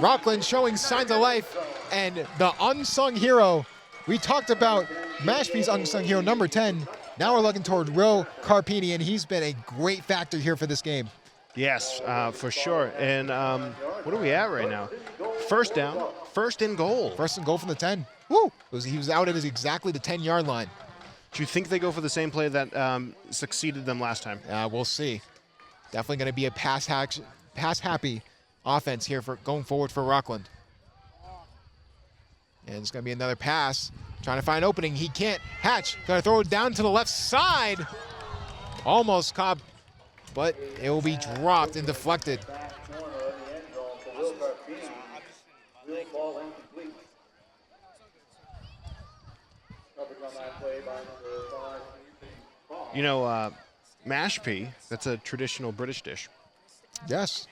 Rockland showing signs of life. And the unsung hero, we talked about Mashpee's unsung hero, number 10. Now we're looking toward Will Carpini, and he's been a great factor here for this game. Yes, for sure. And what are we at right now? First down, first and goal. First and goal from the 10. Woo! He was out at exactly the 10-yard line. Do you think they go for the same play that succeeded them last time? We'll see. Definitely going to be a pass-happy offense here for going forward for Rockland. And it's going to be another pass. Trying to find opening. He can't. Hatch going to throw it down to the left side. Almost caught, but it will be dropped and deflected. You know, Mashpee, that's a traditional British dish. Yes.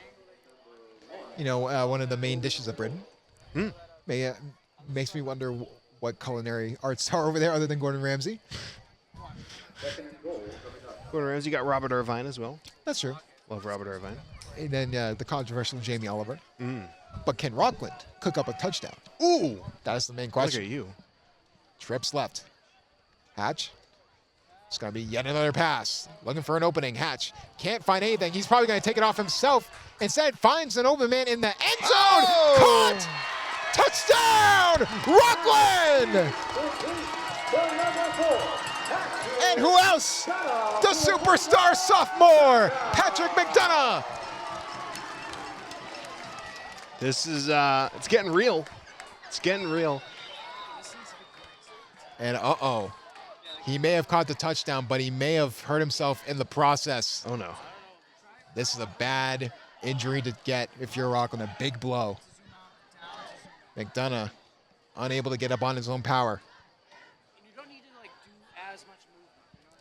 You know, one of the main dishes of Britain. Makes me wonder what culinary arts are over there other than Gordon Ramsay. Gordon Ramsay, got Robert Irvine as well. That's true. Love Robert Irvine. And then the controversial Jamie Oliver. But can Rockland cook up a touchdown? Ooh! That is the main question. Look at you. Trips left. Hatch. It's going to be yet another pass. Looking for an opening. Hatch can't find anything. He's probably going to take it off himself. Instead, finds an open man in the end zone. Caught! Touchdown! Rockland! And who else? The superstar sophomore, Patrick McDonough. This is, it's getting real. It's getting real. And he may have caught the touchdown, but he may have hurt himself in the process. Oh, no. This is a bad injury to get if you're Rockland, a big blow. McDonough unable to get up on his own power. You don't need to do as much movement, you know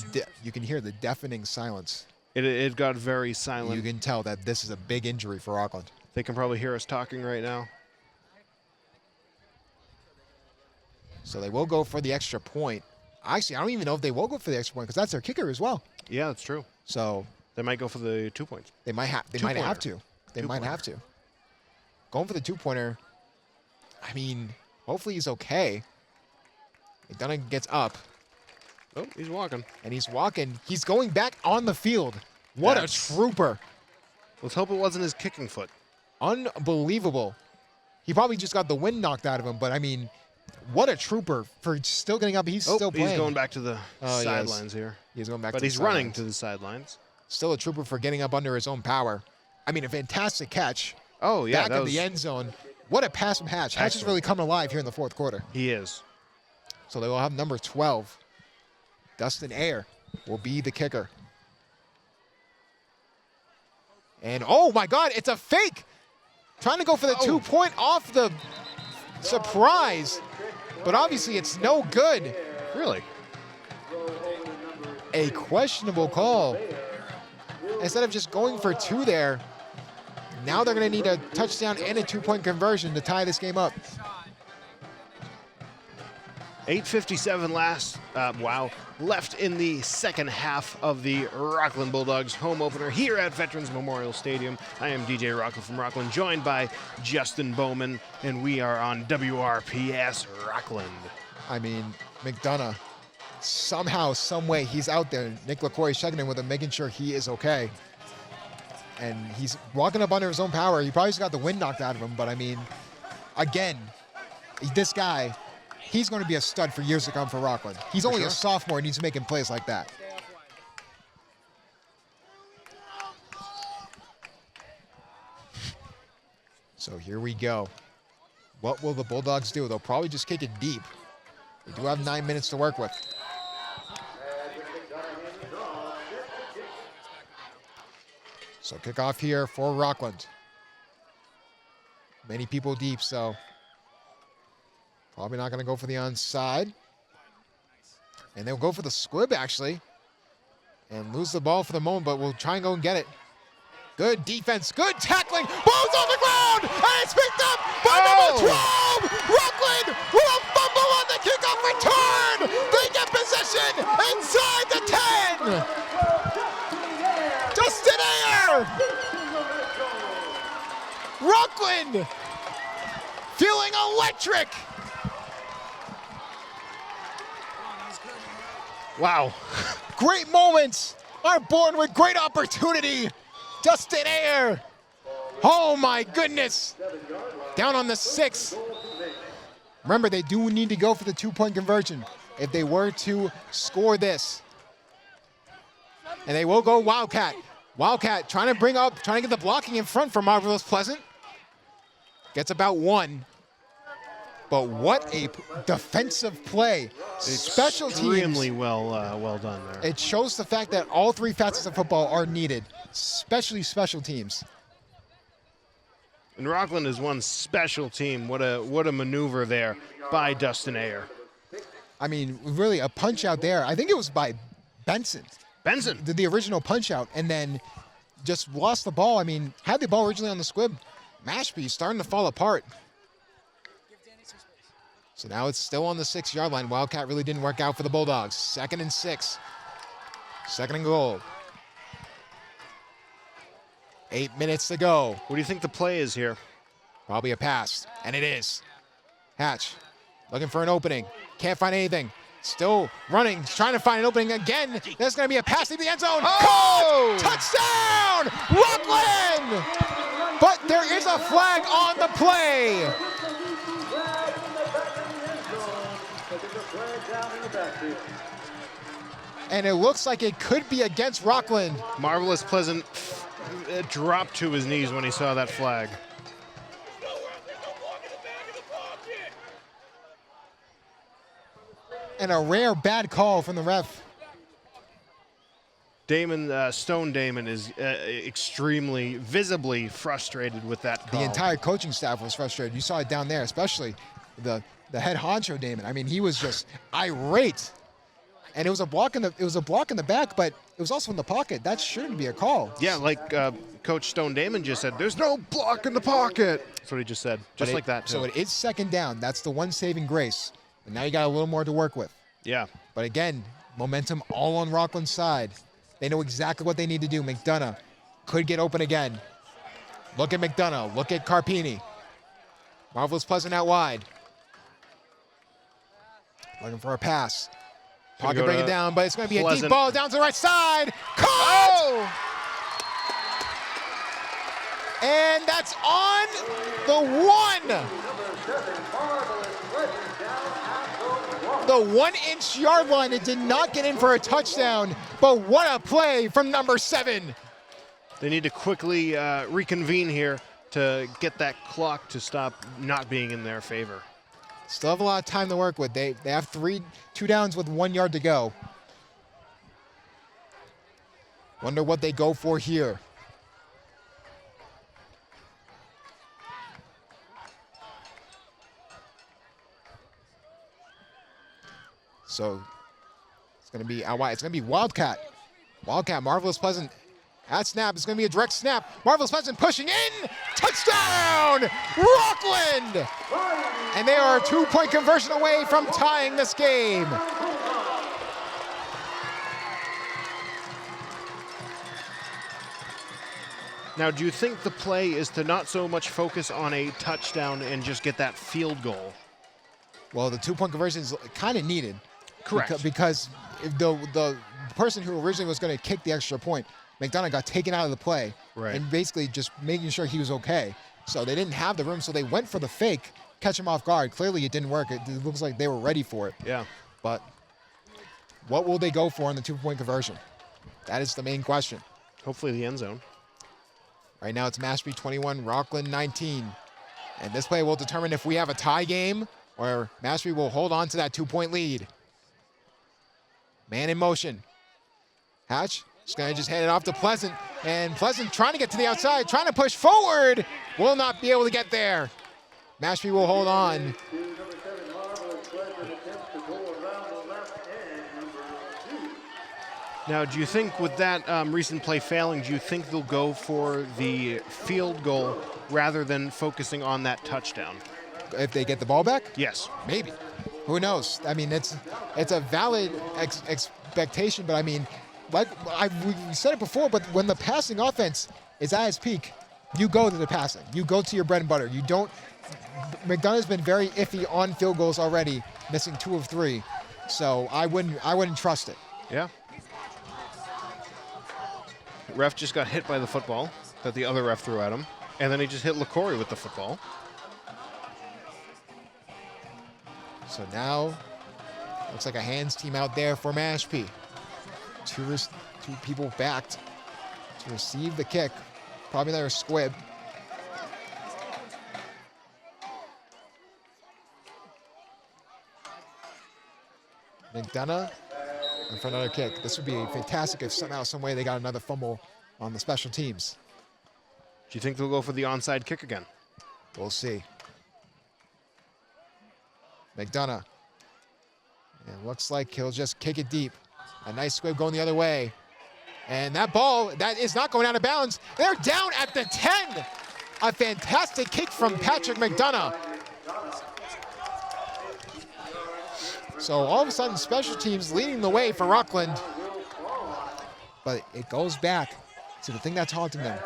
what I mean? You can hear the deafening silence. It got very silent. You can tell that this is a big injury for Rockland. They can probably hear us talking right now. So they will go for the extra point. Actually, I don't even know if they will go for the extra point because that's their kicker as well. Yeah, that's true. So they might go for the 2 points. They might have to. They might have to. Going for the 2-pointer. I mean, hopefully he's okay. McDonough gets up. Oh, he's walking. And he's walking. He's going back on the field. What a trooper. Let's hope it wasn't his kicking foot. Unbelievable. He probably just got the wind knocked out of him, but I mean, what a trooper for still getting up. He's still playing. He's going back to the sidelines here. He's going back but to the he's running to the sidelines. Still a trooper for getting up under his own power. I mean, a fantastic catch. Oh, yeah. Back in the end zone. What a pass from Hatch. Hatch is really coming alive here in the fourth quarter. He is. So they will have number 12. Dustin Ayer will be the kicker. And, oh, my God, it's a fake. Trying to go for the 2-point off the surprise. But obviously it's no good. Really? A questionable call. Instead of just going for 2 there, now they're going to need a touchdown and a 2-point conversion to tie this game up. 8:57 left in the second half of the Rockland Bulldogs home opener here at Veterans Memorial Stadium. I am DJ Rocco from Rockland, joined by Justin Bowman, and we are on WRPS Rockland. I mean, McDonough somehow, some way, he's out there. Nick LaCroix checking in with him, making sure he is okay. And he's walking up under his own power. He probably just got the wind knocked out of him, but I mean, again, this guy, he's going to be a stud for years to come for Rockland. He's only a sophomore and he's making plays like that. So here we go. What will the Bulldogs do? They'll probably just kick it deep. They do have 9 minutes to work with. So kickoff here for Rockland. Many people deep, so probably not going to go for the onside. And they'll go for the squib, actually, and lose the ball for the moment, but we'll try and go and get it. Good defense, good tackling. Ball's on the ground, and it's picked up by number 12. Rockland with a fumble on the kickoff return. They get possession inside the 10. Justin Ayer. Rockland feeling electric. Wow. Great moments are born with great opportunity. Justin Ayer. Oh my goodness. Down on the 6. Remember, they do need to go for the 2-point conversion if they were to score this. And they will go Wildcat. Wildcat trying to get the blocking in front for Marvelous Pleasant. Gets about 1. But what a defensive play. Special teams. Extremely well done there. It shows the fact that all 3 facets of football are needed, especially special teams. And Rockland is one special team. What a maneuver there by Dustin Ayer. I mean, really a punch out there. I think it was by Benson. Benson did the original punch out and then just lost the ball. I mean, had the ball originally on the squib. Mashpee starting to fall apart. So now it's still on the 6-yard line. Wildcat really didn't work out for the Bulldogs. 2nd and 6. 2nd and goal. 8 minutes to go. What do you think the play is here? Probably a pass, and it is. Hatch looking for an opening. Can't find anything. Still running, trying to find an opening again. There's going to be a pass to the end zone. Oh! Touchdown, Rockland! But there is a flag on the play. And it looks like it could be against Rockland. Marvelous Pleasant dropped to his knees when he saw that flag. And a rare bad call from the ref. Stone Damon is extremely, visibly frustrated with that call. The entire coaching staff was frustrated. You saw it down there, especially the head honcho Damon. I mean, he was just irate. And it was a block in the back, but it was also in the pocket. That shouldn't be a call. Yeah, like Coach Stone Damon just said, there's no block in the pocket. That's what he just said, just like that. Too. So it is 2nd down. That's the one saving grace. And now you got a little more to work with. Yeah. But again, momentum all on Rockland's side. They know exactly what they need to do. McDonough could get open again. Look at McDonough. Look at Carpini. Marvelous Pleasant out wide. Looking for a pass. Pocket bring it down, but it's going to be a deep ball down to the right side. Caught! Oh! And that's on the 1. The 1-inch yard line. It did not get in for a touchdown, but what a play from number 7. They need to quickly reconvene here to get that clock to stop not being in their favor. Still have a lot of time to work with. They have 2 downs with 1 yard to go. Wonder what they go for here. So it's going to be out wide. It's going to be Wildcat. Wildcat, Marvelous Pleasant. At snap, it's going to be a direct snap. Marvelous Pleasant pushing in. Touchdown, Rockland! And they are a 2-point conversion away from tying this game. Now, do you think the play is to not so much focus on a touchdown and just get that field goal? Well, the 2-point conversion is kind of needed. Correct. Because if the person who originally was going to kick the extra point, McDonough, got taken out of the play. Right. And basically just making sure he was okay. So they didn't have the room, so they went for the fake, catch him off guard. Clearly it didn't work. It looks like they were ready for it. Yeah. But what will they go for in the 2-point conversion? That is the main question. Hopefully the end zone. Right now it's Mashpee 21, Rockland 19. And this play will determine if we have a tie game or Mashpee will hold on to that 2-point lead. Man in motion. Hatch is going to just hand it off to Pleasant. And Pleasant trying to get to the outside, trying to push forward. Will not be able to get there. Mashpee will hold on. Now, do you think with that recent play failing, do you think they'll go for the field goal rather than focusing on that touchdown? If they get the ball back? Yes. Maybe. Who knows? I mean, it's a valid expectation, but I mean, like we said it before, but when the passing offense is at its peak, you go to the passing. You go to your bread and butter. You don't. McDonough's been very iffy on field goals already, missing 2 of 3. So I wouldn't trust it. Yeah. Ref just got hit by the football that the other ref threw at him, and then he just hit LaCory with the football. So now, looks like a hands team out there for Mashpee. Two people backed to receive the kick. Probably another squib. McDonough and for another kick. This would be fantastic if somehow, some way they got another fumble on the special teams. Do you think they'll go for the onside kick again? We'll see. McDonough. It looks like he'll just kick it deep. A nice squib going the other way. And that ball, that is not going out of bounds. They're down at the 10. A fantastic kick from Patrick McDonough. So all of a sudden, special teams leading the way for Rockland. But it goes back to the thing that's haunting them.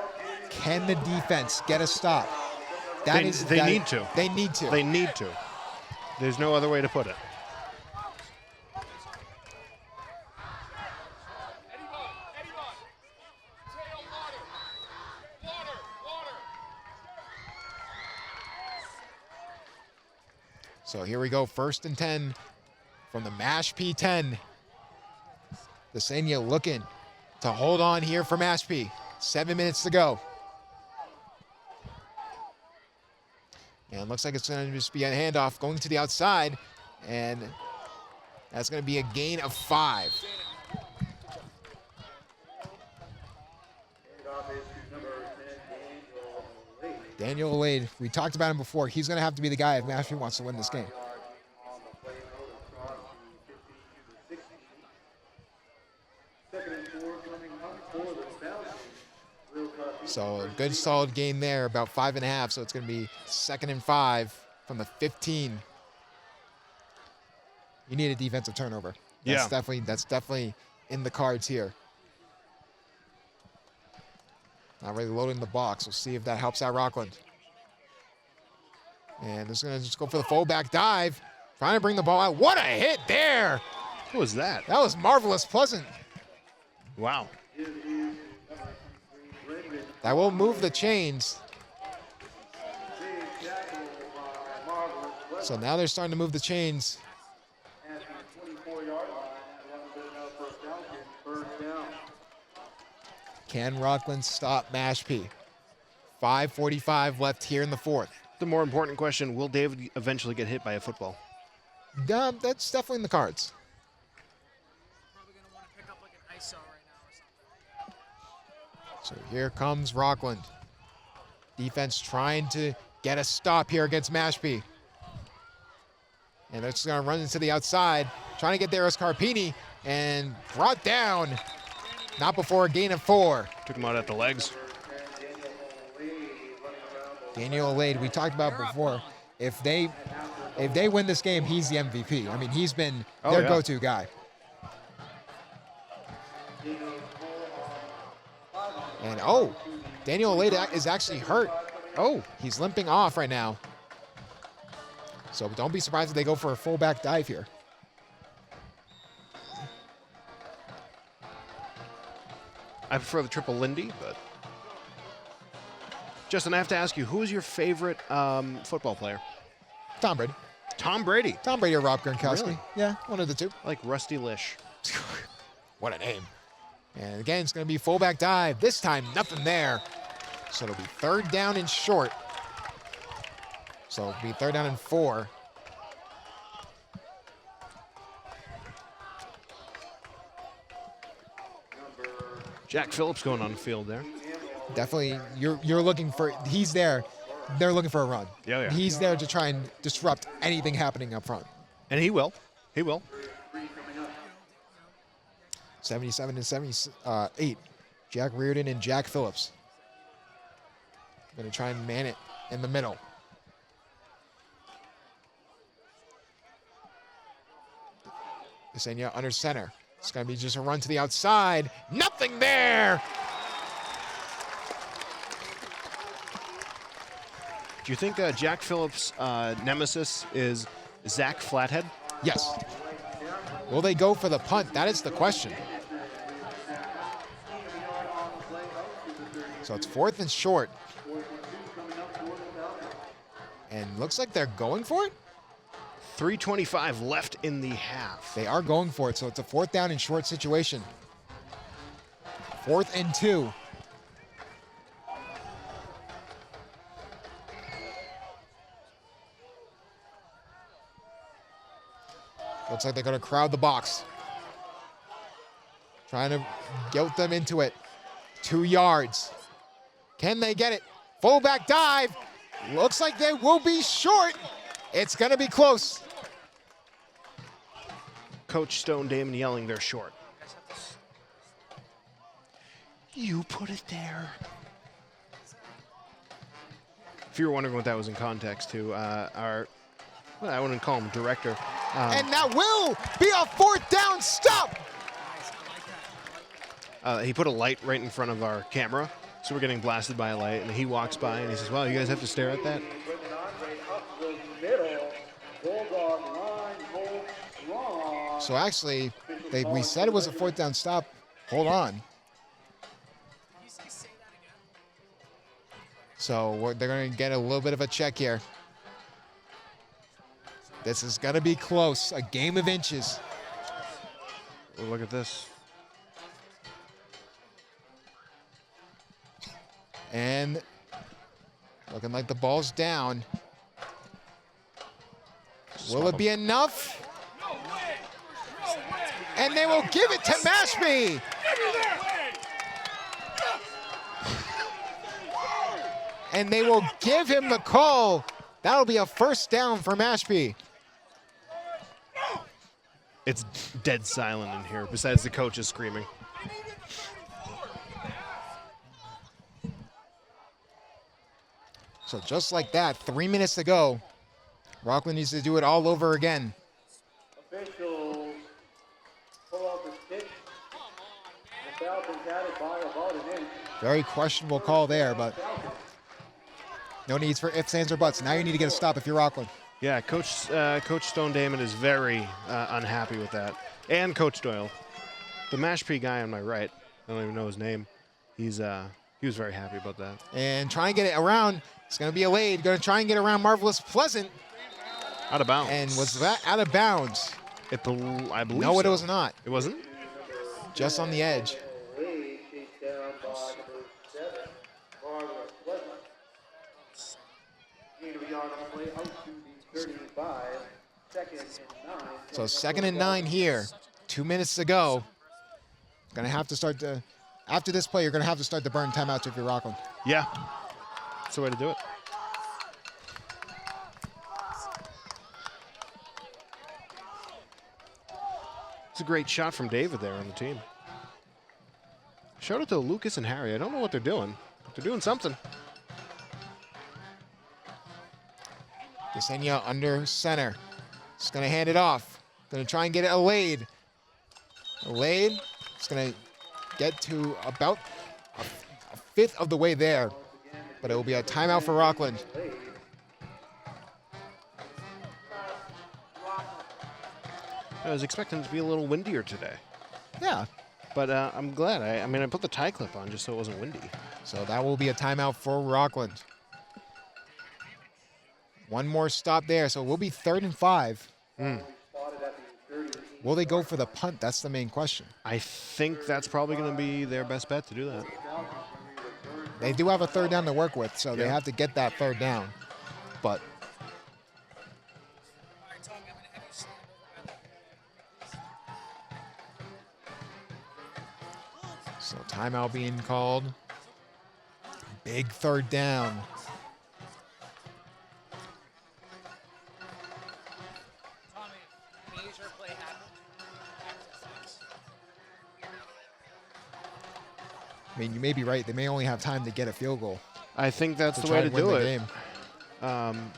Can the defense get a stop? They need to. They need to. They need to. There's no other way to put it. So here we go, 1st and 10 from the Mashpee 10. Desenia looking to hold on here for Mashpee. 7 minutes to go. And it looks like it's going to just be a handoff going to the outside. And that's going to be a gain of 5. Daniel Olade, we talked about him before. He's going to have to be the guy if Mashpee wants to win this game. So a good solid gain there, about 5.5. So it's going to be 2nd and 5 from the 15. You need a defensive turnover. That's definitely in the cards here. Not really loading the box. We'll see if that helps out Rockland. And this is going to just go for the fullback dive. Trying to bring the ball out. What a hit there. What was that? That was marvelous, Pleasant. Wow. That will move the chains. So now they're starting to move the chains. Can Rockland stop Mashpee? 5:45 left here in the 4th. The more important question, will David eventually get hit by a football? That's definitely in the cards. Probably gonna want to pick up like an ISO right now or something. So here comes Rockland. Defense trying to get a stop here against Mashpee. And they're just going to run into the outside. Trying to get there is Carpini. And brought down. Not before a gain of 4. Took him out at the legs. Daniel Olade, we talked about before. If they win this game, he's the MVP. I mean, he's been their go-to guy. And Daniel Olade is actually hurt. He's limping off right now. So don't be surprised if they go for a fullback dive here. I prefer the triple Lindy, but Justin, I have to ask you, who is your favorite football player? Tom Brady. Tom Brady. Tom Brady or Rob Gronkowski. Really? Yeah, one of the two. Like Rusty Lish. What a name. And again, it's going to be fullback dive. This time, nothing there. So it'll be 3rd down and short. So it'll be 3rd down and 4. Jack Phillips going on the field there. Definitely, you're looking for, he's there. They're looking for a run. Yeah. He's there to try and disrupt anything happening up front. And he will. He will. 77 and 78. Jack Reardon and Jack Phillips. Going to try and man it in the middle. Yesenia under center. It's going to be just a run to the outside. Nothing there. Do you think Jack Phillips' nemesis is Zach Flathead? Yes. Will they go for the punt? That is the question. So it's 4th and short. And looks like they're going for it. 3:25 left in the half. They are going for it, so it's a 4th down and short situation. 4th and 2. Looks like they're going to crowd the box. Trying to guilt them into it. 2 yards. Can they get it? Fullback dive. Looks like they will be short. It's going to be close. Coach Stone Damon yelling they're short. You put it there. If you were wondering what that was in context to, our, well, I wouldn't call him director. And that will be a 4th down stop. He put a light right in front of our camera, so we're getting blasted by a light, and he walks by and he says, "Wow, you guys have to stare at that?" So actually, we said it was a 4th down stop. Hold on. So they're going to get a little bit of a check here. This is going to be close. A game of inches. Oh, look at this. And looking like the ball's down. Will it be enough? And they will give it to Mashpee. And they will give him the call. That'll be a 1st down for Mashpee. It's dead silent in here, besides the coaches screaming. So just like that, 3 minutes to go. Rockland needs to do it all over again. Officials pull out the stick. The Falcons had it by about an inch. Very questionable call there, but no needs for ifs, ands, or buts. Now you need to get a stop if you're Rockland. Yeah, Coach Stone Damon is very unhappy with that. And Coach Doyle. The Mashpee guy on my right, I don't even know his name. He was very happy about that. And try and get it around. It's going to be a lead. Going to try and get around Marvelous Pleasant. Out of bounds. And was that out of bounds? I believe No, so. it was not. It wasn't? Just on the edge. Lead chased down by number 7, Marvelous Pleasant. Gain of a yard on the play out to the 35. 2nd and 9. So 2nd and 9 here. 2 minutes to go. Going to have to start to, after this play, you're going to have to start to burn timeouts if you're Rockland. Yeah. That's the way to do it. It's a great shot from David there on the team. Shout out to Lucas and Harry. I don't know what they're doing, but they're doing something. Yesenia under center. Just going to hand it off. Going to try and get it Alade. Alade is going to get to about a 5th of the way there, but it will be a timeout for Rockland. I was expecting it to be a little windier today. Yeah, But I'm glad. I mean, I put the tie clip on just so it wasn't windy. So that will be a timeout for Rockland. One more stop there, so we'll be 3rd and 5. Will they go for the punt? That's the main question. I think that's probably going to be their best bet to do that. They do have a 3rd down to work with, so they Yeah. have to get that 3rd down. But so timeout being called. Big 3rd down. Tommy, major play happen. I mean, you may be right. They may only have time to get a field goal. I think that's the try way to win do the it. game.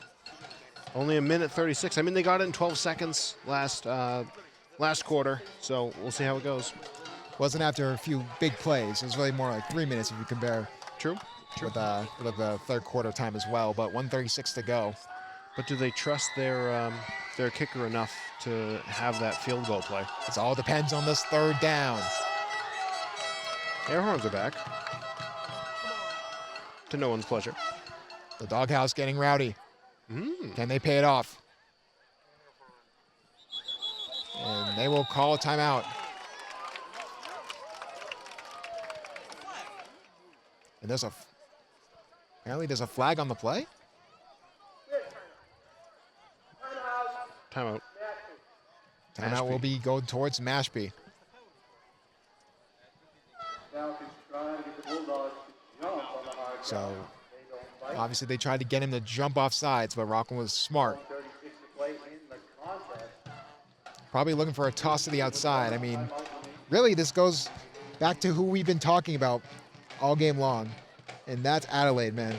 Only a minute 36. I mean, they got it in 12 seconds last quarter, so we'll see how it goes. Wasn't after a few big plays. It was really more like 3 minutes if you compare True. with the 3rd quarter time as well. But 1:36 to go. But do they trust their kicker enough to have that field goal play? It all depends on this 3rd down. Air horns are back. To no one's pleasure. The doghouse getting rowdy. Can they pay it off? And they will call a timeout. And apparently there's a flag on the play. Timeout. Timeout will be going towards Mashpee. Falcons trying to get the Bulldogs to jump on the hard So ground. They don't bite. obviously they tried to get him to jump off sides, but Rockland was smart. 36 to play in the contest. Probably looking for a toss to the outside. I mean, really, this goes back to who we've been talking about all game long, and that's Adelaide, man.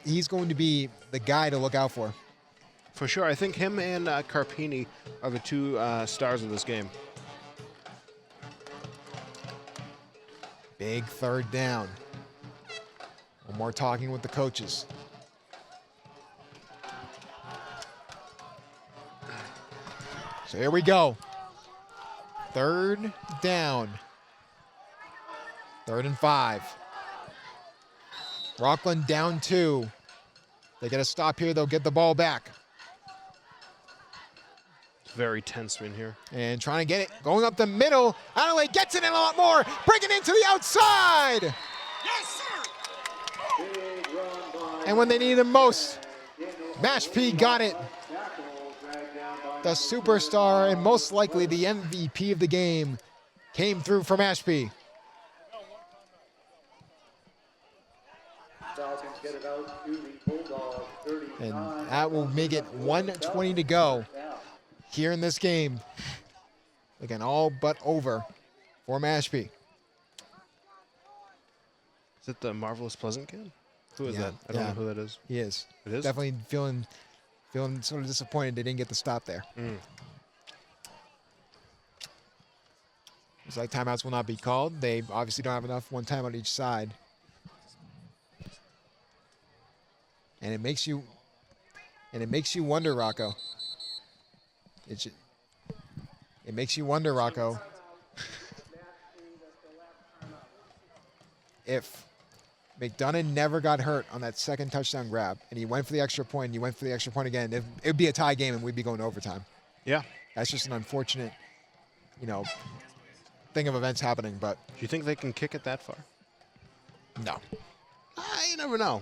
He's going to be the guy to look out for. For sure. I think him and Carpini are the two stars of this game. Big 3rd down. One more talking with the coaches. So here we go. 3rd down. 3rd and 5. Rockland down 2. They get a stop here, they'll get the ball back. It's very tense in here. And trying to get it, going up the middle. Adelaide gets it in a lot more, bringing it to the outside. And when they needed him most, Mashpee got it. The superstar and most likely the MVP of the game came through for Mashpee. Falcons get it out to the Bulldogs. 39. And that will make it 1:20 to go here in this game. Again, all but over for Mashpee. Is it the Marvelous Pleasant kid? Who is Yeah, that? I don't yeah. know who that is. He is. It is? Definitely feeling sort of disappointed they didn't get the stop there. Looks like timeouts will not be called. They obviously don't have enough, one time on each side. And it makes you wonder, Rocco. It makes you wonder, Rocco, if McDonough never got hurt on that second touchdown grab, and he went for the extra point, and you went for the extra point again, it would be a tie game, and we'd be going to overtime. Yeah. That's just an unfortunate, thing of events happening, but Do you think they can kick it that far? no. You never know.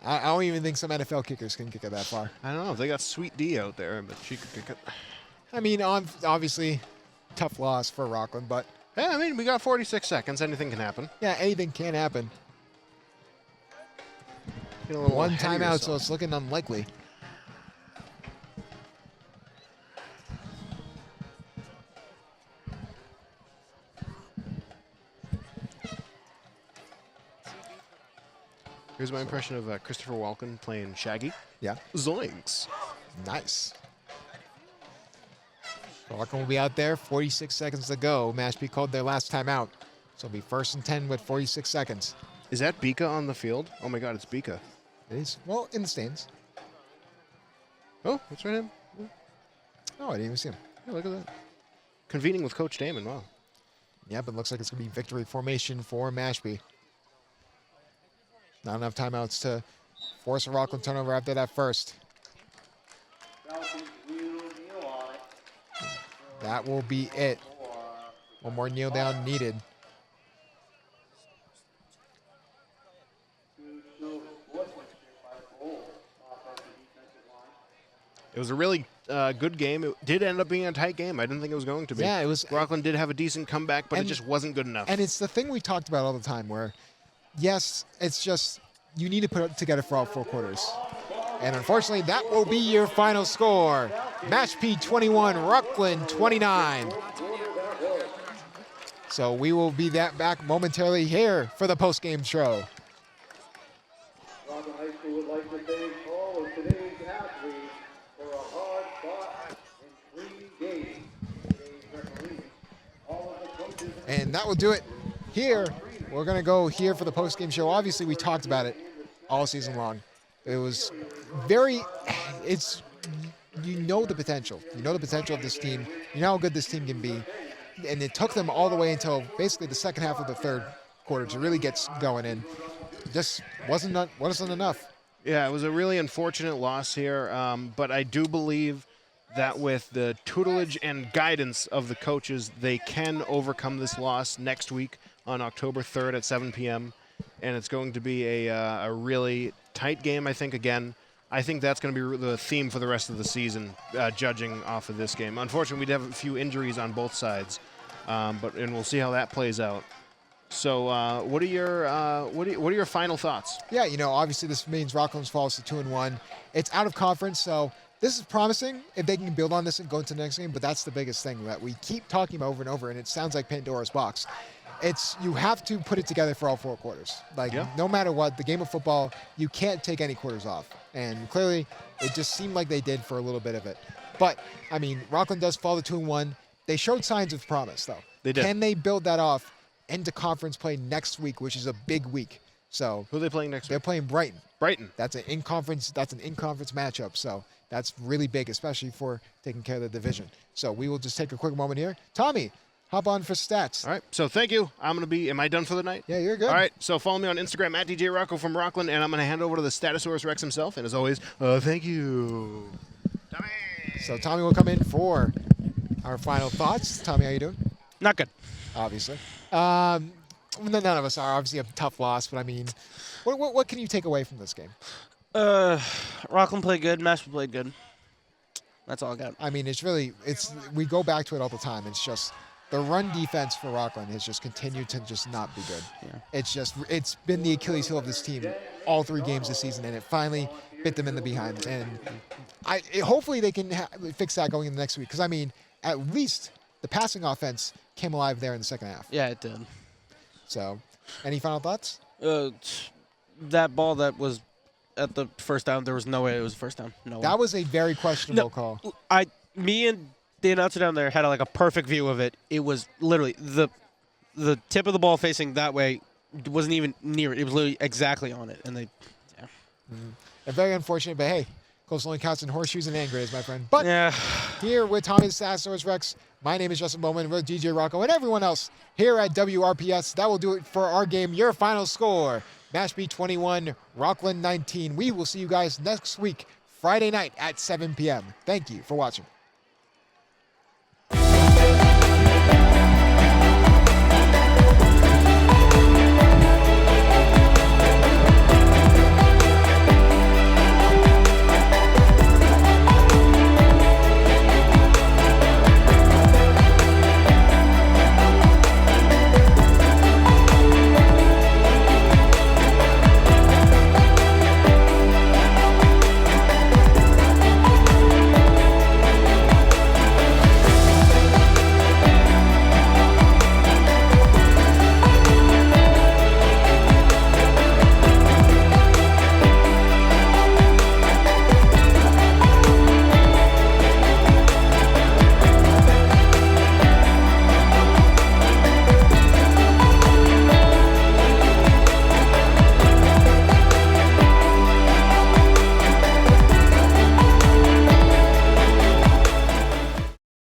I don't even think some NFL kickers can kick it that far. I don't know. They got Sweet D out there, but she could kick it. I mean, obviously, tough loss for Rockland, but Yeah, I mean, we got 46 seconds. Anything can happen. yeah, anything can happen. Get a little One ahead of timeout, so yourself. it's looking unlikely. Here's my impression of Christopher Walken playing Shaggy. Yeah, Zoinks. nice. Rockland will be out there, 46 seconds to go. Mashpee called their last timeout, so it'll be 1st and 10 with 46 seconds. Is that Bika on the field? Oh my God, it's Bika. It is, well, in the stands. Oh, that's right. Oh, I didn't even see him. Yeah, look at that. Convening with Coach Damon. Wow. Yep, it looks like it's going to be victory formation for Mashpee. Not enough timeouts to force a Rockland turnover after that first. That will be it. One more kneel down needed. It was a really good game. It did end up being a tight game. I didn't think it was going to be. Yeah, it was. Rockland did have a decent comeback, but it just wasn't good enough. And it's the thing we talked about all the time where, yes, it's just you need to put it together for all 4 quarters. And unfortunately, that will be your final score. Mashpee 21, Rockland 29. So we will be back momentarily here for the post-game show. Rockland High School would like to thank all of today's athletes for a hard-fought and free game. Today's referees, all of the coaches, And that will do it here. We're going to go here for the post-game show. Obviously, we talked about it all season long. It was you know the potential. You know the potential of this team. You know how good this team can be. And it took them all the way until basically the second half of the third quarter to really get going in. Just wasn't enough. Yeah, it was a really unfortunate loss here, but I do believe that with the tutelage and guidance of the coaches, they can overcome this loss next week on October 3rd at 7 p.m., and it's going to be a really tight game, I think, again. I think that's going to be the theme for the rest of the season, judging off of this game. Unfortunately, we have a few injuries on both sides, and we'll see how that plays out. So, what are your final thoughts? Yeah, obviously this means Rockland falls to 2-1. It's out of conference, so this is promising if they can build on this and go into the next game. But that's the biggest thing that we keep talking about over and over, and it sounds like Pandora's box. You have to put it together for all 4 quarters. No matter what, the game of football, you can't take any quarters off. And clearly, it just seemed like they did for a little bit of it. But, Rockland does fall to 2-1. They showed signs of promise, though. They did. Can they build that off into conference play next week, which is a big week? So who are they playing next week? They're playing Brighton. Brighton. That's an in-conference matchup. So that's really big, especially for taking care of the division. So we will just take a quick moment here. Tommy, hop on for stats. All right, so thank you. Am I done for the night? Yeah, you're good. All right, so follow me on Instagram at DJ Rocco from Rockland, and I'm going to hand over to the Statosaurus Rex himself. And as always, thank you. Tommy. So Tommy will come in for our final thoughts. Tommy, how you doing? Not good. Obviously. None of us are. Obviously a tough loss, but what can you take away from this game? Rockland played good. Mashpee played good. That's all I got. We go back to it all the time. It's just the run defense for Rockland has just continued to just not be good. Yeah. It's been the Achilles heel of this team all 3 games this season, and it finally bit them in the behind. And hopefully they can fix that going into next week, because at least the passing offense came alive there in the second half. Yeah, it did. So, any final thoughts? That ball that was at the first down, there was no way it was a first down. No. That was a very questionable call. Me and the announcer down there had a perfect view of it. It was literally the tip of the ball facing that way wasn't even near it. It was literally exactly on it, and they. Yeah. Mm-hmm. Very unfortunate, but hey, close only counts in horseshoes and hand grenades, my friend. But here with Tommy the Statosaurus Rex, my name is Justin Bowman with DJ Rocco and everyone else here at WRPS. That will do it for our game. Your final score, Mashpee 21, Rockland 19. We will see you guys next week, Friday night at 7 p.m. Thank you for watching.